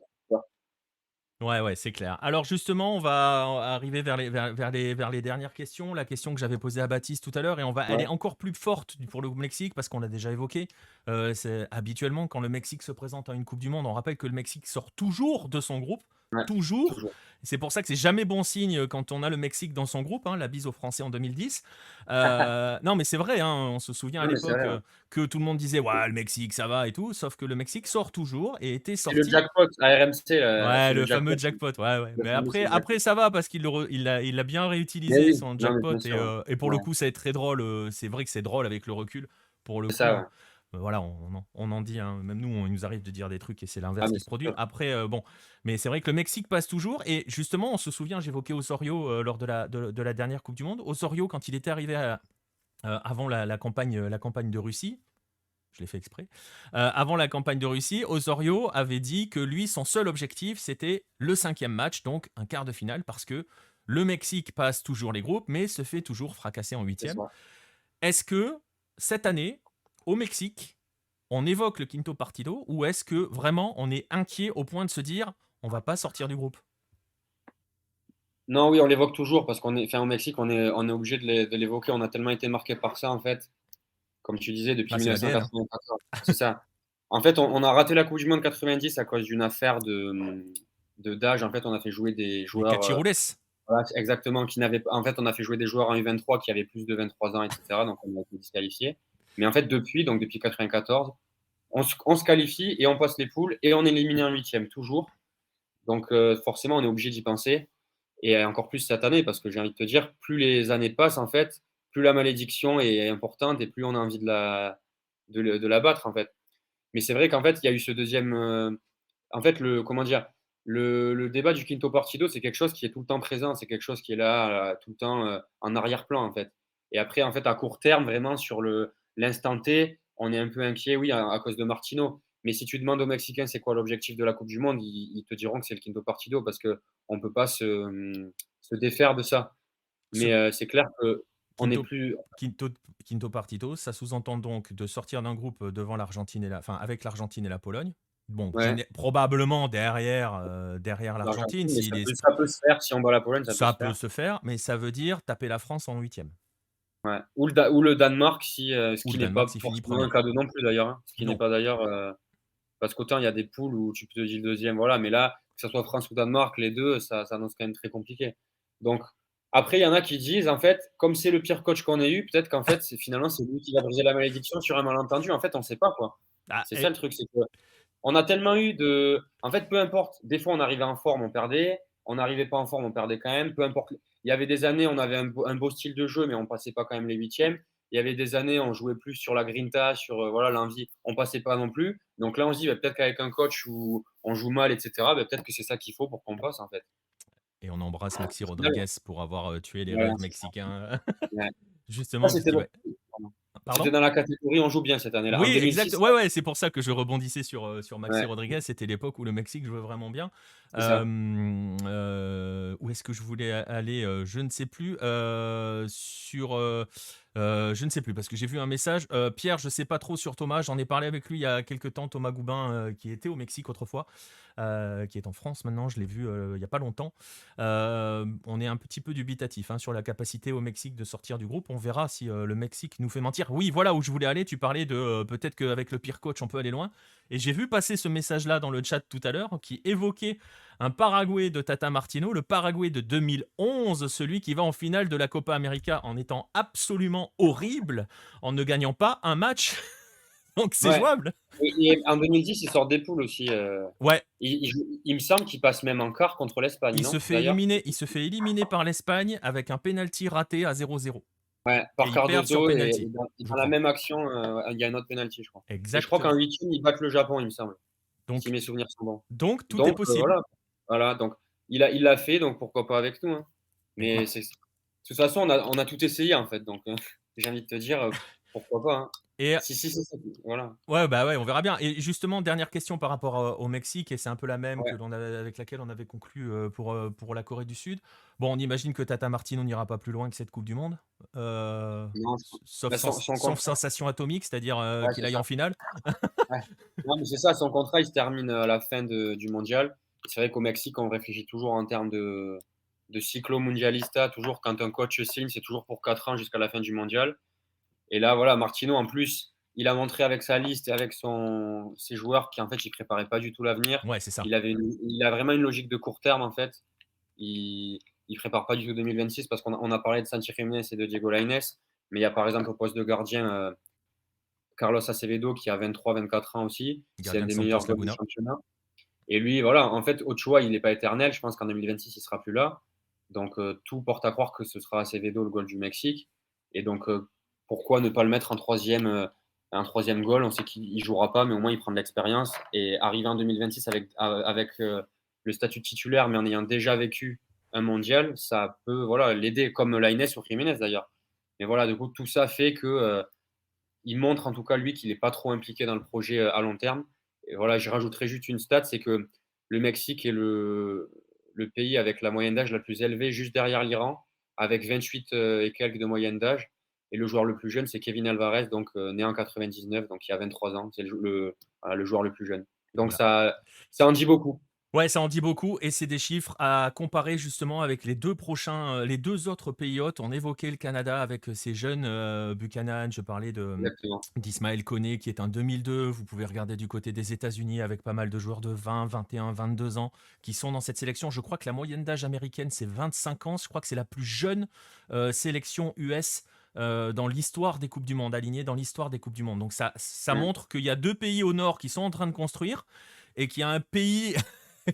Ouais, ouais, c'est clair. Alors justement, on va arriver vers les dernières questions. La question que j'avais posée à Baptiste tout à l'heure, et on va Ouais, aller encore plus forte pour le Mexique, parce qu'on l'a déjà évoqué. C'est habituellement, quand le Mexique se présente à une Coupe du Monde, on rappelle que le Mexique sort toujours de son groupe. Ouais, toujours. toujours. C'est pour ça que c'est jamais bon signe quand on a le Mexique dans son groupe, hein, la bise aux Français en 2010. Non, mais c'est vrai, hein, on se souvient à Non, mais c'est l'époque vrai, ouais. que tout le monde disait ouais, le Mexique, ça va et tout, sauf que le Mexique sort toujours et était C'est le sorti. jackpot à RMC, Ouais, c'est le le fameux jackpot. jackpot, ouais, ouais. Le Mais fameux, c'est après, le jackpot. après ça va parce il l'a bien Mais réutilisé oui, son non, mais jackpot bien sûr, ouais. et pour le Ouais, coup, ça va être très drôle. C'est vrai que c'est drôle avec le recul, pour le c'est coup. ça, ouais. Voilà, on en dit, hein, même nous, il nous arrive de dire des trucs et c'est Ah, l'inverse mais qui se c'est produit. sûr. Après, bon, mais c'est vrai que le Mexique passe toujours et justement, on se souvient, j'évoquais Osorio lors de la dernière Coupe du Monde. Osorio, quand il était arrivé avant la campagne de Russie, je l'ai fait exprès. Avant la campagne de Russie, Osorio avait dit que lui, son seul objectif, c'était le 5e match, donc un quart de finale, parce que le Mexique passe toujours les groupes, mais se fait toujours fracasser en C'est 8e. ça. Est-ce que cette année, au Mexique, on évoque le quinto partido, ou est-ce que vraiment on est inquiet au point de se dire on va pas sortir du groupe? Non, oui, on l'évoque toujours parce qu'on est, enfin, au Mexique, on est obligé de l'évoquer. On a tellement été marqué par ça, en fait. Comme tu disais, depuis Bah, c'est l'ADN, hein. 1994. C'est ça. En fait, on a raté la Coupe du Monde 90 à cause d'une affaire d'âge. En fait, on a fait jouer des Les joueurs, Cachiroules. voilà, exactement, qui n'avaient pas. En fait, on a fait jouer des joueurs en U23 qui avaient plus de 23 ans, etc. Donc, on a été disqualifiés. Mais en fait, depuis 94, on se qualifie et on passe les poules et on est éliminé en huitième, toujours. Donc, forcément, on est obligé d'y penser. Et encore plus cette année, parce que j'ai envie de te dire, plus les années passent, en fait, plus la malédiction est importante et plus on a envie de la battre, en fait. Mais c'est vrai qu'en fait, il y a eu ce deuxième. En fait, comment dire, le débat du Quinto Partido, c'est quelque chose qui est tout le temps présent, c'est quelque chose qui est là, tout le temps en arrière-plan, en fait. Et après, en fait, à court terme, vraiment, sur l'instant T, on est un peu inquiet, oui, à cause de Martino. Mais si tu demandes aux Mexicains c'est quoi l'objectif de la Coupe du Monde, ils te diront que c'est le Quinto Partido parce qu'on ne peut pas se défaire de ça. Ce Mais c'est clair qu'on n'est quinto, plus. quinto, quinto partido, ça sous-entend donc de sortir d'un groupe devant l'Argentine enfin avec l'Argentine et la Pologne. Bon, Ouais, probablement derrière l'Argentine, l'Argentine, mais ça peut se faire si on bat la Pologne, ça peut ça se peut faire. se faire, mais ça veut dire taper la France en 8e. Ouais. Ou le Danemark, ce Ou qui le n'est pas Danemark s'il finit forcément un premier. cadeau non plus d'ailleurs, hein. Ce qui n'est Non. pas d'ailleurs. Parce qu'autant il y a des poules où tu peux te dire le deuxième, voilà, mais là, que ce soit France ou Danemark, les deux, ça annonce quand même très compliqué. Donc, après, il y en a qui disent, en fait, comme c'est le pire coach qu'on ait eu, peut-être qu'en fait, finalement, c'est lui qui va briser la malédiction sur un malentendu. En fait, on ne sait pas, quoi. Ah, C'est ça le truc, c'est que on a tellement eu de. En fait, peu importe. Des fois, on arrivait en forme, on perdait. On n'arrivait pas en forme, on perdait quand même. Peu importe. Il y avait des années, on avait un beau style de jeu, mais on passait pas quand même les huitièmes. Il y avait des années, on jouait plus sur la grinta, sur voilà l'envie. On passait pas non plus. Donc là, on se dit bah, peut-être qu'avec un coach où on joue mal, etc. Bah, peut-être que c'est ça qu'il faut pour qu'on passe en fait. et on embrasse Maxi Au final, Rodriguez pour avoir tué les voilà, rêves c'est ça. mexicains. Ouais. Ça, Justement, parce c'était qu'il va. c'était Pardon? dans la catégorie on joue bien cette année-là. En Oui, exact. 2006, Ouais, ouais, c'est pour ça que je rebondissais sur Maxi ouais, Rodriguez. C'était l'époque où le Mexique jouait vraiment bien. c'est ça. Où est-ce que je voulais aller? Je ne sais plus. Je ne sais plus parce que j'ai vu un message. Pierre, je ne sais pas trop sur Thomas. J'en ai parlé avec lui il y a quelques temps. Thomas Goubin, qui était au Mexique autrefois, qui est en France maintenant. Je l'ai vu il n'y a pas longtemps. On est un petit peu dubitatif, hein, sur la capacité au Mexique de sortir du groupe. On verra si le Mexique nous fait mentir. Oui, voilà où je voulais aller. Tu parlais de peut-être qu'avec le pire coach, on peut aller loin. Et j'ai vu passer ce message-là dans le chat tout à l'heure qui évoquait un Paraguay de Tata Martino, le Paraguay de 2011, celui qui va en finale de la Copa América en étant absolument horrible, en ne gagnant pas un match. Donc c'est Ouais. jouable. Et en 2010, ils sortent des poules aussi. Ouais, Il me semble qu'il passe même en quart contre l'Espagne, il se non? fait D'ailleurs, éliminer, il se fait éliminer par l'Espagne avec un penalty raté à 0-0. ouais, Et par ils perdent sur Cardozo et penalty, dans je la crois. même action, il y a un autre penalty, je crois. Et je crois qu'en Exactement. huitième, ils battent le Japon, il me semble, si Donc, mes souvenirs sont bons. donc tout est Donc possible. voilà, voilà. Donc il l'a fait, donc pourquoi pas avec nous, hein. Mais Écoute. de toute façon, on a tout essayé en fait. Donc j'ai envie de te dire, pourquoi pas, hein. Et Si, voilà. ouais, bah ouais, on verra bien. Et justement, dernière question par rapport au Mexique, et c'est un peu la même Ouais. avec laquelle on avait conclu pour la Corée du Sud. Bon, on imagine que Tata Martino n'ira pas plus loin que cette Coupe du Monde, Non, sauf, bah, son sauf contrat, sensation atomique, c'est-à-dire ouais, qu'il c'est aille ça. en finale. Ouais. Non, mais c'est ça, son contrat, il se termine à la fin du mondial. C'est vrai qu'au Mexique, on réfléchit toujours en termes de cyclo mondialista. Toujours quand un coach signe, c'est toujours pour 4 ans jusqu'à la fin du mondial. Et là, voilà, Martino, en plus, il a montré avec sa liste et avec ses joueurs qu'en fait, il préparait pas du tout l'avenir. Ouais, c'est ça. Il a vraiment une logique de court terme, en fait. Il il prépare pas du tout 2026 parce qu'on a parlé de Santi Giménez et de Diego Lainez, mais il y a par exemple au poste de gardien, Carlos Acevedo qui a 23-24 ans aussi. C'est un Gardien de des Santos meilleurs joueurs du Laguna. championnat. Et lui, voilà, en fait, Ochoa, il n'est pas éternel. Je pense qu'en 2026, il sera plus là. Donc, tout porte à croire que ce sera Acevedo, le goal du Mexique. Et donc, pourquoi ne pas le mettre un troisième goal? On sait qu'il ne jouera pas, mais au moins, il prend de l'expérience. Et arriver en 2026 avec le statut de titulaire, mais en ayant déjà vécu un mondial, ça peut voilà, l'aider, comme Lainez ou Jiménez d'ailleurs. Mais voilà, du coup, tout ça fait que il montre en tout cas, lui, qu'il n'est pas trop impliqué dans le projet à long terme. Et voilà, je rajouterai juste une stat, c'est que le Mexique est le pays avec la moyenne d'âge la plus élevée, juste derrière l'Iran, avec 28 et quelques de moyenne d'âge. Et le joueur le plus jeune, c'est Kevin Alvarez, donc né en 99, donc il y a 23 ans. C'est voilà, le joueur le plus jeune. Donc Voilà. ça en dit beaucoup. Ouais, ça en dit beaucoup et c'est des chiffres à comparer justement avec les deux autres pays hôtes. On évoquait le Canada avec ces jeunes Buchanan, je parlais Exactement. d'Ismaël Koné qui est un 2002. Vous pouvez regarder du côté des États-Unis avec pas mal de joueurs de 20, 21, 22 ans qui sont dans cette sélection. Je crois que la moyenne d'âge américaine c'est 25 ans. Je crois que c'est la plus jeune sélection US dans l'histoire des Coupes du Monde, alignée dans l'histoire des Coupes du Monde. Donc ça Mm. montre qu'il y a deux pays au nord qui sont en train de construire et qu'il y a un pays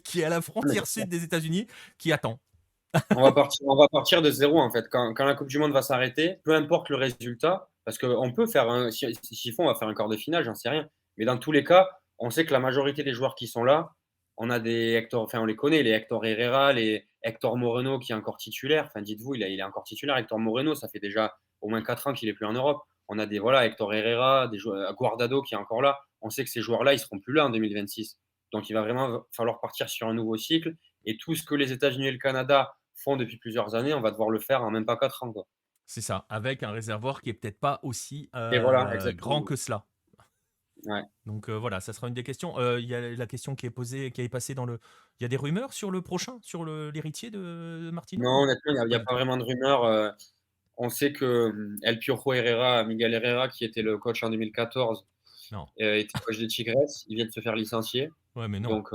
qui est à la Mais frontière sud des États-Unis, qui attend. on va partir de zéro en fait. Quand la Coupe du Monde va s'arrêter, peu importe le résultat, parce qu'on peut faire s'il faut, on va faire un quart de finale, j'en sais rien. Mais dans tous les cas, on sait que la majorité des joueurs qui sont là, on a des Hector, enfin on les connaît, les Hector Herrera, les Hector Moreno qui est encore titulaire. Enfin dites-vous, il est encore titulaire. Hector Moreno, ça fait déjà au moins 4 ans qu'il est plus en Europe. On a des voilà Hector Herrera, des joueurs, Guardado qui est encore là. On sait que ces joueurs-là, ils seront plus là en 2026. Donc il va vraiment falloir partir sur un nouveau cycle. Et tout ce que les États-Unis et le Canada font depuis plusieurs années, on va devoir le faire en même pas 4 ans. Quoi. C'est ça, avec un réservoir qui est peut-être pas aussi Et voilà, grand exactement. que cela. Ouais. Donc voilà, ça sera une des questions. Il y a la question qui est posée, qui est passée dans le. Il y a des rumeurs sur le prochain, sur l'héritier de Martino Non, honnêtement, il n'y pas a du pas tout. vraiment de rumeurs. On sait que El Piojo Herrera, Miguel Herrera, qui était le coach en 2014, Non. était coach des Tigres. Il vient de se faire licencier. Ouais, mais non. Donc,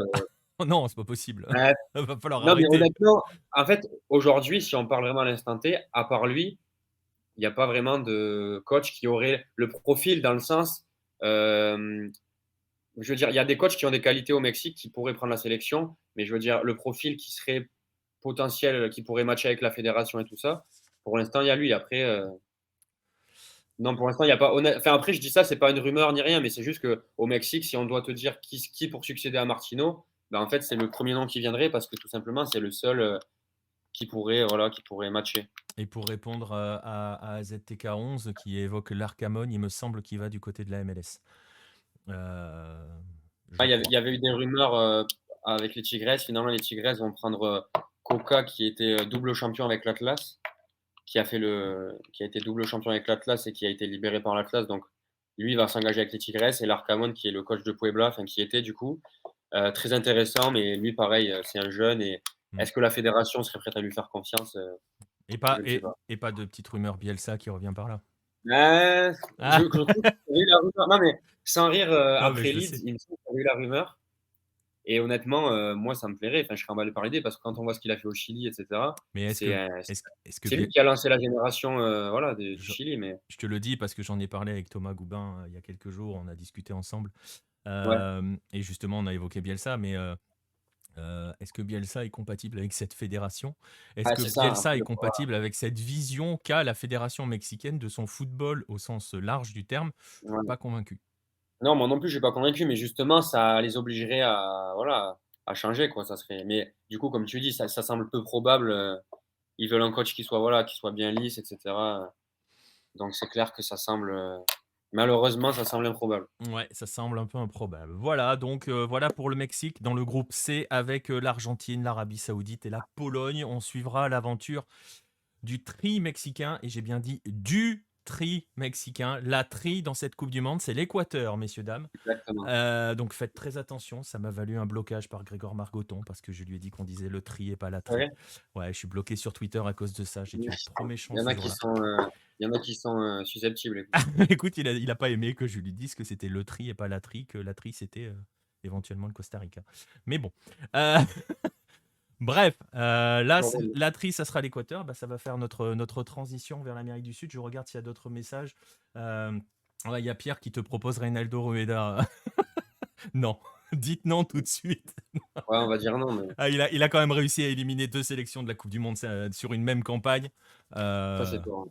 Oh non, c'est pas possible. ouais. Il va falloir Non, mais arrêter. honnêtement, en fait, aujourd'hui, si on parle vraiment à l'instant T, à part lui, il n'y a pas vraiment de coach qui aurait le profil dans le sens. Je veux dire, il y a des coachs qui ont des qualités au Mexique qui pourraient prendre la sélection, mais je veux dire, le profil qui serait potentiel, qui pourrait matcher avec la fédération et tout ça, pour l'instant, il y a lui. Après, non, pour l'instant, il n'y a pas. Enfin, après, je dis ça, c'est pas une rumeur ni rien, mais c'est juste qu'au Mexique, si on doit te dire qui pour succéder à Martino, ben, en fait, c'est le premier nom qui viendrait parce que tout simplement, c'est le seul qui pourrait matcher. Et pour répondre à ZTK11 qui évoque l'Arcamon, il me semble qu'il va du côté de la MLS. Je Ah, crois. il y avait eu des rumeurs avec les Tigres. Finalement, les Tigres vont prendre Coca, qui était double champion avec l'Atlas, qui a été double champion avec l'Atlas et qui a été libéré par l'Atlas. Donc, lui, il va s'engager avec les Tigres. Et Larcamón, qui est le coach de Puebla, enfin, qui était du coup, très intéressant. Mais lui, pareil, c'est un jeune. Et Mm. est-ce que la fédération serait prête à lui faire confiance? Et Je pas, ne sais et, pas. et pas de petite rumeur Bielsa qui revient par là. Je Ah, trouve qu'il y a eu la rumeur. Non, mais sans rire, non, mais après je le Leeds, sais. il me semble qu'il y a eu la rumeur. Et honnêtement, moi, ça me plairait. Enfin, je serais emballé par l'idée parce que quand on voit ce qu'il a fait au Chili, etc., Mais c'est est-ce que c'est lui qui a lancé la génération voilà, du je, Chili. Mais je te le dis parce que j'en ai parlé avec Thomas Goubin il y a quelques jours, on a discuté ensemble. ouais, Et justement, on a évoqué Bielsa, mais est-ce que Bielsa est compatible avec cette fédération? Est-ce ah, que c'est ça. Bielsa Après, est compatible avec cette vision qu'a la fédération mexicaine de son football au sens large du terme? Je suis ouais. pas convaincu. Non, moi non plus, je suis pas convaincu, mais justement, ça les obligerait à, voilà, à changer, quoi. Ça serait. Mais du coup, comme tu dis, ça semble peu probable. Ils veulent un coach qui soit, voilà, qui soit bien lisse, etc. Donc, c'est clair que ça semble. Malheureusement, ça semble improbable. Ouais, ça semble un peu improbable. Voilà, donc voilà pour le Mexique dans le groupe C avec l'Argentine, l'Arabie Saoudite et la Pologne. On suivra l'aventure du tri mexicain, et j'ai bien dit du tri mexicain. La tri dans cette Coupe du Monde, c'est l'Équateur, messieurs, dames. Exactement. Donc faites très attention. Ça m'a valu un blocage par Grégor Margoton parce que je lui ai dit qu'on disait le tri et pas la tri. Ouais. Ouais, je suis bloqué sur Twitter à cause de ça. J'ai dû être trop méchant Il y en ce a qui jour-là. il y en a qui sont susceptibles. Écoute. Écoute, il a pas aimé que je lui dise que c'était le tri et pas la tri, que la tri c'était éventuellement le Costa Rica. Mais bon. Euh, Bref, là, Bon, bon, la tri, ça sera l'Équateur. Bah, ça va faire notre transition vers l'Amérique du Sud. Je regarde s'il y a d'autres messages. Ouais, il y a Pierre qui te propose Reynaldo Rueda. Non, dites non tout de suite. ouais, on va dire non, mais Il a quand même réussi à éliminer 2 sélections de la Coupe du Monde sur une même campagne. ça, c'est Euh, toi.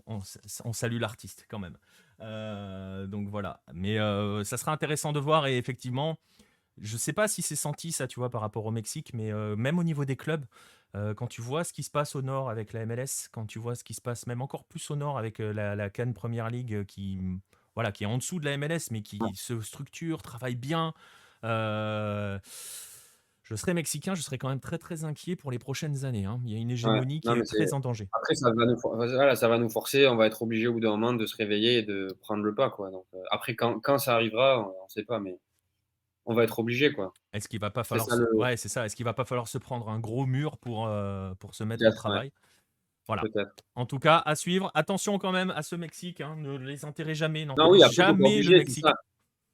on salue l'artiste quand même. Donc voilà. Mais ça sera intéressant de voir. Et effectivement, je sais pas si c'est senti ça, tu vois, par rapport au Mexique, mais même au niveau des clubs, quand tu vois ce qui se passe au nord avec la MLS, quand tu vois ce qui se passe même encore plus au nord avec la Cannes Premier League voilà, qui est en dessous de la MLS, mais qui se structure, travaille bien. euh, je serais mexicain, je serais quand même très très inquiet pour les prochaines années, hein. Il y a une Ouais. hégémonie qui Non, mais est très en danger. après, voilà, ça va nous forcer. On va être obligé au bout d'un moment de se réveiller et de prendre le pas, quoi. Donc, après, quand ça arrivera, on ne sait pas, mais on va être obligé, quoi. Est-ce qu'il va pas C'est falloir ça le ouais, c'est ça. Est-ce qu'il va pas falloir se prendre un gros mur pour se mettre au peut-être, ouais, travail? Voilà. peut-être. En tout cas, à suivre. Attention quand même à ce Mexique, hein. Ne les enterrez jamais. Non, N'enterrez oui, après, faut pas jamais le obliger, c'est Mexique. ça.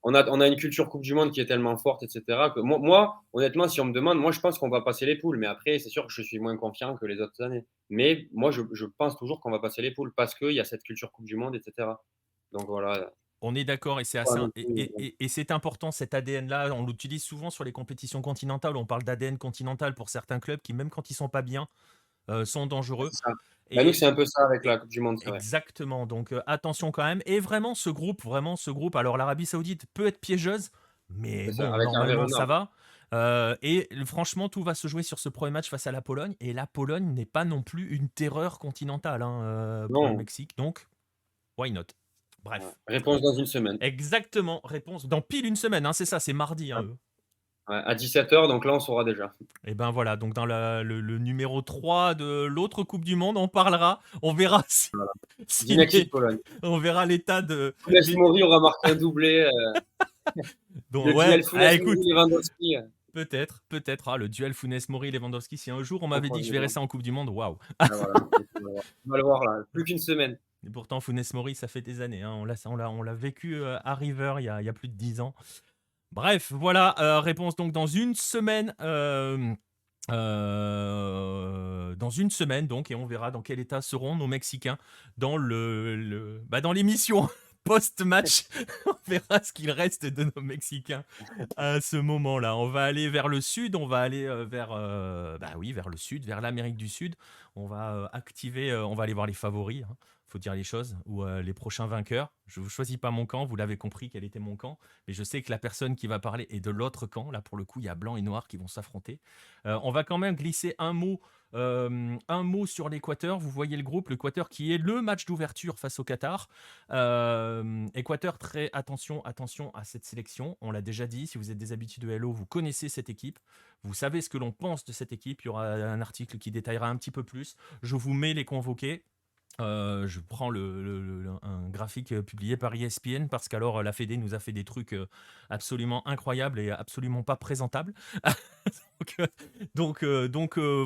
On a une culture Coupe du Monde qui est tellement forte, etc., que moi, honnêtement, si on me demande, moi, je pense qu'on va passer les poules. Mais après, c'est sûr que je suis moins confiant que les autres années. Mais moi, je pense toujours qu'on va passer les poules parce qu'il y a cette culture Coupe du Monde, etc. Donc voilà. On est d'accord et c'est Pas assez non plus, et c'est important cet ADN-là. On l'utilise souvent sur les compétitions continentales. On parle d'ADN continental pour certains clubs qui, même quand ils sont pas bien, sont dangereux. c'est ça. Bah, nous, Et, c'est un peu ça avec la et- Coupe du Monde, c'est vrai. exactement. Donc attention quand même. Et vraiment ce groupe. Alors l'Arabie Saoudite peut être piégeuse, mais C'est ça, bon, avec Hervé normalement ça Renard. va. Franchement, tout va se jouer sur ce premier match face à la Pologne. Et la Pologne n'est pas non plus une terreur continentale, hein, pour le Non, Mexique. Donc, why not? ouais. Bref. Réponse dans une semaine. Exactement. Réponse dans pile une semaine, hein, c'est ça, c'est mardi, hein, Ouais. eux. Ouais, à 17h, donc là, on saura déjà. Et ben voilà, donc dans le numéro 3 de l'autre Coupe du Monde, on parlera, on verra Voilà. si Mexique-Pologne. on verra l'état de Funes les- Mori aura marqué un doublé. donc, Le ouais, duel Funes ah, écoute, Mori-Lewandowski. peut-être le duel Funes Mori Lewandowski, si un jour on m'avait dit que je verrais Incroyable. ça en Coupe du Monde, waouh. Ah, voilà. On va le voir là. Plus qu'une semaine. Et pourtant Funes Mori, ça fait des années, hein. On l'a vécu à River il y a plus de 10 ans. Bref, voilà, réponse donc dans une semaine. Dans une semaine donc, et on verra dans quel état seront nos Mexicains dans dans l'émission post-match. On verra ce qu'il reste de nos Mexicains à ce moment-là. On va aller vers le sud, on va aller vers le sud, vers l'Amérique du Sud. On va on va aller voir les favoris, hein, faut dire les choses, ou les prochains vainqueurs. Je ne vous choisis pas mon camp, vous l'avez compris quel était mon camp, mais je sais que la personne qui va parler est de l'autre camp. Là, pour le coup, il y a blanc et noir qui vont s'affronter. On va quand même glisser un mot sur l'Équateur. Vous voyez le groupe, l'Équateur qui est le match d'ouverture face au Qatar. Équateur, très attention à cette sélection. On l'a déjà dit, si vous êtes des habitués de Hello, vous connaissez cette équipe. Vous savez ce que l'on pense de cette équipe. Il y aura un article qui détaillera un petit peu plus. Je vous mets les convoqués. Je prends un graphique publié par ESPN parce qu'alors la Fédé nous a fait des trucs absolument incroyables et absolument pas présentables.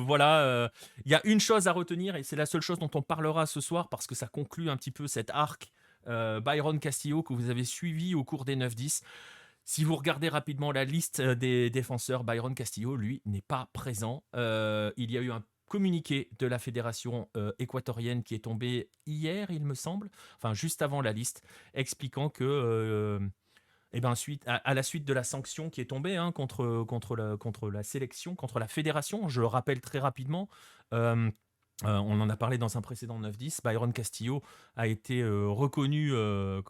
Voilà, il y a une chose à retenir et c'est la seule chose dont on parlera ce soir parce que ça conclut un petit peu cet arc Byron Castillo que vous avez suivi au cours des 9-10. Si vous regardez rapidement la liste des défenseurs, Byron Castillo, lui, n'est pas présent. Il y a eu un communiqué de la fédération équatorienne qui est tombé hier, il me semble, enfin juste avant la liste, expliquant que, à la suite de la sanction qui est tombée, hein, contre la sélection, contre la fédération, je le rappelle très rapidement, on en a parlé dans un précédent 9-10. Byron Castillo a été reconnu,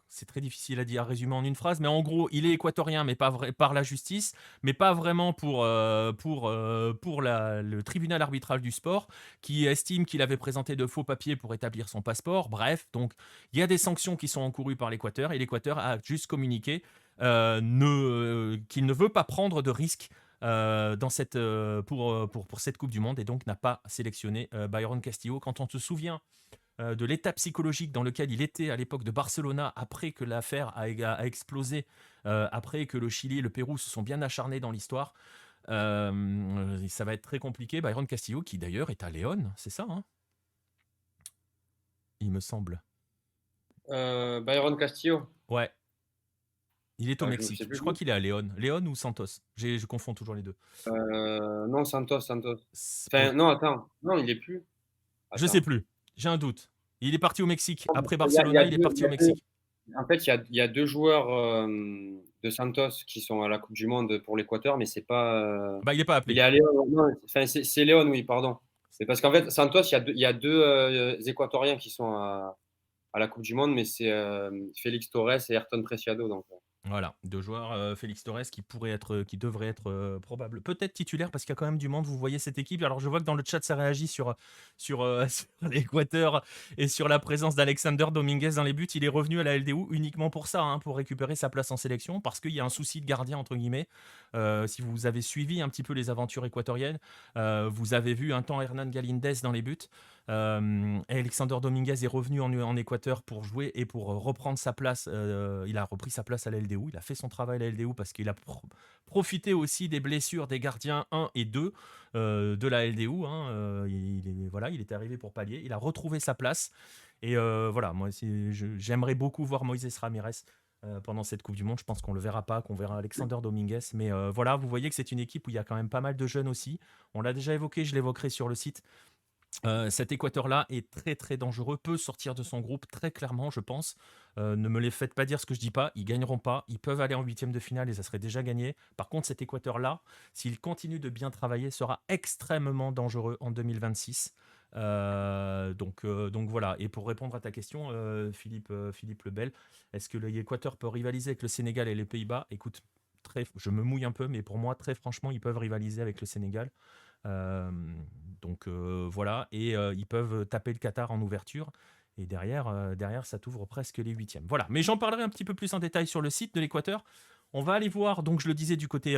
c'est très difficile à résumer en une phrase, mais en gros, il est équatorien, mais pas vrai, par la justice, mais pas vraiment pour le tribunal arbitral du sport, qui estime qu'il avait présenté de faux papiers pour établir son passeport. Bref, donc il y a des sanctions qui sont encourues par l'Équateur, et l'Équateur a juste communiqué qu'il ne veut pas prendre de risques pour cette Coupe du Monde et donc n'a pas sélectionné Byron Castillo. Quand on se souvient de l'état psychologique dans lequel il était à l'époque de Barcelona, après que l'affaire a explosé, après que le Chili et le Pérou se sont bien acharnés dans l'histoire. Ça va être très compliqué. Byron Castillo, qui d'ailleurs est à Léon, c'est ça, hein, il me semble. Byron Castillo. Ouais, il est au Je ne sais Mexique. plus. Je crois qu'il est à Léon. Léon ou Santos. Je confonds toujours les deux. Non, Santos. Oh, Enfin, non, attends. Non, il est plus. je sais Attends. plus. J'ai un doute. Il est parti au Mexique. Après Il y Barcelona, a il est deux, parti au Mexique. en fait, il y a deux joueurs de Santos qui sont à la Coupe du Monde pour l'Équateur, mais c'est pas. Bah, il n'est pas Il appelé. est à Léon. Non, enfin, c'est Léon, oui, pardon. C'est parce qu'en fait, Santos, il y a deux Équatoriens qui sont à la Coupe du Monde, mais c'est Félix Torres et Ayrton Preciado. Donc, Voilà, deux joueurs, Félix Torres qui devrait être probable, peut-être titulaire parce qu'il y a quand même du monde. Vous voyez cette équipe. Alors je vois que dans le chat ça réagit sur l'Équateur et sur la présence d'Alexander Dominguez dans les buts. Il est revenu à la LDU uniquement pour ça, hein, pour récupérer sa place en sélection parce qu'il y a un souci de gardien entre guillemets. Si vous avez suivi un petit peu les aventures équatoriennes, vous avez vu un temps Hernan Galíndez dans les buts. Alexander Dominguez est revenu en Équateur pour jouer et pour reprendre sa place. Il a repris sa place à la LDU. Il a fait son travail à la LDU parce qu'il a profité aussi des blessures des gardiens 1 et 2 de la LDU. Hein. Il était arrivé pour pallier. Il a retrouvé sa place. Et voilà, moi, j'aimerais beaucoup voir Moïse Ramirez pendant cette Coupe du Monde. Je pense qu'on ne le verra pas, qu'on verra Alexander Dominguez. Mais voilà, vous voyez que c'est une équipe où il y a quand même pas mal de jeunes aussi. On l'a déjà évoqué, je l'évoquerai sur le site. Cet Équateur-là est très très dangereux, peut sortir de son groupe très clairement, je pense. Ne me les faites pas dire ce que je dis pas, ils gagneront pas, ils peuvent aller en huitième de finale et ça serait déjà gagné. Par contre, cet Équateur-là, s'il continue de bien travailler, sera extrêmement dangereux en 2026. Donc voilà. Et pour répondre à ta question, Philippe Lebel, est-ce que l'Équateur peut rivaliser avec le Sénégal et les Pays-Bas? Écoute, je me mouille un peu, mais pour moi, très franchement, ils peuvent rivaliser avec le Sénégal. Euh, voilà, et ils peuvent taper le Qatar en ouverture. Et derrière ça t'ouvre presque les huitièmes. Voilà, mais j'en parlerai un petit peu plus en détail sur le site de l'Équateur. On va aller voir, donc je le disais, du côté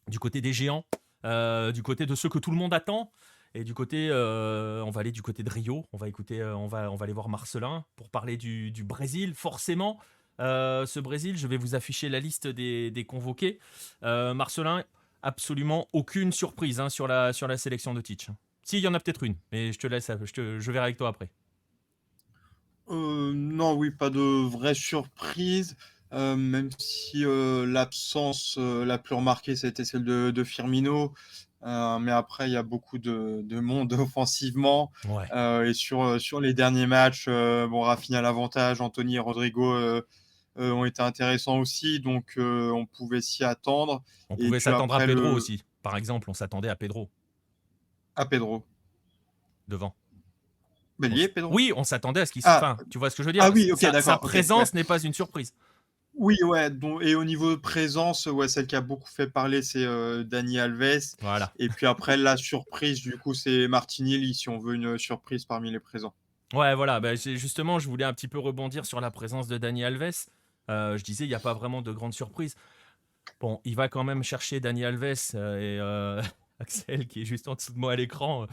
des géants, du côté de ceux que tout le monde attend. Et on va aller du côté de Rio. On va écouter, on va aller voir Marcelin pour parler du Brésil, forcément. Ce Brésil, je vais vous afficher la liste des convoqués. Marcelin, absolument aucune surprise, hein, sur la sélection de Titch. Si, il y en a peut-être une, mais je te laisse, je verrai avec toi après. Non, oui, pas de vraie surprise, même si l'absence la plus remarquée, c'était celle de Firmino. Mais après, il y a beaucoup de monde offensivement. Ouais. Et sur les derniers matchs, bon, Rafinha a l'avantage, Anthony et Rodrigo ont été intéressants aussi, donc on pouvait s'y attendre. On Et pouvait puis s'attendre à après, Pedro aussi. Par exemple, on s'attendait à Pedro à Pedro. devant. Bélier, Pedro? Oui, on s'attendait à ce qu'il se... Ah, Enfin, tu vois ce que je veux dire? ah oui, ok, Sa d'accord. Ok, ouais. présence n'est pas une surprise. Oui, ouais. Et au niveau de présence, ouais, celle qui a beaucoup fait parler, c'est Dani Alves. Voilà. Et puis après, la surprise, du coup, c'est Martinelli, si on veut une surprise parmi les présents. Ouais, voilà. Bah, justement, je voulais un petit peu rebondir sur la présence de Dani Alves. Je disais, il n'y a pas vraiment de grande surprise. Bon, il va quand même chercher Dani Alves et Axel, qui est juste en dessous de moi à l'écran,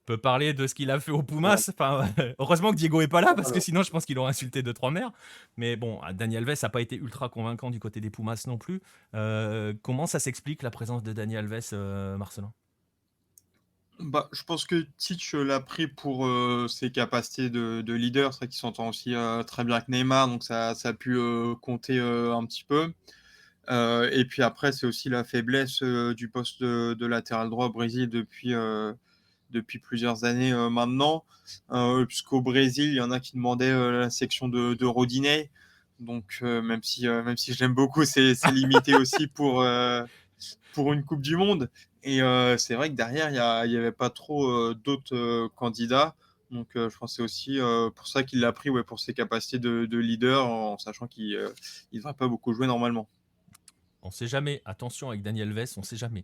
peut parler de ce qu'il a fait au Pumas. Enfin, heureusement que Diego est pas là, parce que sinon je pense qu'il aurait insulté 2-3 mères. Mais bon, Dani Alves n'a pas été ultra convaincant du côté des Pumas non plus. Comment ça s'explique la présence de Dani Alves, Marcelin? Bah, je pense que Titch l'a pris pour ses capacités de leader. C'est vrai qu'il s'entend aussi très bien avec Neymar, donc ça a pu compter un petit peu. Et puis après, c'est aussi la faiblesse du poste de latéral droit au Brésil depuis plusieurs années maintenant, puisqu'au Brésil, il y en a qui demandaient la section de Rodinei. Donc, même si je l'aime beaucoup, c'est limité aussi pour une Coupe du Monde. Et c'est vrai que derrière, il y avait pas trop d'autres candidats. Donc, je pense que c'est aussi pour ça qu'il l'a pris, ouais, pour ses capacités de leader, en sachant qu'il ne devrait pas beaucoup jouer normalement. On sait jamais. Attention avec Dani Alves, on sait jamais.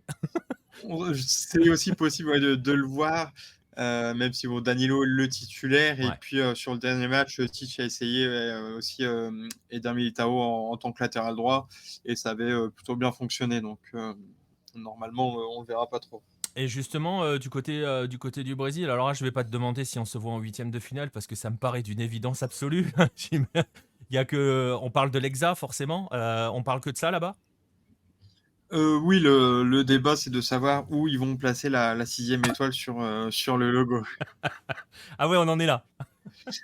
C'est aussi possible, ouais, de le voir, même si bon, Danilo le titulaire. Et Ouais. puis sur le dernier match, Titch a essayé aussi Eder Militao en tant que latéral droit, et ça avait plutôt bien fonctionné. Donc normalement, on ne verra pas trop. Et justement, du côté du Brésil, alors là, je vais pas te demander si on se voit en huitième de finale parce que ça me paraît d'une évidence absolue. Il y a que, on parle de l'Hexa forcément. On parle que de ça là-bas. Oui, le débat, c'est de savoir où ils vont placer la sixième étoile sur le logo. Ah ouais, on en est là.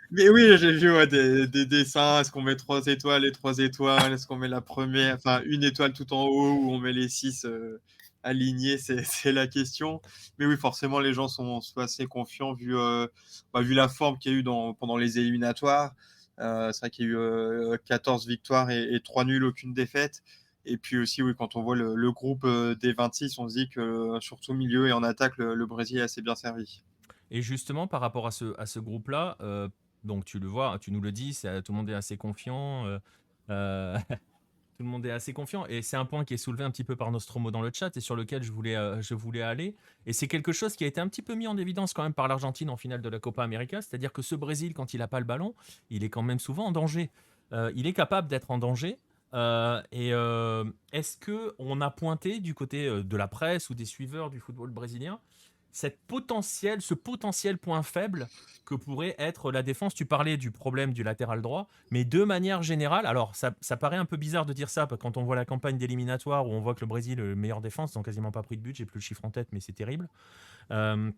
Mais oui, j'ai vu des dessins. Est-ce qu'on met 3 étoiles et 3 étoiles? Est-ce qu'on met la première, enfin une étoile tout en haut ou on met les 6 alignés? C'est la question. Mais oui, forcément, les gens sont assez confiants vu la forme qu'il y a eu pendant les éliminatoires. C'est vrai qu'il y a eu 14 victoires et 3 nuls, aucune défaite. Et puis aussi, oui, quand on voit le groupe des 26, on se dit que surtout au milieu et en attaque, le Brésil est assez bien servi. Et justement, par rapport à ce groupe-là, donc tu le vois, tu nous le dis, tout le monde est assez confiant. Tout le monde est assez confiant. Et c'est un point qui est soulevé un petit peu par Nostromo dans le chat et sur lequel je voulais aller. Et c'est quelque chose qui a été un petit peu mis en évidence quand même par l'Argentine en finale de la Copa América. C'est-à-dire que ce Brésil, quand il n'a pas le ballon, il est quand même souvent en danger. Il est capable d'être en danger. Est-ce qu'on a pointé du côté de la presse ou des suiveurs du football brésilien ce potentiel point faible que pourrait être la défense? Tu parlais du problème du latéral droit, mais de manière générale, alors ça paraît un peu bizarre de dire ça quand on voit la campagne d'éliminatoire où on voit que le Brésil est le meilleur défense, ils n'ont quasiment pas pris de but, j'ai plus le chiffre en tête, mais c'est terrible. Euh,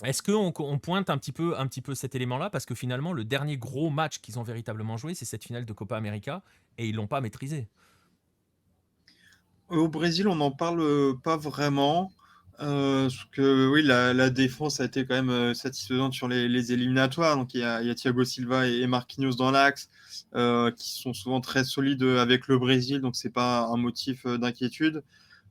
Est-ce qu'on pointe un petit peu cet élément-là? Parce que finalement, le dernier gros match qu'ils ont véritablement joué, c'est cette finale de Copa América, et ils l'ont pas maîtrisé. Au Brésil, on n'en parle pas vraiment. Parce que oui, la défense a été quand même satisfaisante sur les éliminatoires. Donc il y a Thiago Silva et Marquinhos dans l'axe, qui sont souvent très solides avec le Brésil. Donc c'est pas un motif d'inquiétude.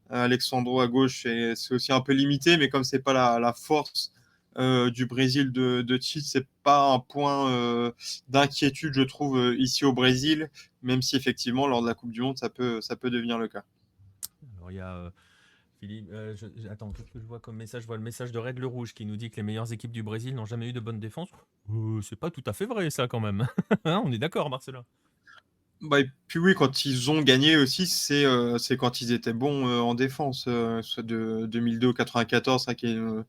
Alexandro à gauche, c'est aussi un peu limité, mais comme c'est pas la force du Brésil de Tite, c'est pas un point d'inquiétude, je trouve, ici au Brésil, même si effectivement lors de la Coupe du Monde, ça peut devenir le cas. Alors il y a Philippe, attends, qu'est-ce que je vois comme message? Je vois le message de Red le Rouge qui nous dit que les meilleures équipes du Brésil n'ont jamais eu de bonne défense. C'est pas tout à fait vrai ça quand même. Hein, on est d'accord, Marcelin. Bah, et puis oui, quand ils ont gagné aussi, c'est quand ils étaient bons en défense, soit de 2002 au 94, ça qui est une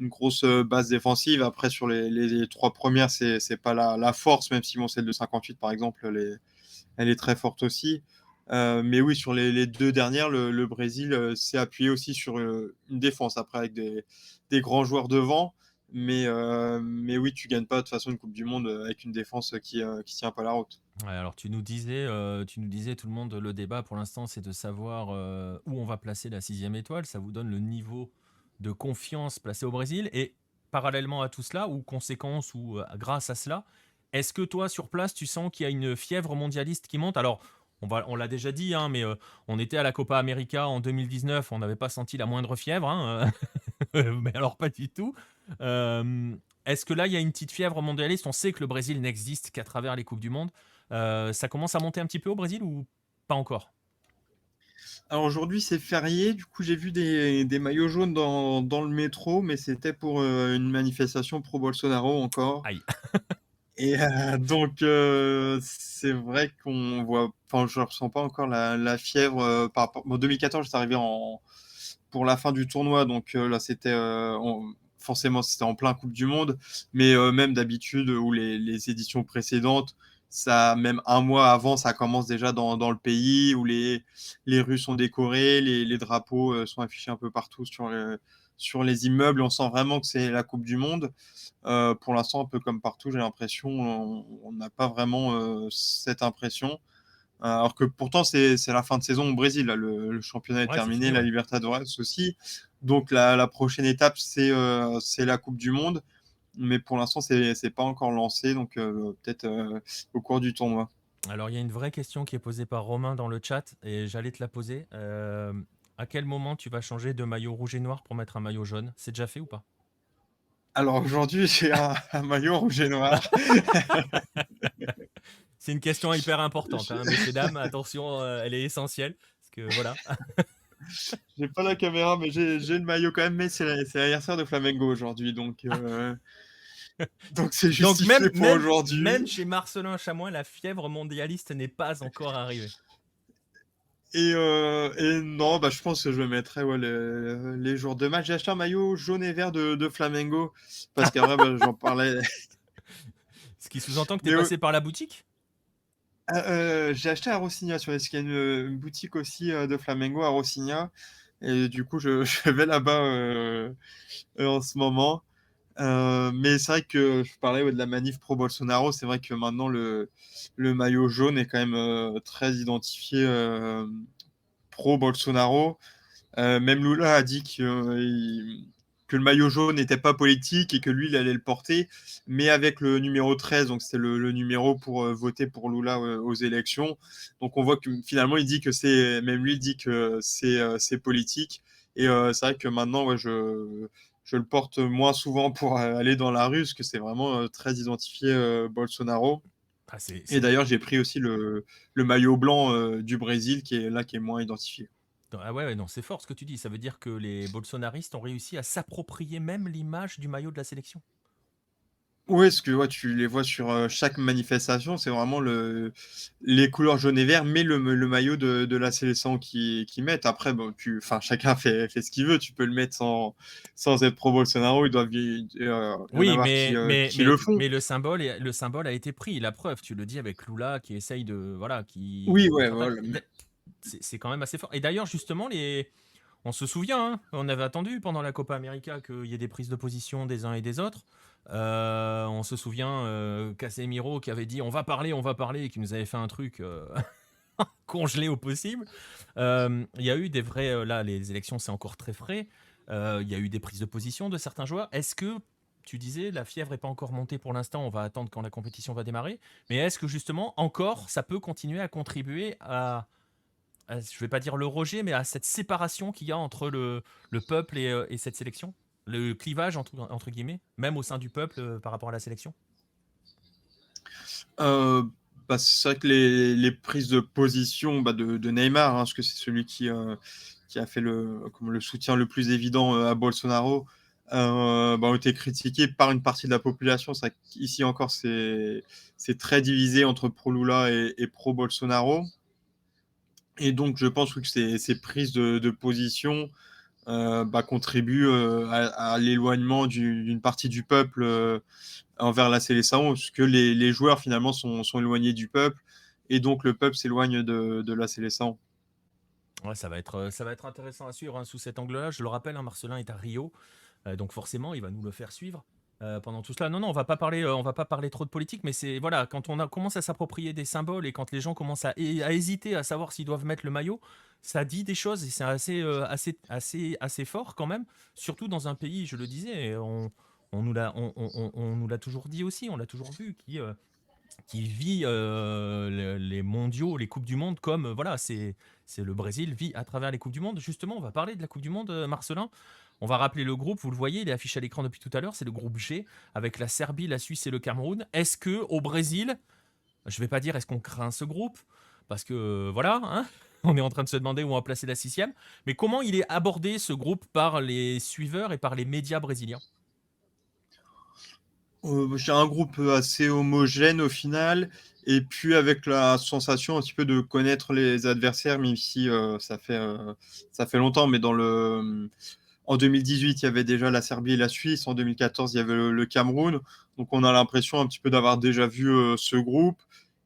grosse base défensive. Après, sur les 3 premières, c'est pas la force, même si bon, celle de 58, par exemple, elle est très forte aussi. Mais oui, sur les 2 dernières, le Brésil s'est appuyé aussi sur une défense, après avec des grands joueurs devant. Mais oui, tu gagnes pas de toute façon une Coupe du Monde avec une défense qui tient pas la route. Ouais, alors tu nous disais tout le monde, le débat pour l'instant c'est de savoir où on va placer la sixième étoile. Ça vous donne le niveau de confiance placé au Brésil. Et parallèlement à tout cela, ou conséquence, ou grâce à cela, est-ce que toi sur place tu sens qu'il y a une fièvre mondialiste qui monte? Alors on l'a déjà dit, hein, mais on était à la Copa América en 2019, on n'avait pas senti la moindre fièvre, hein, mais alors pas du tout. Est-ce que là il y a une petite fièvre mondialiste? On sait que le Brésil n'existe qu'à travers les Coupes du Monde. Ça commence à monter un petit peu au Brésil ou pas encore? Alors aujourd'hui, c'est férié. Du coup, j'ai vu des maillots jaunes dans le métro, mais c'était pour une manifestation pro Bolsonaro encore. Aïe. Et donc, c'est vrai qu'on voit. Enfin, je ressens pas encore la fièvre par rapport. Bon, 2014, j'étais arrivé pour la fin du tournoi, donc là, forcément, c'était en plein Coupe du Monde. Mais même d'habitude, ou les éditions précédentes, ça, même un mois avant, ça commence déjà dans le pays où les rues sont décorées, les drapeaux sont affichés un peu partout sur les immeubles. On sent vraiment que c'est la Coupe du Monde. Pour l'instant, un peu comme partout, j'ai l'impression, on n'a pas vraiment cette impression. Alors que pourtant, c'est la fin de saison au Brésil. Là, le championnat est Ouais, c'est terminé, fini, la ouais. Libertadores aussi. Donc la prochaine étape, c'est la Coupe du Monde. Mais pour l'instant, c'est pas encore lancé. Donc peut-être au cours du tournoi. Alors, il y a une vraie question qui est posée par Romain dans le chat et j'allais te la poser. À quel moment tu vas changer de maillot rouge et noir pour mettre un maillot jaune? C'est déjà fait ou pas? Alors aujourd'hui, j'ai un maillot rouge et noir. C'est une question hyper importante, hein, messieurs, dames. Attention, elle est essentielle. Parce que voilà. J'ai pas la caméra, mais j'ai le maillot quand même. Mais c'est l'anniversaire de Flamengo aujourd'hui. Donc c'est Donc, justifié pour aujourd'hui. même chez Marcelin Chamois, la fièvre mondialiste n'est pas encore arrivée. Et non, bah, je pense que je mettrais les jours de match. J'ai acheté un maillot jaune et vert de Flamengo parce qu'après, bah, j'en parlais. Ce qui sous-entend que tu es Mais passé par la boutique? j'ai acheté à Rocinha sur parce qu'il y a une boutique aussi de Flamengo à Rocinha. Et du coup, je vais là-bas en ce moment. Mais c'est vrai que je parlais de la manif pro-Bolsonaro. C'est vrai que maintenant, le maillot jaune est quand même très identifié pro-Bolsonaro. Même Lula a dit que le maillot jaune n'était pas politique et que lui, il allait le porter, mais avec le numéro 13, donc c'était le numéro pour voter pour Lula aux élections. Donc on voit que finalement, il dit que même lui, il dit que c'est politique. Et c'est vrai que maintenant, ouais, je le porte moins souvent pour aller dans la rue, parce que c'est vraiment très identifié Bolsonaro. Ah, Et d'ailleurs, j'ai pris aussi le maillot blanc du Brésil, qui est moins identifié. Ah ouais, non, c'est fort ce que tu dis. Ça veut dire que les bolsonaristes ont réussi à s'approprier même l'image du maillot de la sélection. Oui, parce que ouais, tu les vois sur chaque manifestation, c'est vraiment les couleurs jaune et vert, mais le maillot de la sélection qui mettent. Après, bon, enfin, chacun fait ce qu'il veut. Tu peux le mettre sans être pro Bolsonaro. Il y en Oui, avoir qui le font. mais le symbole a été pris. La preuve, tu le dis avec Lula qui essaye de. Voilà, qui Oui, de ouais, contre-attaque. voilà. C'est quand même assez fort. Et d'ailleurs, justement, on se souvient, hein, on avait attendu pendant la Copa América qu'il y ait des prises de position des uns et des autres. On se souvient Casemiro qui avait dit on va parler, et qui nous avait fait un truc congelé au possible. Il y a eu des vrais. Là, les élections, c'est encore très frais. Il y a eu des prises de position de certains joueurs. Est-ce que. Tu disais, la fièvre n'est pas encore montée pour l'instant, on va attendre quand la compétition va démarrer. Mais est-ce que justement, encore, ça peut continuer à contribuer je ne vais pas dire le rejet, mais à cette séparation qu'il y a entre le peuple et cette sélection? Le clivage, entre guillemets, même au sein du peuple par rapport à la sélection? Euh, Bah, c'est vrai que les prises de position de Neymar, hein, parce que c'est celui qui a fait le soutien le plus évident à Bolsonaro, ont été critiqués par une partie de la population. C'est vrai qu'ici encore, c'est très divisé entre pro-Lula et pro-Bolsonaro. Et donc, je pense que ces prises de position contribuent à l'éloignement d'une partie du peuple envers la sélection, parce que les joueurs finalement sont éloignés du peuple, et donc le peuple s'éloigne de la sélection. Ouais, ça va être intéressant à suivre hein, sous cet angle-là. Je le rappelle, hein, Marcelin est à Rio, donc forcément, il va nous le faire suivre pendant tout cela. Non, non, on va pas parler trop de politique, mais c'est voilà, quand commence à s'approprier des symboles et quand les gens commencent à hésiter à savoir s'ils doivent mettre le maillot, ça dit des choses et c'est assez fort quand même. Surtout dans un pays, je le disais, on nous l'a toujours dit aussi, on l'a toujours vu, qui vit les mondiaux, les coupes du monde comme voilà, c'est le Brésil vit à travers les coupes du monde. Justement, on va parler de la coupe du monde, Marcelin. On va rappeler le groupe, vous le voyez, il est affiché à l'écran depuis tout à l'heure, c'est le groupe G avec la Serbie, la Suisse et le Cameroun. Est-ce que au Brésil, je vais pas dire est-ce qu'on craint ce groupe parce que voilà, hein, on est en train de se demander où on va placer la sixième, mais comment il est abordé ce groupe par les suiveurs et par les médias brésiliens? J'ai un groupe assez homogène au final, et puis avec la sensation un petit peu de connaître les adversaires, même si ça fait longtemps, mais en 2018, il y avait déjà la Serbie et la Suisse. En 2014, il y avait le Cameroun. Donc, on a l'impression un petit peu d'avoir déjà vu ce groupe.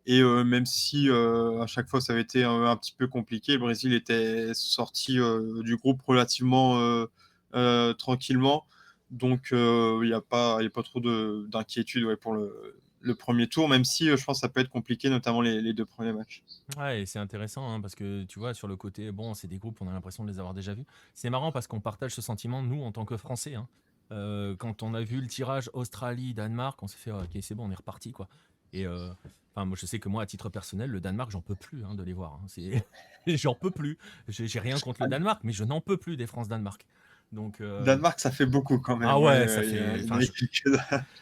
Et même si à chaque fois, ça avait été un petit peu compliqué, le Brésil était sorti du groupe relativement tranquillement. Donc, il y a pas trop d'inquiétude ouais, pour le premier tour, même si je pense que ça peut être compliqué, notamment les deux premiers matchs. Ouais, et c'est intéressant hein, parce que tu vois, sur le côté, bon, c'est des groupes, on a l'impression de les avoir déjà vus. C'est marrant parce qu'on partage ce sentiment, nous, en tant que Français. Hein. Quand on a vu le tirage Australie-Danemark, on s'est fait, ok, c'est bon, on est reparti, quoi. Et enfin, moi, je sais que moi, à titre personnel, le Danemark, j'en peux plus hein, de les voir. Hein. J'en peux plus. J'ai rien contre le Danemark, mais je n'en peux plus des France-Danemark. Donc, Danemark, ça fait beaucoup quand ah même. ouais, Ouais, ça il y a fait. une Enfin, équipe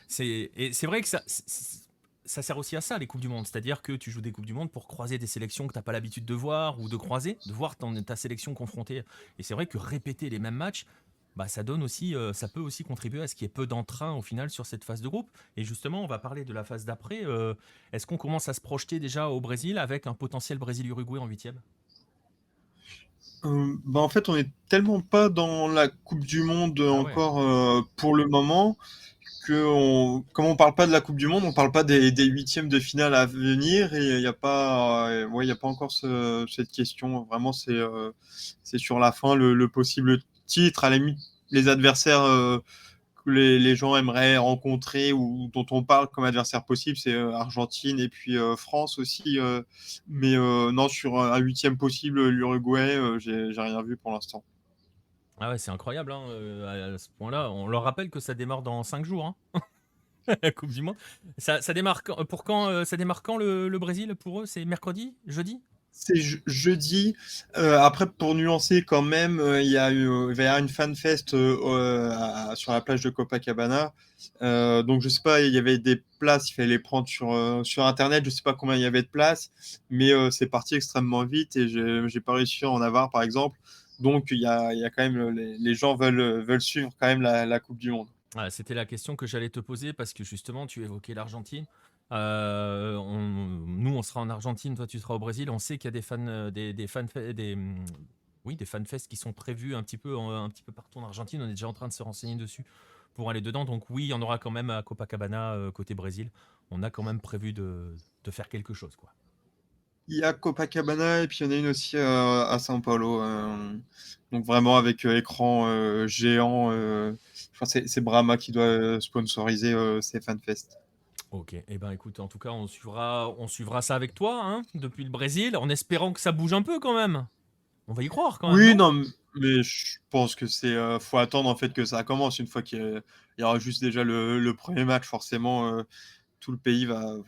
c'est vrai que ça sert aussi à ça, les Coupes du Monde. C'est-à-dire que tu joues des Coupes du Monde pour croiser des sélections que tu n'as pas l'habitude de voir ou de croiser, de voir ta sélection confrontée. Et c'est vrai que répéter les mêmes matchs, bah, ça donne aussi, ça peut aussi contribuer à ce qu'il y ait peu d'entrain au final sur cette phase de groupe. Et justement, on va parler de la phase d'après. Est-ce qu'on commence à se projeter déjà au Brésil avec un potentiel Brésil-Uruguay en huitième? En fait, on est tellement pas dans la coupe du monde Ah ouais. encore, pour le moment comme on parle pas de la coupe du monde, on parle pas des 8e de finale à venir et il y a pas, il y a pas encore cette question. Vraiment, c'est sur la fin le possible titre. À la limite, les adversaires que les gens aimeraient rencontrer ou dont on parle comme adversaire possible, c'est Argentine et puis France aussi. Mais non, sur un 8e possible, l'Uruguay, j'ai rien vu pour l'instant. Ah ouais, c'est incroyable hein, à ce point-là. On leur rappelle que ça démarre dans 5 jours, hein, la Coupe du Monde. Ça démarre pour quand ça démarre quand le Brésil pour eux? C'est mercredi? Jeudi? C'est jeudi. Après, pour nuancer quand même, il va y avoir une fanfest sur la plage de Copacabana. Donc, je sais pas, il y avait des places, il fallait les prendre sur Internet. Je sais pas combien il y avait de places, mais c'est parti extrêmement vite et j'ai pas réussi à en avoir, par exemple. Donc, il y a quand même les gens veulent suivre quand même la Coupe du Monde. Ah, c'était la question que j'allais te poser parce que justement, tu évoquais l'Argentine. Nous, on sera en Argentine, toi, tu seras au Brésil. On sait qu'il y a des fans, des fans, oui, des fanfests qui sont prévus un petit peu partout en Argentine. On est déjà en train de se renseigner dessus pour aller dedans. Donc oui, il y en aura quand même à Copacabana côté Brésil. On a quand même prévu de faire quelque chose, quoi. Il y a Copacabana et puis il y en a une aussi à São Paulo. Donc vraiment avec écran géant. Je crois que c'est Brahma qui doit sponsoriser ces FanFest. Ok, et ben écoute, en tout cas, on suivra ça avec toi, hein, depuis le Brésil, en espérant que ça bouge un peu quand même. On va y croire quand même, Oui, non? non, mais je pense que faut attendre en fait que ça commence. Une fois il y aura juste déjà le premier match, forcément, tout le pays va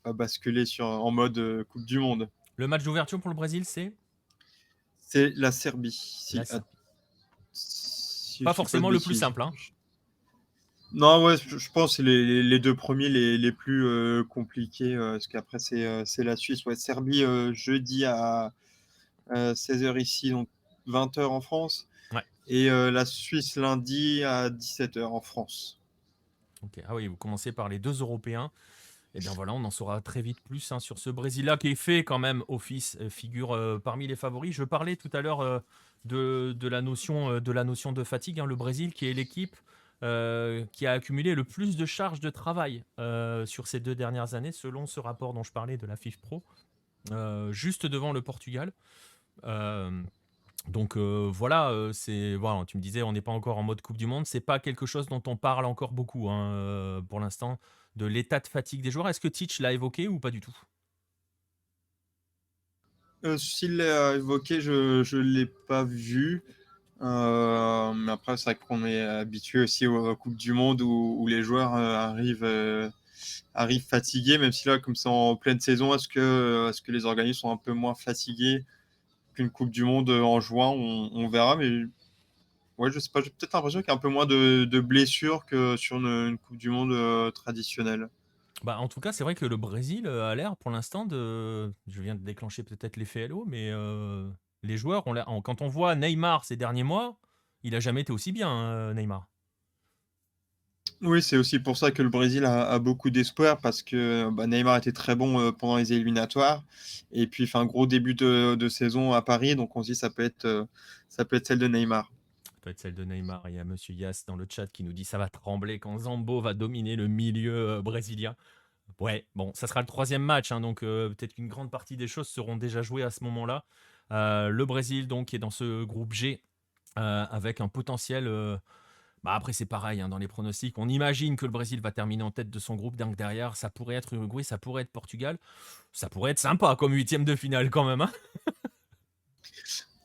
basculer en mode Coupe du Monde. Le match d'ouverture pour le Brésil, c'est C'est la Serbie, la Serbie. si Pas je dis pas de forcément le plus bêtises. simple, hein. Non, ouais, je pense que c'est les deux premiers les plus compliqués, parce qu'après c'est la Suisse. Ouais, Serbie jeudi à 16h ici, donc 20h en France, Ouais. et la Suisse lundi à 17h en France. Ok. Ah oui, vous commencez par les deux Européens. Et bien voilà, on en saura très vite plus hein, sur ce Brésil-là qui est fait quand même office, figure parmi les favoris. Je parlais tout à l'heure de la notion de fatigue. Hein, le Brésil qui est l'équipe qui a accumulé le plus de charges de travail sur ces 2 dernières années, selon ce rapport dont je parlais de la FIFPro, juste devant le Portugal. Euh, donc voilà, voilà, tu me disais on n'est pas encore en mode Coupe du Monde, c'est pas quelque chose dont on parle encore beaucoup hein, pour l'instant de l'état de fatigue des joueurs. Est-ce que Titch l'a évoqué ou pas du tout? S'il l'a évoqué, je ne l'ai pas vu. Mais après, c'est vrai qu'on est habitué aussi aux Coupes du Monde où les joueurs arrivent fatigués, même si là, comme c'est en pleine saison, est-ce que les organismes sont un peu moins fatigués qu'une Coupe du Monde en juin? On verra, mais ouais, je sais pas, j'ai peut-être l'impression qu'il y a un peu moins de blessures que sur une Coupe du Monde traditionnelle. Bah, en tout cas, c'est vrai que le Brésil a l'air pour l'instant de. Je viens de déclencher peut-être l'effet Halo, mais les joueurs ont l'air. Quand on voit Neymar ces derniers mois, il a jamais été aussi bien, Neymar. Oui, c'est aussi pour ça que le Brésil a beaucoup d'espoir parce que Neymar était très bon pendant les éliminatoires et puis il fait un gros début de saison à Paris, donc on se dit ça peut être celle de Neymar. Peut-être celle de Neymar. Il y a Monsieur Yass dans le chat qui nous dit ça va trembler quand Zambo va dominer le milieu brésilien. Ouais, bon, ça sera le troisième match, hein, donc peut-être qu'une grande partie des choses seront déjà jouées à ce moment-là. Le Brésil, donc, qui est dans ce groupe G, avec un potentiel. Bah après, c'est pareil, hein, dans les pronostics. On imagine que le Brésil va terminer en tête de son groupe, donc derrière, ça pourrait être Uruguay, ça pourrait être Portugal. Ça pourrait être sympa comme huitième de finale quand même. Hein.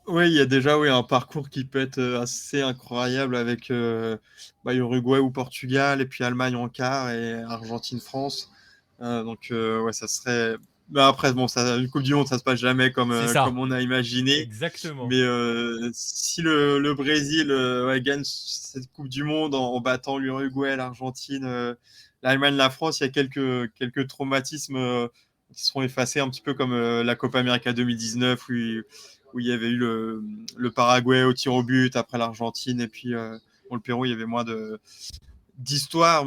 Oui, il y a déjà un parcours qui peut être assez incroyable avec Uruguay ou Portugal et puis Allemagne en quart et Argentine-France. Donc ouais, ça serait. Mais après, bon, une Coupe du Monde, ça se passe jamais C'est comme ça, on a imaginé. exactement. Mais si le Brésil gagne cette Coupe du Monde en battant l'Uruguay, l'Argentine, l'Allemagne, la France, il y a quelques traumatismes qui seront effacés, un petit peu comme la Copa América 2019 où il y avait eu le Paraguay au tir au but après l'Argentine et puis le Pérou, il y avait moins d'histoire,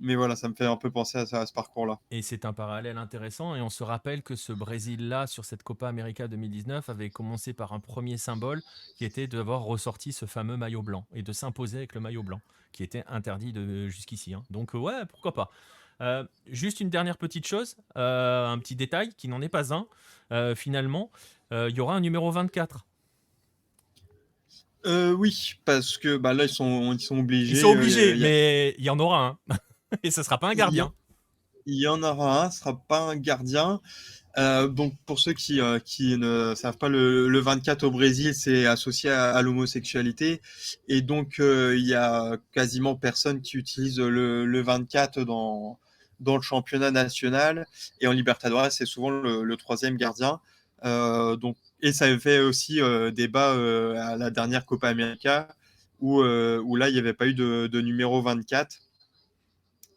Mais voilà, ça me fait un peu penser à ce parcours-là. Et c'est un parallèle intéressant. Et on se rappelle que ce Brésil-là, sur cette Copa América 2019, avait commencé par un premier symbole qui était d'avoir ressorti ce fameux maillot blanc et de s'imposer avec le maillot blanc, qui était interdit jusqu'ici. Hein. Donc, ouais, pourquoi pas. Juste une dernière petite chose, un petit détail qui n'en est pas un. Finalement, il y aura un numéro 24. Oui, parce que là, ils sont obligés. Ils sont obligés, mais il y en aura un. Et ce ne sera pas un gardien. Il y en aura un, ce ne sera pas un gardien. Donc, pour ceux qui ne savent pas, le 24 au Brésil, c'est associé à l'homosexualité. Et donc, il y a quasiment personne qui utilise le 24 dans le championnat national. Et en Libertadores, c'est souvent le troisième gardien. Et ça avait fait aussi débat à la dernière Copa América, où là, il n'y avait pas eu de numéro 24.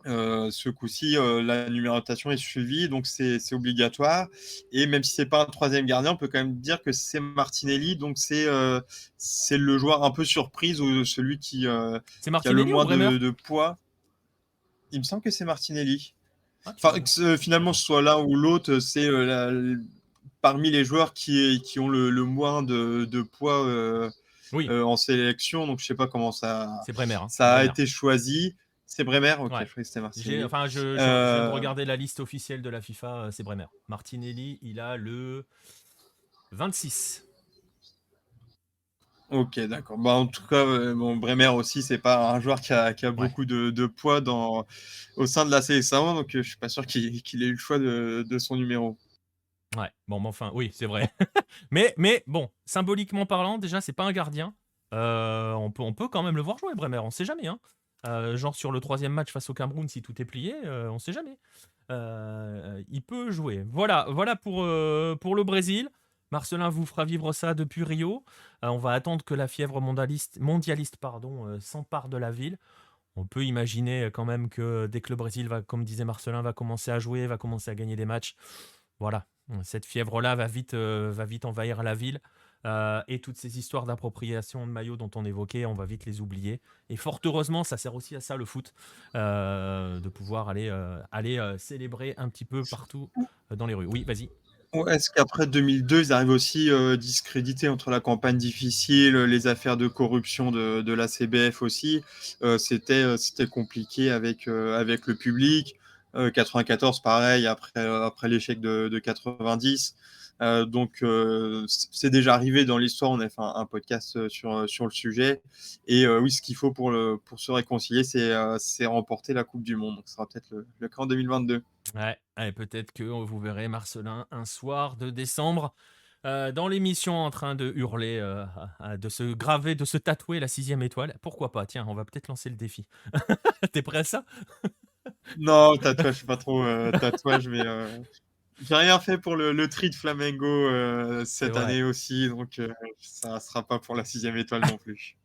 Ce coup-ci, la numérotation est suivie, donc c'est obligatoire. Et même si c'est pas un troisième gardien, on peut quand même dire que c'est Martinelli, donc c'est le joueur un peu surprise ou celui qui a le moins de poids. Il me semble que c'est Martinelli. Enfin, finalement, ce soit l'un ou l'autre, c'est parmi les joueurs qui ont le moins de poids en sélection. Donc, je sais pas comment ça a été choisi. C'est Bremer, ok, ouais. Je croyais que c'était Martinelli. Je viens de regarder la liste officielle de la FIFA, c'est Bremer. Martinelli, il a le 26. Ok, d'accord. En tout cas, Bremer aussi, c'est pas un joueur qui a beaucoup de poids au sein de la sélection, donc je suis pas sûr qu'il ait eu le choix de son numéro. Ouais, oui, c'est vrai. mais bon, symboliquement parlant, déjà, c'est pas un gardien. On peut quand même le voir jouer, Bremer, on sait jamais. Hein. Genre sur le 3e match face au Cameroun, si tout est plié, on sait jamais. Il peut jouer. Voilà pour le Brésil. Marcelin vous fera vivre ça depuis Rio. On va attendre que la fièvre mondialiste s'empare de la ville. On peut imaginer quand même que dès que le Brésil va, comme disait Marcelin, va commencer à jouer, va commencer à gagner des matchs, voilà, cette fièvre-là va vite envahir la ville. Et toutes ces histoires d'appropriation de maillots dont on évoquait, on va vite les oublier. Et fort heureusement, ça sert aussi à ça le foot, de pouvoir aller célébrer un petit peu partout dans les rues. Oui, vas-y. Est-ce qu'après 2002, ils arrivent aussi discrédités entre la campagne difficile, les affaires de corruption de la CBF aussi, c'était compliqué avec le public. 94, pareil, après l'échec de 90. Donc, c'est déjà arrivé dans l'histoire. On a fait un podcast sur le sujet. Et oui, ce qu'il faut pour se réconcilier, c'est remporter la Coupe du Monde. Donc, ce sera peut-être le cas en 2022. Ouais, peut-être que vous verrez Marcelin un soir de décembre dans l'émission en train de hurler, de se graver, de se tatouer la 6e étoile. Pourquoi pas? Tiens, on va peut-être lancer le défi. T'es prêt à ça? Non, tatouage, je suis pas trop tatouage, mais j'ai rien fait pour le tri de Flamengo cette année aussi, donc ça sera pas pour la 6e étoile non plus.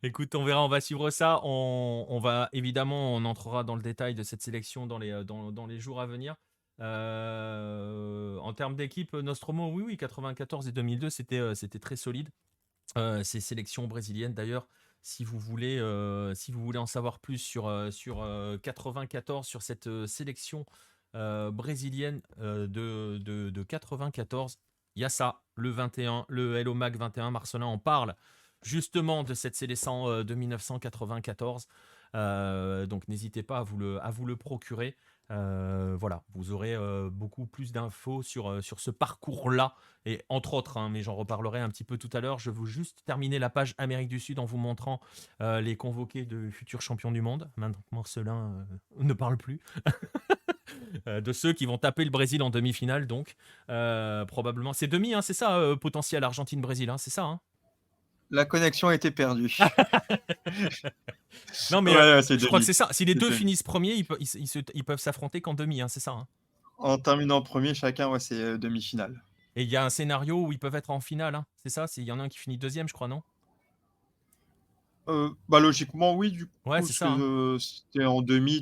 Écoute, on verra, on va suivre ça. On va évidemment, on entrera dans le détail de cette sélection dans les jours à venir. En termes d'équipe, Nostromo, oui, 94 et 2002, c'était très solide. Ces sélections brésiliennes, d'ailleurs, si vous voulez en savoir plus sur 94, sur cette sélection brésilienne de 94, il y a ça, le 21, le Hello Mag 21, Marcelin en parle justement de cette sélection de 1994. Donc n'hésitez pas à vous le procurer. Voilà, vous aurez beaucoup plus d'infos sur ce parcours-là, et entre autres, mais j'en reparlerai un petit peu tout à l'heure. Je veux juste terminer la page Amérique du Sud en vous montrant les convoqués de futurs champions du monde. Maintenant que Marcelin ne parle plus. De ceux qui vont taper le Brésil en demi-finale, donc probablement. C'est demi, c'est ça, potentiel Argentine-Brésil, c'est ça, hein. La connexion a été perdue. Non, mais je crois que c'est ça. Si les deux finissent premiers, ils peuvent s'affronter qu'en demi, c'est ça. Hein. En terminant premier, chacun, c'est demi-finale. Et il y a un scénario où ils peuvent être en finale, c'est ça? Il y en a un qui finit deuxième, je crois, non? Logiquement, oui, du coup. Ouais, c'est ça. Si t'es en demi,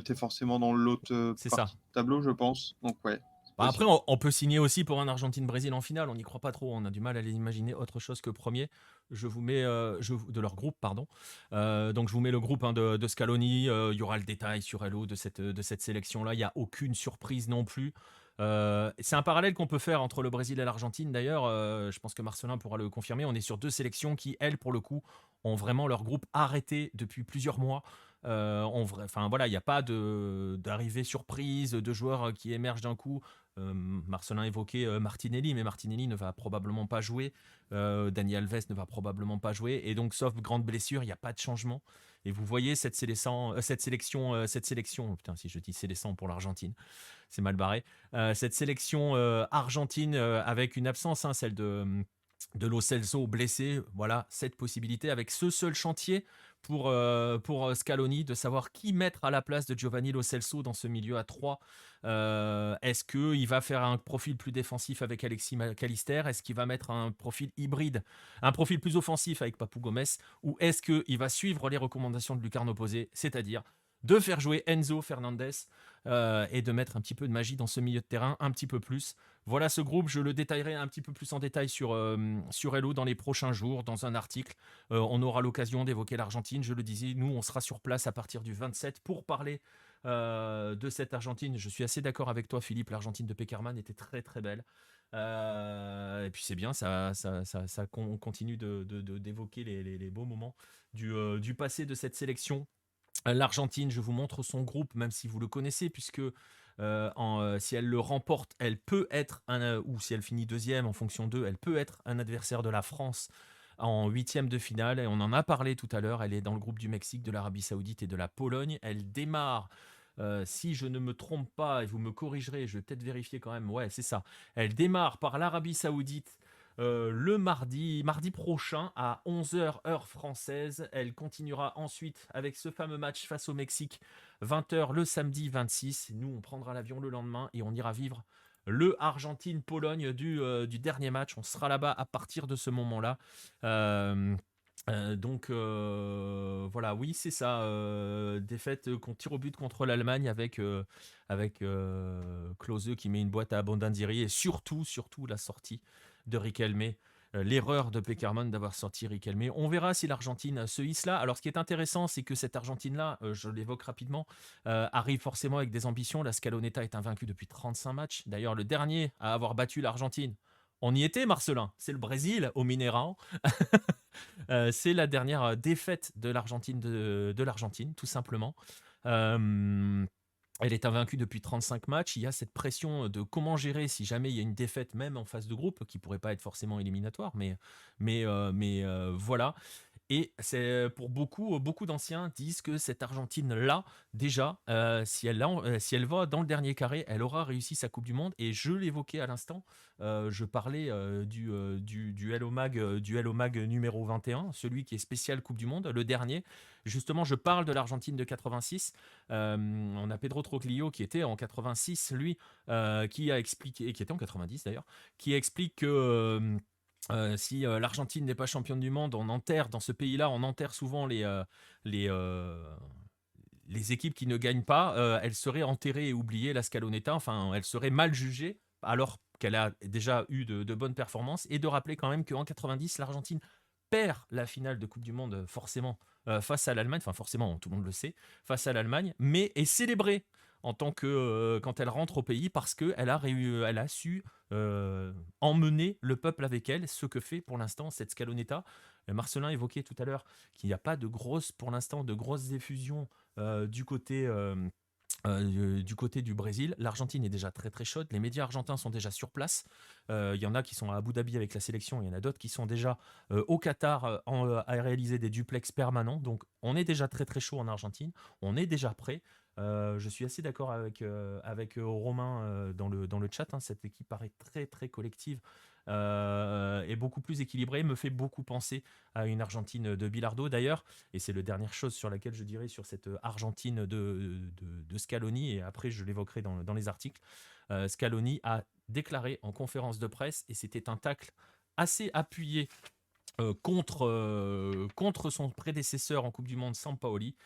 t'es forcément dans l'autre partie du tableau, je pense. Donc, ouais. Bah, après, aussi. on peut signer aussi pour un Argentine-Brésil en finale. On n'y croit pas trop. On a du mal à les imaginer autre chose que premier. Je vous mets de leur groupe, pardon. Donc je vous mets le groupe hein, de Scaloni. Il y aura le détail sur Hello de cette sélection-là. Il n'y a aucune surprise non plus. C'est un parallèle qu'on peut faire entre le Brésil et l'Argentine. D'ailleurs, je pense que Marcelin pourra le confirmer. On est sur deux sélections qui, elles, pour le coup, ont vraiment leur groupe arrêté depuis plusieurs mois. Enfin voilà, il n'y a pas d'arrivée surprise, de joueurs qui émergent d'un coup. Marcelin évoquait Martinelli, mais Martinelli ne va probablement pas jouer. Dani Alves ne va probablement pas jouer. Et donc, sauf grande blessure, il n'y a pas de changement. Et vous voyez cette sélection, putain, si je dis sélection pour l'Argentine, c'est mal barré. Cette sélection argentine avec une absence, hein, celle de Lo Celso blessé, voilà, cette possibilité avec ce seul chantier pour Scaloni de savoir qui mettre à la place de Giovanni Lo Celso dans ce milieu à 3. Est-ce qu'il va faire un profil plus défensif avec Alexis McAllister? Est-ce qu'il va mettre un profil hybride, un profil plus offensif avec Papou Gomez? Ou est-ce qu'il va suivre les recommandations de Lucarne Opposé, c'est-à-dire de faire jouer Enzo Fernandez et de mettre un petit peu de magie dans ce milieu de terrain, un petit peu plus. Voilà ce groupe, je le détaillerai un petit peu plus en détail sur Hello dans les prochains jours, dans un article. On aura l'occasion d'évoquer l'Argentine, je le disais, nous on sera sur place à partir du 27 pour parler de cette Argentine. Je suis assez d'accord avec toi Philippe, l'Argentine de Pekerman était très très belle. Et puis c'est bien, ça continue d'évoquer les beaux moments du passé de cette sélection. L'Argentine, je vous montre son groupe, même si vous le connaissez, puisque si elle le remporte, elle peut être, ou si elle finit deuxième en fonction d'eux, elle peut être un adversaire de la France en huitième de finale. Et on en a parlé tout à l'heure, elle est dans le groupe du Mexique, de l'Arabie Saoudite et de la Pologne. Elle démarre, si je ne me trompe pas, et vous me corrigerez, je vais peut-être vérifier quand même, ouais, c'est ça. Elle démarre par l'Arabie Saoudite le mardi prochain à 11h heure française. Elle continuera ensuite avec ce fameux match face au Mexique, 20h le samedi 26. Nous, on prendra l'avion le lendemain et on ira vivre le Argentine-Pologne du dernier match. On sera là-bas à partir de ce moment-là. Voilà, oui, c'est ça. Défaite qu'on tire au but contre l'Allemagne avec Klose qui met une boîte à Abondanziri et surtout la sortie de Riquelme. L'erreur de Pekerman d'avoir sorti Riquelme. On verra si l'Argentine se hisse là. Alors, ce qui est intéressant, c'est que cette Argentine-là, je l'évoque rapidement, arrive forcément avec des ambitions. La Scaloneta est invaincue depuis 35 matchs. D'ailleurs, le dernier à avoir battu l'Argentine, on y était, Marcelin. C'est le Brésil au Mineirão. C'est la dernière défaite de l'Argentine, tout simplement. Euh, Elle est invaincue depuis 35 matchs. Il y a cette pression de comment gérer si jamais il y a une défaite, même en phase de groupe, qui pourrait pas être forcément éliminatoire, mais voilà. Et c'est pour beaucoup d'anciens disent que cette Argentine-là, déjà, si elle va dans le dernier carré, elle aura réussi sa Coupe du Monde. Et je l'évoquais à l'instant, je parlais du Hello Mag, du Hello Mag numéro 21, celui qui est spécial Coupe du Monde, le dernier. Justement, je parle de l'Argentine de 86. On a Pedro Troclillo qui était en 86, lui, qui a expliqué, qui était en 90 d'ailleurs, qui explique que si l'Argentine n'est pas championne du monde, on enterre dans ce pays-là, on enterre souvent les, euh, les équipes qui ne gagnent pas. Elles seraient enterrées et oubliées, la Scaloneta. Enfin, elles seraient mal jugées, alors qu'elle a déjà eu de bonnes performances. Et de rappeler quand même qu'en 90, l'Argentine perd la finale de Coupe du Monde, forcément, face à l'Allemagne. Enfin, forcément, tout le monde le sait, face à l'Allemagne, mais est célébrée en tant que quand elle rentre au pays parce qu'elle elle a su emmener le peuple avec elle, ce que fait pour l'instant cette Scaloneta. Marcelin évoquait tout à l'heure qu'il n'y a pas pour l'instant, de grosses effusions du côté du Brésil. L'Argentine est déjà très très chaude, les médias argentins sont déjà sur place. Il y en a qui sont à Abu Dhabi avec la sélection, il y en a d'autres qui sont déjà au Qatar à réaliser des duplex permanents. Donc on est déjà très très chaud en Argentine, on est déjà prêt. Je suis assez d'accord avec Romain dans le chat, hein. Cette équipe paraît très très collective et beaucoup plus équilibrée, me fait beaucoup penser à une Argentine de Bilardo d'ailleurs, et c'est la dernière chose sur laquelle je dirais sur cette Argentine de Scaloni, et après je l'évoquerai dans les articles. Scaloni a déclaré en conférence de presse, et c'était un tacle assez appuyé contre son prédécesseur en Coupe du Monde, Sampaoli,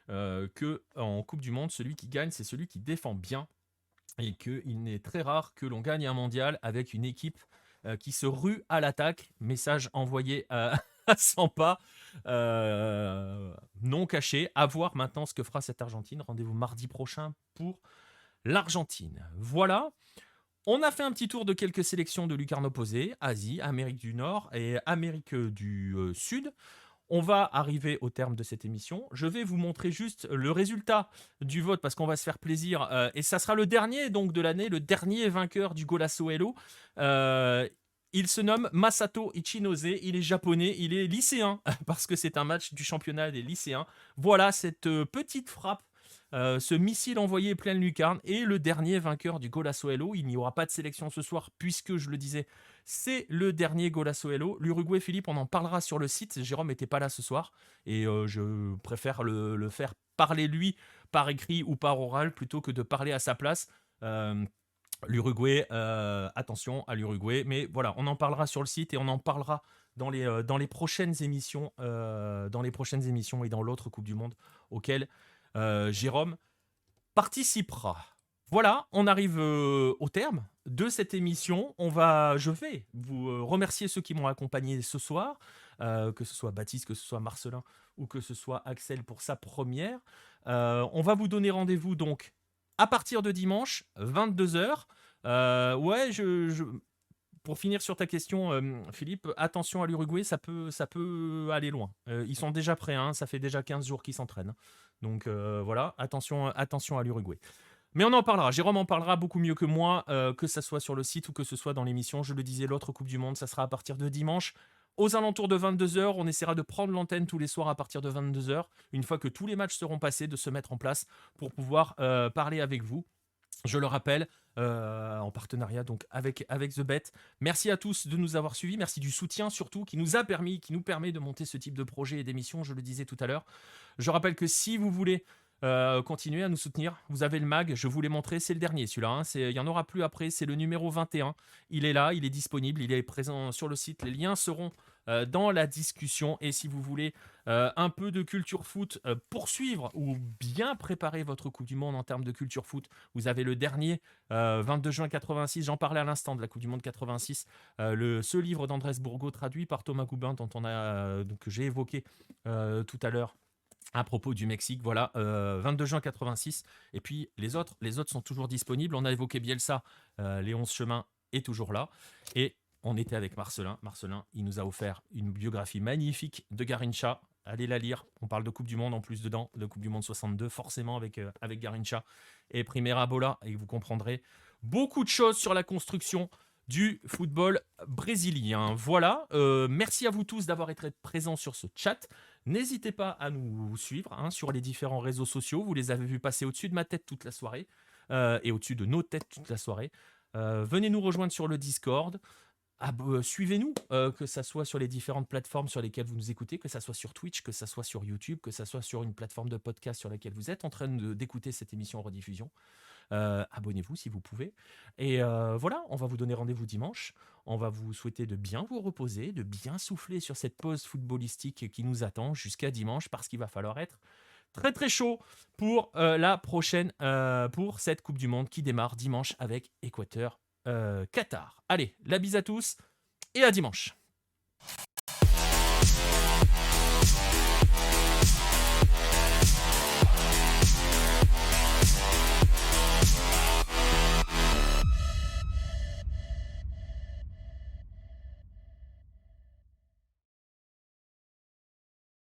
que en Coupe du Monde, celui qui gagne, c'est celui qui défend bien. et qu'il n'est très rare que l'on gagne un mondial avec une équipe qui se rue à l'attaque. Message envoyé à 100 pas, non caché. À voir maintenant ce que fera cette Argentine. Rendez-vous mardi prochain pour l'Argentine. Voilà. On a fait un petit tour de quelques sélections de lucarnes opposées, Asie, Amérique du Nord et Amérique du Sud. On va arriver au terme de cette émission. Je vais vous montrer juste le résultat du vote parce qu'on va se faire plaisir. Et ça sera le dernier donc de l'année, le dernier vainqueur du Golasso Hello. Il se nomme Masato Ichinose. Il est japonais, il est lycéen parce que c'est un match du championnat des lycéens. Voilà cette petite frappe. Ce missile envoyé pleine lucarne est le dernier vainqueur du Golasso Hello. Il n'y aura pas de sélection ce soir puisque, je le disais, c'est le dernier Golasso Hello. L'Uruguay, Philippe, on en parlera sur le site. Jérôme n'était pas là ce soir et je préfère le faire parler lui par écrit ou par oral plutôt que de parler à sa place. L'Uruguay, attention à l'Uruguay, mais voilà, on en parlera sur le site et on en parlera dans les prochaines émissions, et dans l'autre Coupe du Monde auquel Jérôme participera. Voilà, on arrive au terme de cette émission. Je vais vous remercier ceux qui m'ont accompagné ce soir, que ce soit Baptiste, que ce soit Marcelin ou que ce soit Axel pour sa première. On va vous donner rendez-vous donc à partir de dimanche, 22h. Pour finir sur ta question, Philippe, attention à l'Uruguay, ça peut aller loin. Ils sont déjà prêts, hein, ça fait déjà 15 jours qu'ils s'entraînent. Donc voilà, attention à l'Uruguay. Mais on en parlera, Jérôme en parlera beaucoup mieux que moi, que ça soit sur le site ou que ce soit dans l'émission. Je le disais, l'autre Coupe du Monde, ça sera à partir de dimanche. Aux alentours de 22h, on essaiera de prendre l'antenne tous les soirs à partir de 22h, une fois que tous les matchs seront passés, de se mettre en place pour pouvoir parler avec vous. Je le rappelle, en partenariat donc avec The Bet. Merci à tous de nous avoir suivis. Merci du soutien surtout qui nous permet de monter ce type de projet et d'émission, je le disais tout à l'heure. Je rappelle que si vous voulez continuer à nous soutenir, vous avez le mag, je vous l'ai montré, c'est le dernier celui-là, hein, il n'y en aura plus après, c'est le numéro 21. Il est là, il est disponible, il est présent sur le site, les liens seront dans la discussion. Et si vous voulez un peu de culture foot, poursuivre ou bien préparer votre Coupe du Monde en termes de culture foot, vous avez le dernier 22 juin 86, j'en parlais à l'instant de la Coupe du Monde 86, ce livre d'Andrés Bourgault traduit par Thomas Goubin dont que j'ai évoqué tout à l'heure à propos du Mexique. Voilà, 22 juin 86. Et puis les autres sont toujours disponibles. On a évoqué Bielsa, les 11 chemins est toujours là. Et on était avec Marcelin. Marcelin, il nous a offert une biographie magnifique de Garrincha. Allez la lire. On parle de Coupe du Monde en plus dedans, de Coupe du Monde 62, forcément avec Garrincha et Primera Bola. Et vous comprendrez beaucoup de choses sur la construction du football brésilien. Voilà, merci à vous tous d'avoir été présents sur ce chat. N'hésitez pas à nous suivre sur les différents réseaux sociaux. Vous les avez vus passer au-dessus de ma tête toute la soirée et au-dessus de nos têtes toute la soirée. Venez nous rejoindre sur le Discord. Suivez-nous, que ça soit sur les différentes plateformes sur lesquelles vous nous écoutez, que ça soit sur Twitch, que ça soit sur YouTube, que ça soit sur une plateforme de podcast sur laquelle vous êtes en train d'écouter cette émission en rediffusion. Abonnez-vous si vous pouvez. Et voilà, on va vous donner rendez-vous dimanche. On va vous souhaiter de bien vous reposer, de bien souffler sur cette pause footballistique qui nous attend jusqu'à dimanche, parce qu'il va falloir être très très chaud pour la prochaine, pour cette Coupe du Monde qui démarre dimanche avec Équateur Qatar. Allez, la bise à tous et à dimanche.